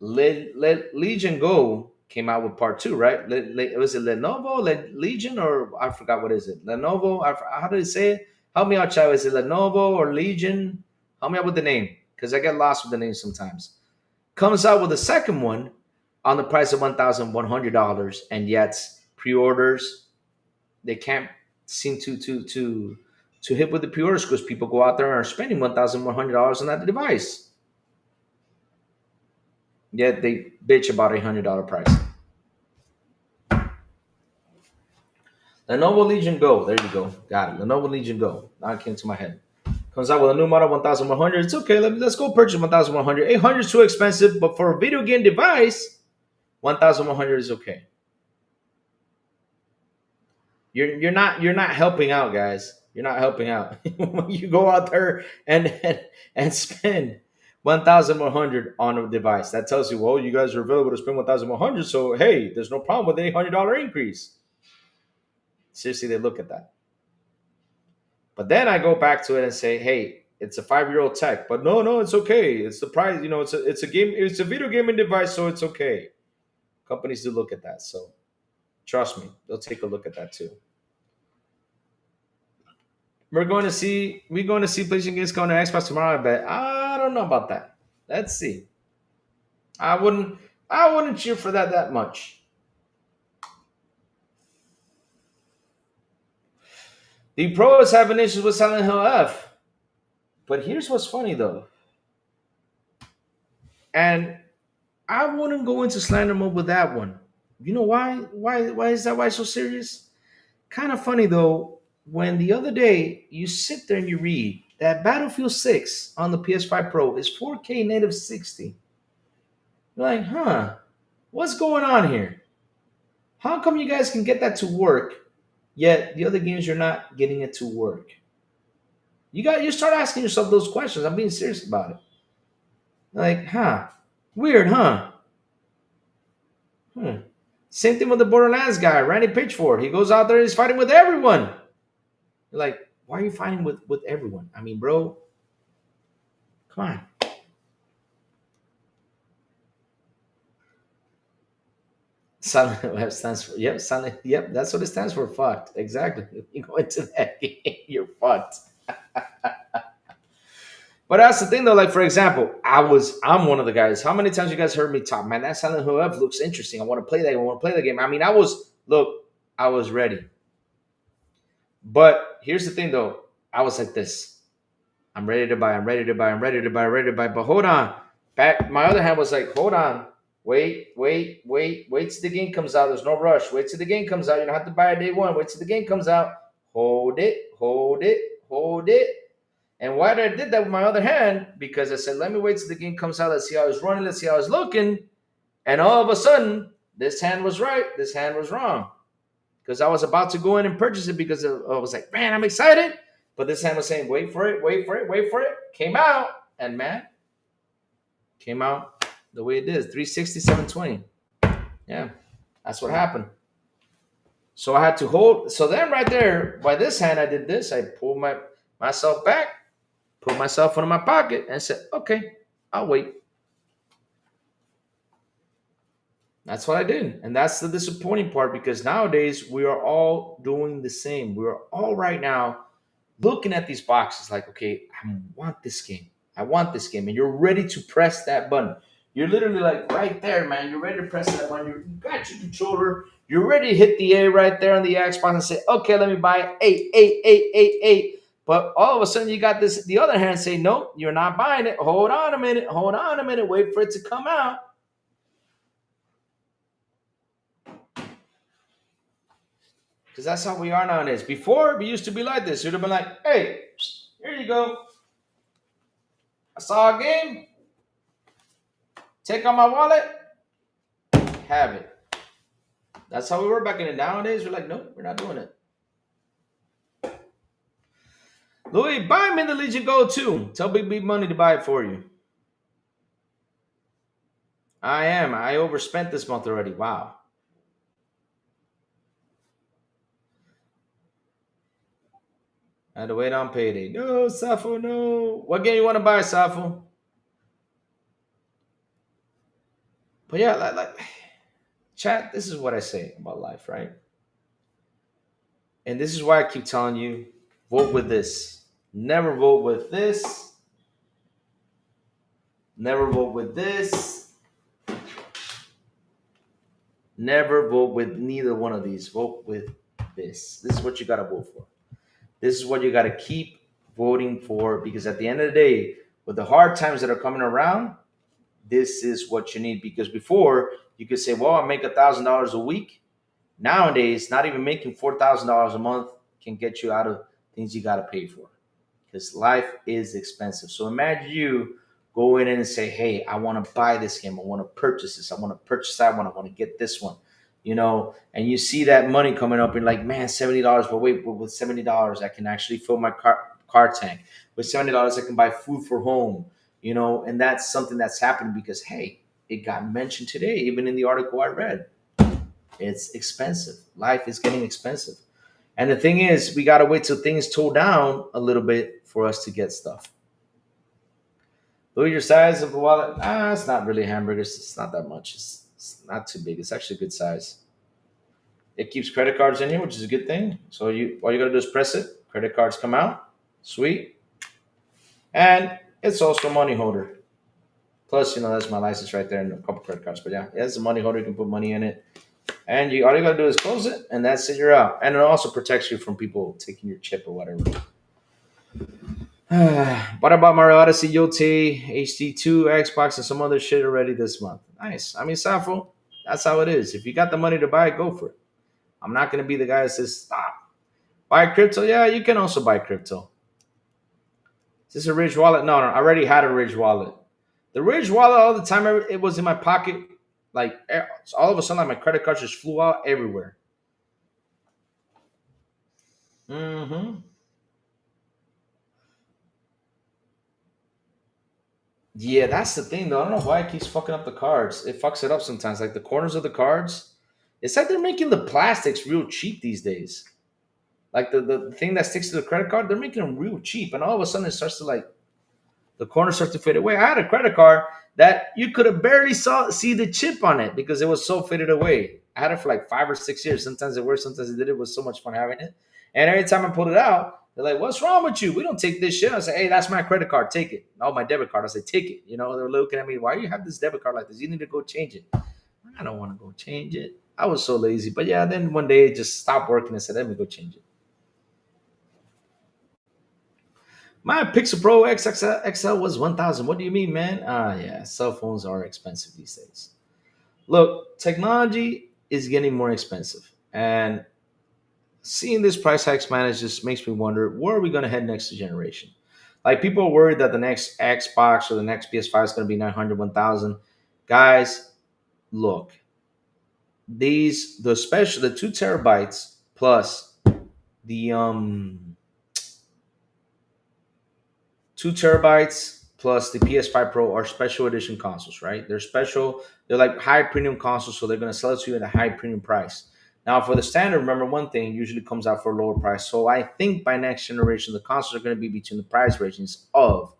Legion Go came out with part 2, right? Was it Lenovo, Legion, or I forgot what is it? Lenovo. How did it say it? Help me out, Chad. Is it Lenovo or Legion? Help me out with the name because I get lost with the name sometimes. Comes out with a second one on the price of $1,100, and yet pre-orders, they can't seem to hit with the pre-orders because people go out there and are spending $1,100 on that device. Yet they bitch about $800 price. Lenovo Legion Go. There you go. Got it. Lenovo Legion Go. Now it came to my head. Comes out with a new model, 1,100. It's okay. Let's go purchase 1,100. 800 is too expensive, but for a video game device, 1,100 is okay. You're not helping out, guys. You're not helping out. You go out there and spend 1,100 on a device. That tells you, well, you guys are available to spend 1,100. So hey, there's no problem with the $800 increase. Seriously, they look at that. But then I go back to it and say, hey, it's a 5-year-old tech. But no, it's okay. It's the price. You know, it's a game. It's a video gaming device, so it's okay. Companies do look at that. So trust me, they'll take a look at that too. We're going to see PlayStation games coming to Xbox tomorrow. I bet. I don't know about that. Let's see. I wouldn't cheer for that much. The Pro is having issues with Silent Hill F. But here's what's funny though. And I wouldn't go into slander mode with that one. You know why? Why is that? Why so serious? Kind of funny though. When the other day you sit there and you read that Battlefield 6 on the PS5 Pro is 4K native 60. You're like, huh? What's going on here? How come you guys can get that to work, yet the other games you're not getting it to work? You start asking yourself those questions. I'm being serious about it. Like, huh? Weird, huh? Same thing with the Borderlands guy, Randy Pitchford. He goes out there, he's fighting with everyone. You're like, why are you fighting with everyone? I mean, bro, come on. Silent Web stands for silent. Yep, that's what it stands for. Fucked. Exactly. You go into that game, you're fucked. But that's the thing, though. Like for example, I'm one of the guys. How many times you guys heard me talk? Man, that Silent Hill F looks interesting. I want to play that. I want to play the game. I mean, I was ready. But here's the thing, though. I was like this. I'm ready to buy. But hold on. My other hand was like, hold on. Wait till the game comes out. There's no rush. Wait till the game comes out. You don't have to buy it day one. Wait till the game comes out. Hold it. And why did I did that with my other hand? Because I said, let me wait till the game comes out. Let's see how it's running. Let's see how it's looking. And all of a sudden, this hand was right. This hand was wrong. Because I was about to go in and purchase it because I was like, man, I'm excited. But this hand was saying, wait for it. Came out. And man, came out the way it is. 360, 720. Yeah, that's what happened. So I had to hold. So then right there, by this hand, I did this. I pulled myself back, put myself into my pocket, and said, okay, I'll wait. That's what I did. And that's the disappointing part because nowadays we are all doing the same. We are all right now looking at these boxes like, okay, I want this game. And you're ready to press that button. You're literally like right there, man. You're ready to press that button. You got your controller. You're ready to hit the A right there on the Xbox and say, okay, let me buy it. But all of a sudden you got this, the other hand say, nope, you're not buying it. Hold on a minute. Wait for it to come out. Because that's how we are nowadays. Before, we used to be like this. You'd have been like, hey, here you go. I saw a game. Take out my wallet, have it. That's how we were back in the nowadays. We're like, nope, we're not doing it. Louis, buy me the Legion Gold too. Tell Big B Money to buy it for you. I am. I overspent this month already. Wow. I had to wait on payday. No, Safo, no. What game you want to buy, Safo? But yeah, chat, this is what I say about life, right? And this is why I keep telling you, vote with this. Never vote with this. Never vote with this. Never vote with neither one of these. Vote with this. This is what you got to vote for. This is what you got to keep voting for because at the end of the day, with the hard times that are coming around, this is what you need. Because before, you could say, well, I make $1,000 a week. Nowadays, not even making $4,000 a month can get you out of things you got to pay for because life is expensive. So imagine you go in and say, hey, I want to buy this game. I want to purchase this. I want to purchase that one. I want to get this one, and you see that money coming up and like, man, $70. But wait, with $70, I can actually fill my car tank. With $70, I can buy food for home, and that's something that's happened because, hey, it got mentioned today, even in the article I read. It's expensive. Life is getting expensive. And the thing is, we got to wait till things toe down a little bit for us to get stuff. Look at your size of the wallet. It's not really hamburgers. It's not that much. It's not too big. It's actually a good size. It keeps credit cards in here, which is a good thing. So all you got to do is press it. Credit cards come out. Sweet. And it's also a money holder. Plus, that's my license right there and a couple credit cards. But yeah, it's a money holder. You can put money in it. And all you gotta do is close it, and that's it. You're out. And it also protects you from people taking your chip or whatever. What about Mario Odyssey, Yote, HD2, Xbox, and some other shit already this month? Nice. I mean, Safo, that's how it is. If you got the money to buy it, go for it. I'm not gonna be the guy that says stop. Buy crypto? Yeah, you can also buy crypto. Is this a Ridge wallet? No, I already had a Ridge wallet. The Ridge wallet all the time, it was in my pocket. Like all of a sudden, my credit card just flew out everywhere. Mm-hmm. Yeah, that's the thing though. I don't know why it keeps fucking up the cards. It fucks it up sometimes. Like the corners of the cards. It's like they're making the plastics real cheap these days. Like the thing that sticks to the credit card, they're making them real cheap. And all of a sudden it starts to the corner starts to fade away. I had a credit card that you could have barely see the chip on it because it was so faded away. I had it for like 5 or 6 years. Sometimes it worked, sometimes it did. It was so much fun having it. And every time I pulled it out, they're like, "What's wrong with you? We don't take this shit." I say, "Hey, that's my credit card. Take it." Oh, my debit card. I say, "Take it." They're looking at me. Why do you have this debit card like this? You need to go change it. I don't want to go change it. I was so lazy. But yeah, then one day it just stopped working and said, "Let me go change it." My Pixel Pro XXL was 1,000. What do you mean, man? Yeah, cell phones are expensive these days. Look, technology is getting more expensive. And seeing this price hikes, man, it just makes me wonder where are we going to head next generation? Like people are worried that the next Xbox or the next PS5 is going to be 900, 1,000. Guys, look, the 2 terabytes plus the 2 terabytes plus the PS5 Pro are special edition consoles, right? They're special. They're like high premium consoles, so they're going to sell it to you at a high premium price. Now, for the standard, remember one thing, usually comes out for a lower price. So I think by next generation, the consoles are going to be between the price ranges of,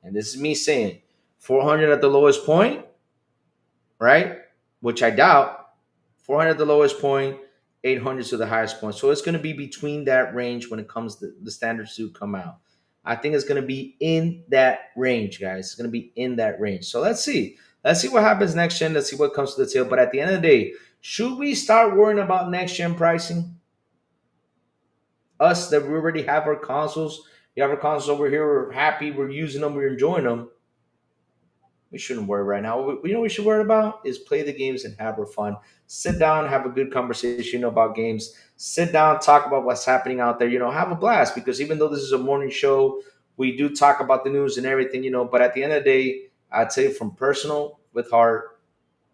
and this is me saying, 400 at the lowest point, right? Which I doubt. 400 at the lowest point, 800 to the highest point. So it's going to be between that range when it comes to the standards to come out. I think it's going to be in that range, guys. It's going to be in that range. So let's see. Let's see what happens next gen. Let's see what comes to the table. But at the end of the day, should we start worrying about next gen pricing? Us that we already have our consoles. We have our consoles over here. We're happy. We're using them. We're enjoying them. We shouldn't worry right now. What we should worry about is play the games and have our fun. Sit down, have a good conversation about games. Sit down, talk about what's happening out there. Have a blast because even though this is a morning show, we do talk about the news and everything. But at the end of the day, I'd say from with heart.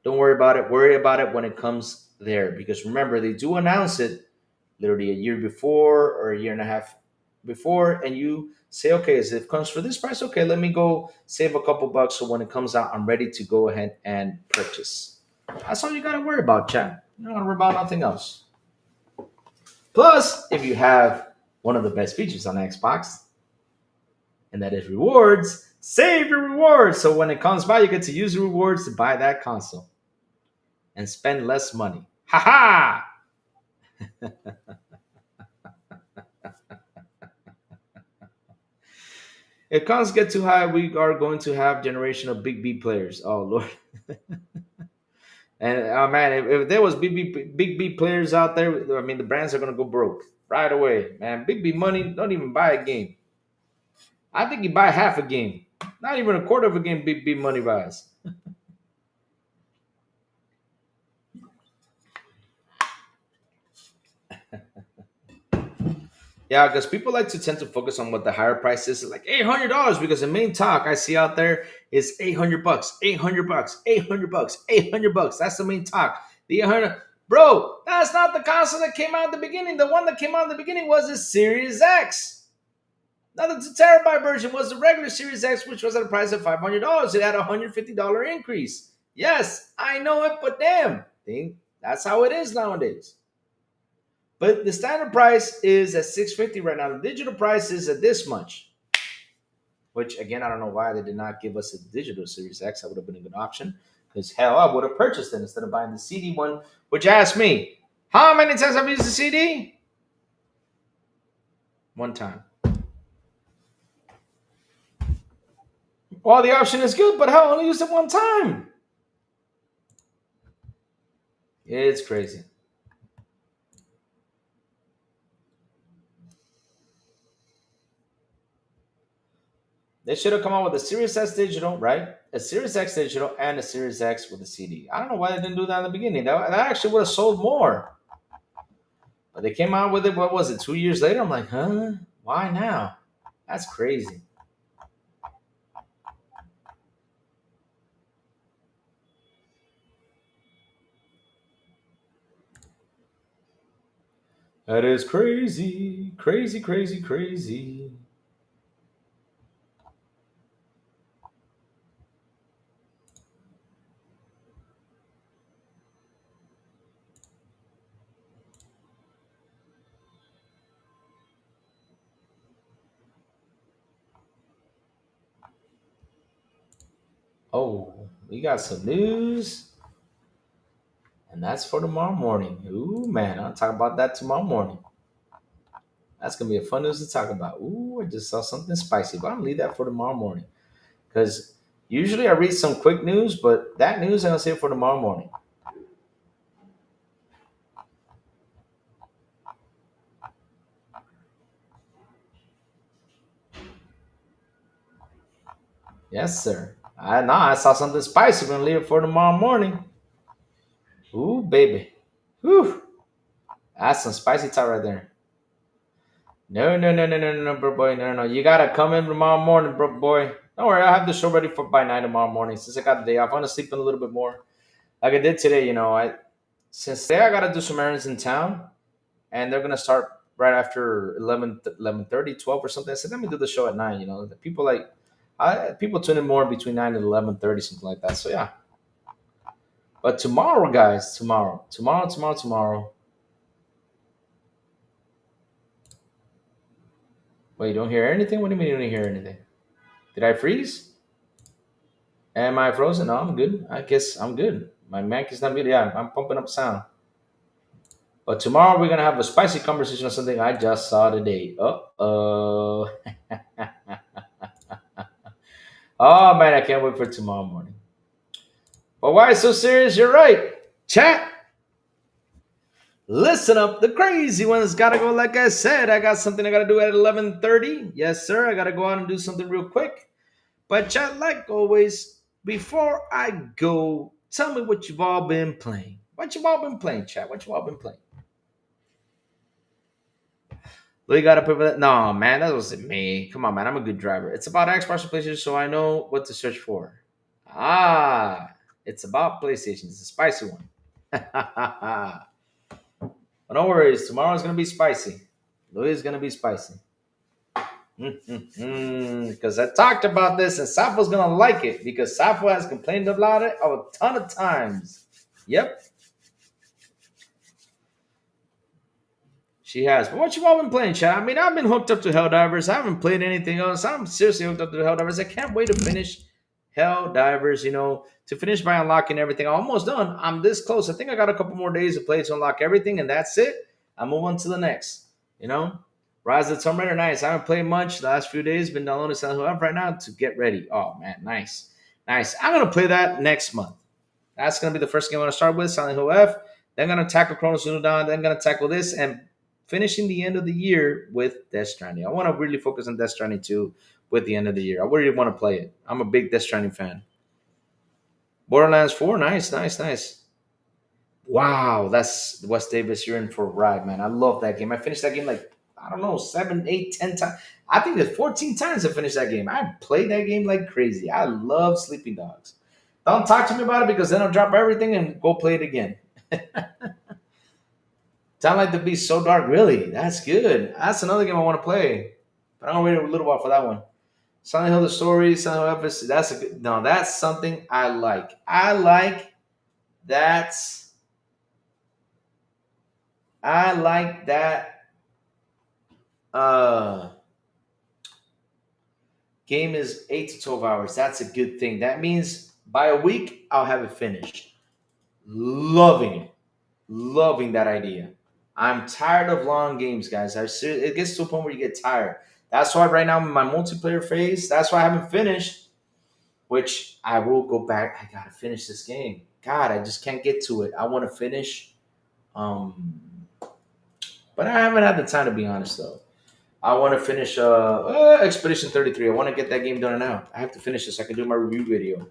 Don't worry about it. Worry about it when it comes there. Because remember, they do announce it literally a year before or a year and a half before, and you say, okay, as if it comes for this price, okay, let me go save a couple bucks so when it comes out, I'm ready to go ahead and purchase. That's all you gotta worry about, chat. You don't gotta worry about nothing else. Plus, if you have one of the best features on Xbox, and that is rewards, save your rewards. So when it comes by, you get to use the rewards to buy that console and spend less money. Ha ha! If costs get too high, we are going to have generation of big B players. Oh Lord! And oh man, if there was big B players out there, I mean the brands are gonna go broke right away, man. Big B money don't even buy a game. I think you buy half a game, not even a quarter of a game. Big B money buys. Yeah, because people like to tend to focus on what the higher price is, like $800, because the main talk I see out there is $800, $800, $800, $800. That's the main talk. The 800, bro. That's not the console that came out at the beginning. The one that came out at the beginning was the Series X. Now the 2 terabyte version was the regular Series X, which was at a price of $500. It had a $150 increase. Yes, I know it, but damn, think that's how it is nowadays. But the standard price is at 650 right now. The digital price is at this much. Which again, I don't know why they did not give us a digital Series X. That would have been a good option. Because hell, I would have purchased it instead of buying the CD one. Which asked me, how many times have I used the CD? One time. Well, the option is good, but hell, I only used it one time. It's crazy. They should have come out with a Series S digital, right? A Series X digital and a Series X with a CD. I don't know why they didn't do that in the beginning. That actually would have sold more. But they came out with it, what was it, 2 years later? I'm like, huh? Why now? That's crazy. That is crazy. Crazy, crazy, crazy. Oh, we got some news, and that's for tomorrow morning. Ooh, man, I'll talk about that tomorrow morning. That's gonna be a fun news to talk about. Ooh, I just saw something spicy, but I'm gonna leave that for tomorrow morning. Because usually I read some quick news, but that news I'm gonna save for tomorrow morning. Yes, sir. I saw something spicy. We're gonna leave it for tomorrow morning. Ooh, baby. Whew. That's some spicy talk right there. No, no, no, no, no, no, no, bro boy. No, no, no. You gotta come in tomorrow morning, bro boy. Don't worry, I'll have the show ready for by 9 tomorrow morning. Since I got the day off, I'm gonna sleep in a little bit more. Like I did today, I since today I gotta do some errands in town, and they're gonna start right after 11:30, 12 or something. I said, let me do the show at 9. The people people tune in more between 9 and 11:30, something like that. So yeah. But tomorrow, guys, tomorrow. Wait, you don't hear anything? What do you mean you don't hear anything? Did I freeze? Am I frozen? No, I'm good. I guess I'm good. My mic is not good. Yeah, I'm pumping up sound. But tomorrow we're gonna have a spicy conversation on something I just saw today. Oh. Oh man, I can't wait for tomorrow morning. But why so serious? You're right. Chat. Listen up. The crazy ones gotta go. Like I said, I got something I gotta do at 11:30. Yes, sir. I gotta go out and do something real quick. But chat, like always, before I go, tell me what you've all been playing. What you've all been playing, chat? What you all been playing? We gotta put that. No, man, that wasn't me. Come on, man. I'm a good driver. It's about Xbox and PlayStation, so I know what to search for. Ah. It's about PlayStation. It's a spicy one. But no worries. Tomorrow's gonna be spicy. Louis is gonna be spicy. Because I talked about this and Safo's gonna like it because Safo has complained about it a ton of times. Yep, she has. But what you all been playing, chat? I mean, I've been hooked up to Helldivers. I haven't played anything else. I'm seriously hooked up to Helldivers. I can't wait to finish Helldivers, to finish by unlocking everything. I'm almost done. I'm this close. I think I got a couple more days to play to unlock everything, and that's it. I move on to the next. You know? Rise of the Tomb Raider, nice. I haven't played much the last few days. Been downloading Silent Hill right now to get ready. Oh man, nice, nice. I'm gonna play that next month. That's gonna be the first game I'm gonna start with Silent Hill F. Then gonna tackle Chronos Dawn. Then gonna tackle this and finishing the end of the year with Death Stranding. I want to really focus on Death Stranding 2 with the end of the year. I really want to play it. I'm a big Death Stranding fan. Borderlands 4, nice, nice, nice. Wow, that's Wes Davis. You're in for a ride, man. I love that game. I finished that game like, I don't know, 7, 8, 10 times. I think it's 14 times I finished that game. I played that game like crazy. I love Sleeping Dogs. Don't talk to me about it because then I'll drop everything and go play it again. Sound like the Beast So Dark, really? That's good. That's another game I want to play. But I'm gonna wait a little while for that one. Silent Hill the story, Silent Hill Episode. That's a good. No, that's something I like. I like that. I like that. Uh, Game is 8 to 12 hours. That's a good thing. That means by a week I'll have it finished. Loving it. Loving that idea. I'm tired of long games, guys. It gets to a point where you get tired. That's why right now I'm in my multiplayer phase. That's why I haven't finished, which I will go back. I gotta finish this game. God, I just can't get to it. I want to finish, but I haven't had the time to be honest though. I want to finish Expedition 33. I want to get that game done now. I have to finish this so I can do my review video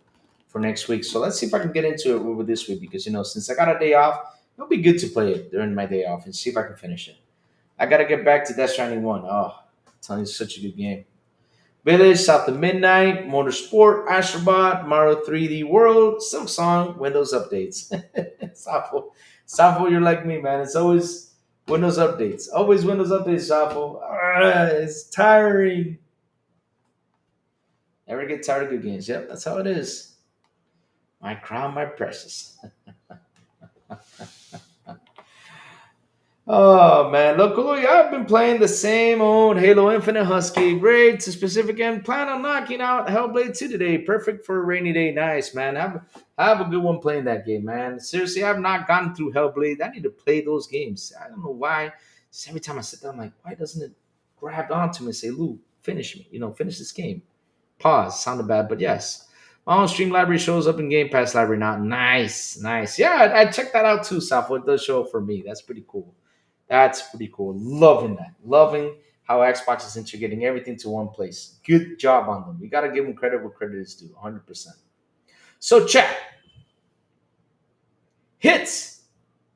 for next week. So let's see if I can get into it with this week because since I got a day off, it'll be good to play it during my day off and see if I can finish it. I gotta get back to Death Stranding 1. Oh, I'm telling you, it's such a good game. Village, South of Midnight, Motorsport, Astrobot, Mario 3D World, Silk Song, Windows updates. Sapo, Sapo, you're like me, man. It's always Windows updates. Always Windows updates, Sapo. It's tiring. Never get tired of good games. Yep, that's how it is. My crown, my precious. Oh man, look, I've been playing the same old Halo Infinite Husky. Great to specific and plan on knocking out Hellblade 2 today. Perfect for a rainy day. Nice, man. Have a good one playing that game, man. Seriously, I've not gotten through Hellblade. I need to play those games. I don't know why. Just every time I sit down, I'm like, why doesn't it grab onto me and say, Lou, finish me? Finish this game. Pause. Sounded bad, but yes. My own stream library shows up in Game Pass library now. Nice, nice. Yeah, I checked that out too, Safo. It does show up for me. That's pretty cool. That's pretty cool. Loving that. Loving how Xbox is integrating everything to one place. Good job on them. We got to give them credit where credit is due. 100%. So, chat. Hits.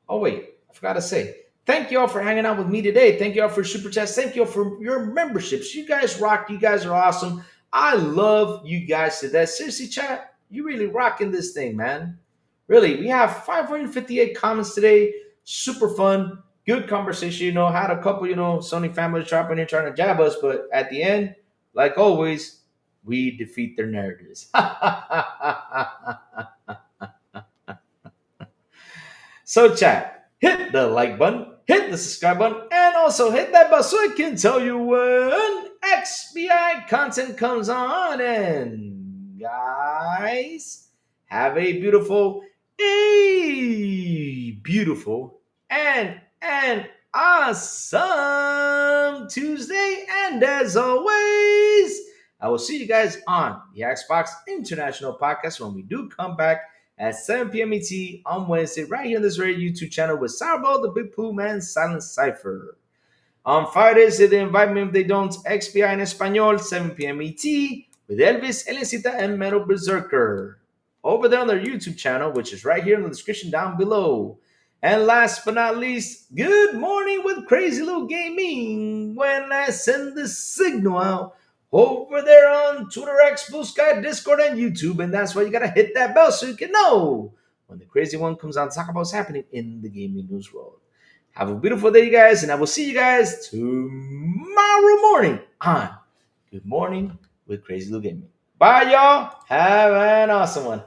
Oh, wait. I forgot to say. Thank you all for hanging out with me today. Thank you all for super chats. Thank you all for your memberships. You guys rock. You guys are awesome. I love you guys to that. Seriously, chat. You really rocking this thing, man. Really. We have 558 comments today. Super fun. Good conversation, had a couple, Sony families dropping in trying to jab us, but at the end, like always, we defeat their narratives. So, chat, hit the like button, hit the subscribe button, and also hit that bell so I can tell you when XBI content comes on. And guys, have a beautiful, and awesome Tuesday. And as always, I will see you guys on the Xbox International Podcast when we do come back at 7 p.m. ET on Wednesday, right here on this radio YouTube channel with Sourbow, the Big Pooh Man, Silent Cypher. On Fridays, they invite me if they don't, XBI in Espanol, 7 p.m. ET with Elvis, Elencita, and Metal Berserker. Over there on their YouTube channel, which is right here in the description down below. And last but not least, good morning with Crazy Little Gaming when I send the signal out over there on Twitter, X, Blue Sky, Discord, and YouTube. And that's why you gotta hit that bell so you can know when the crazy one comes on to talk about what's happening in the gaming news world. Have a beautiful day, you guys, and I will see you guys tomorrow morning on Good Morning with Crazy Little Gaming. Bye, y'all. Have an awesome one.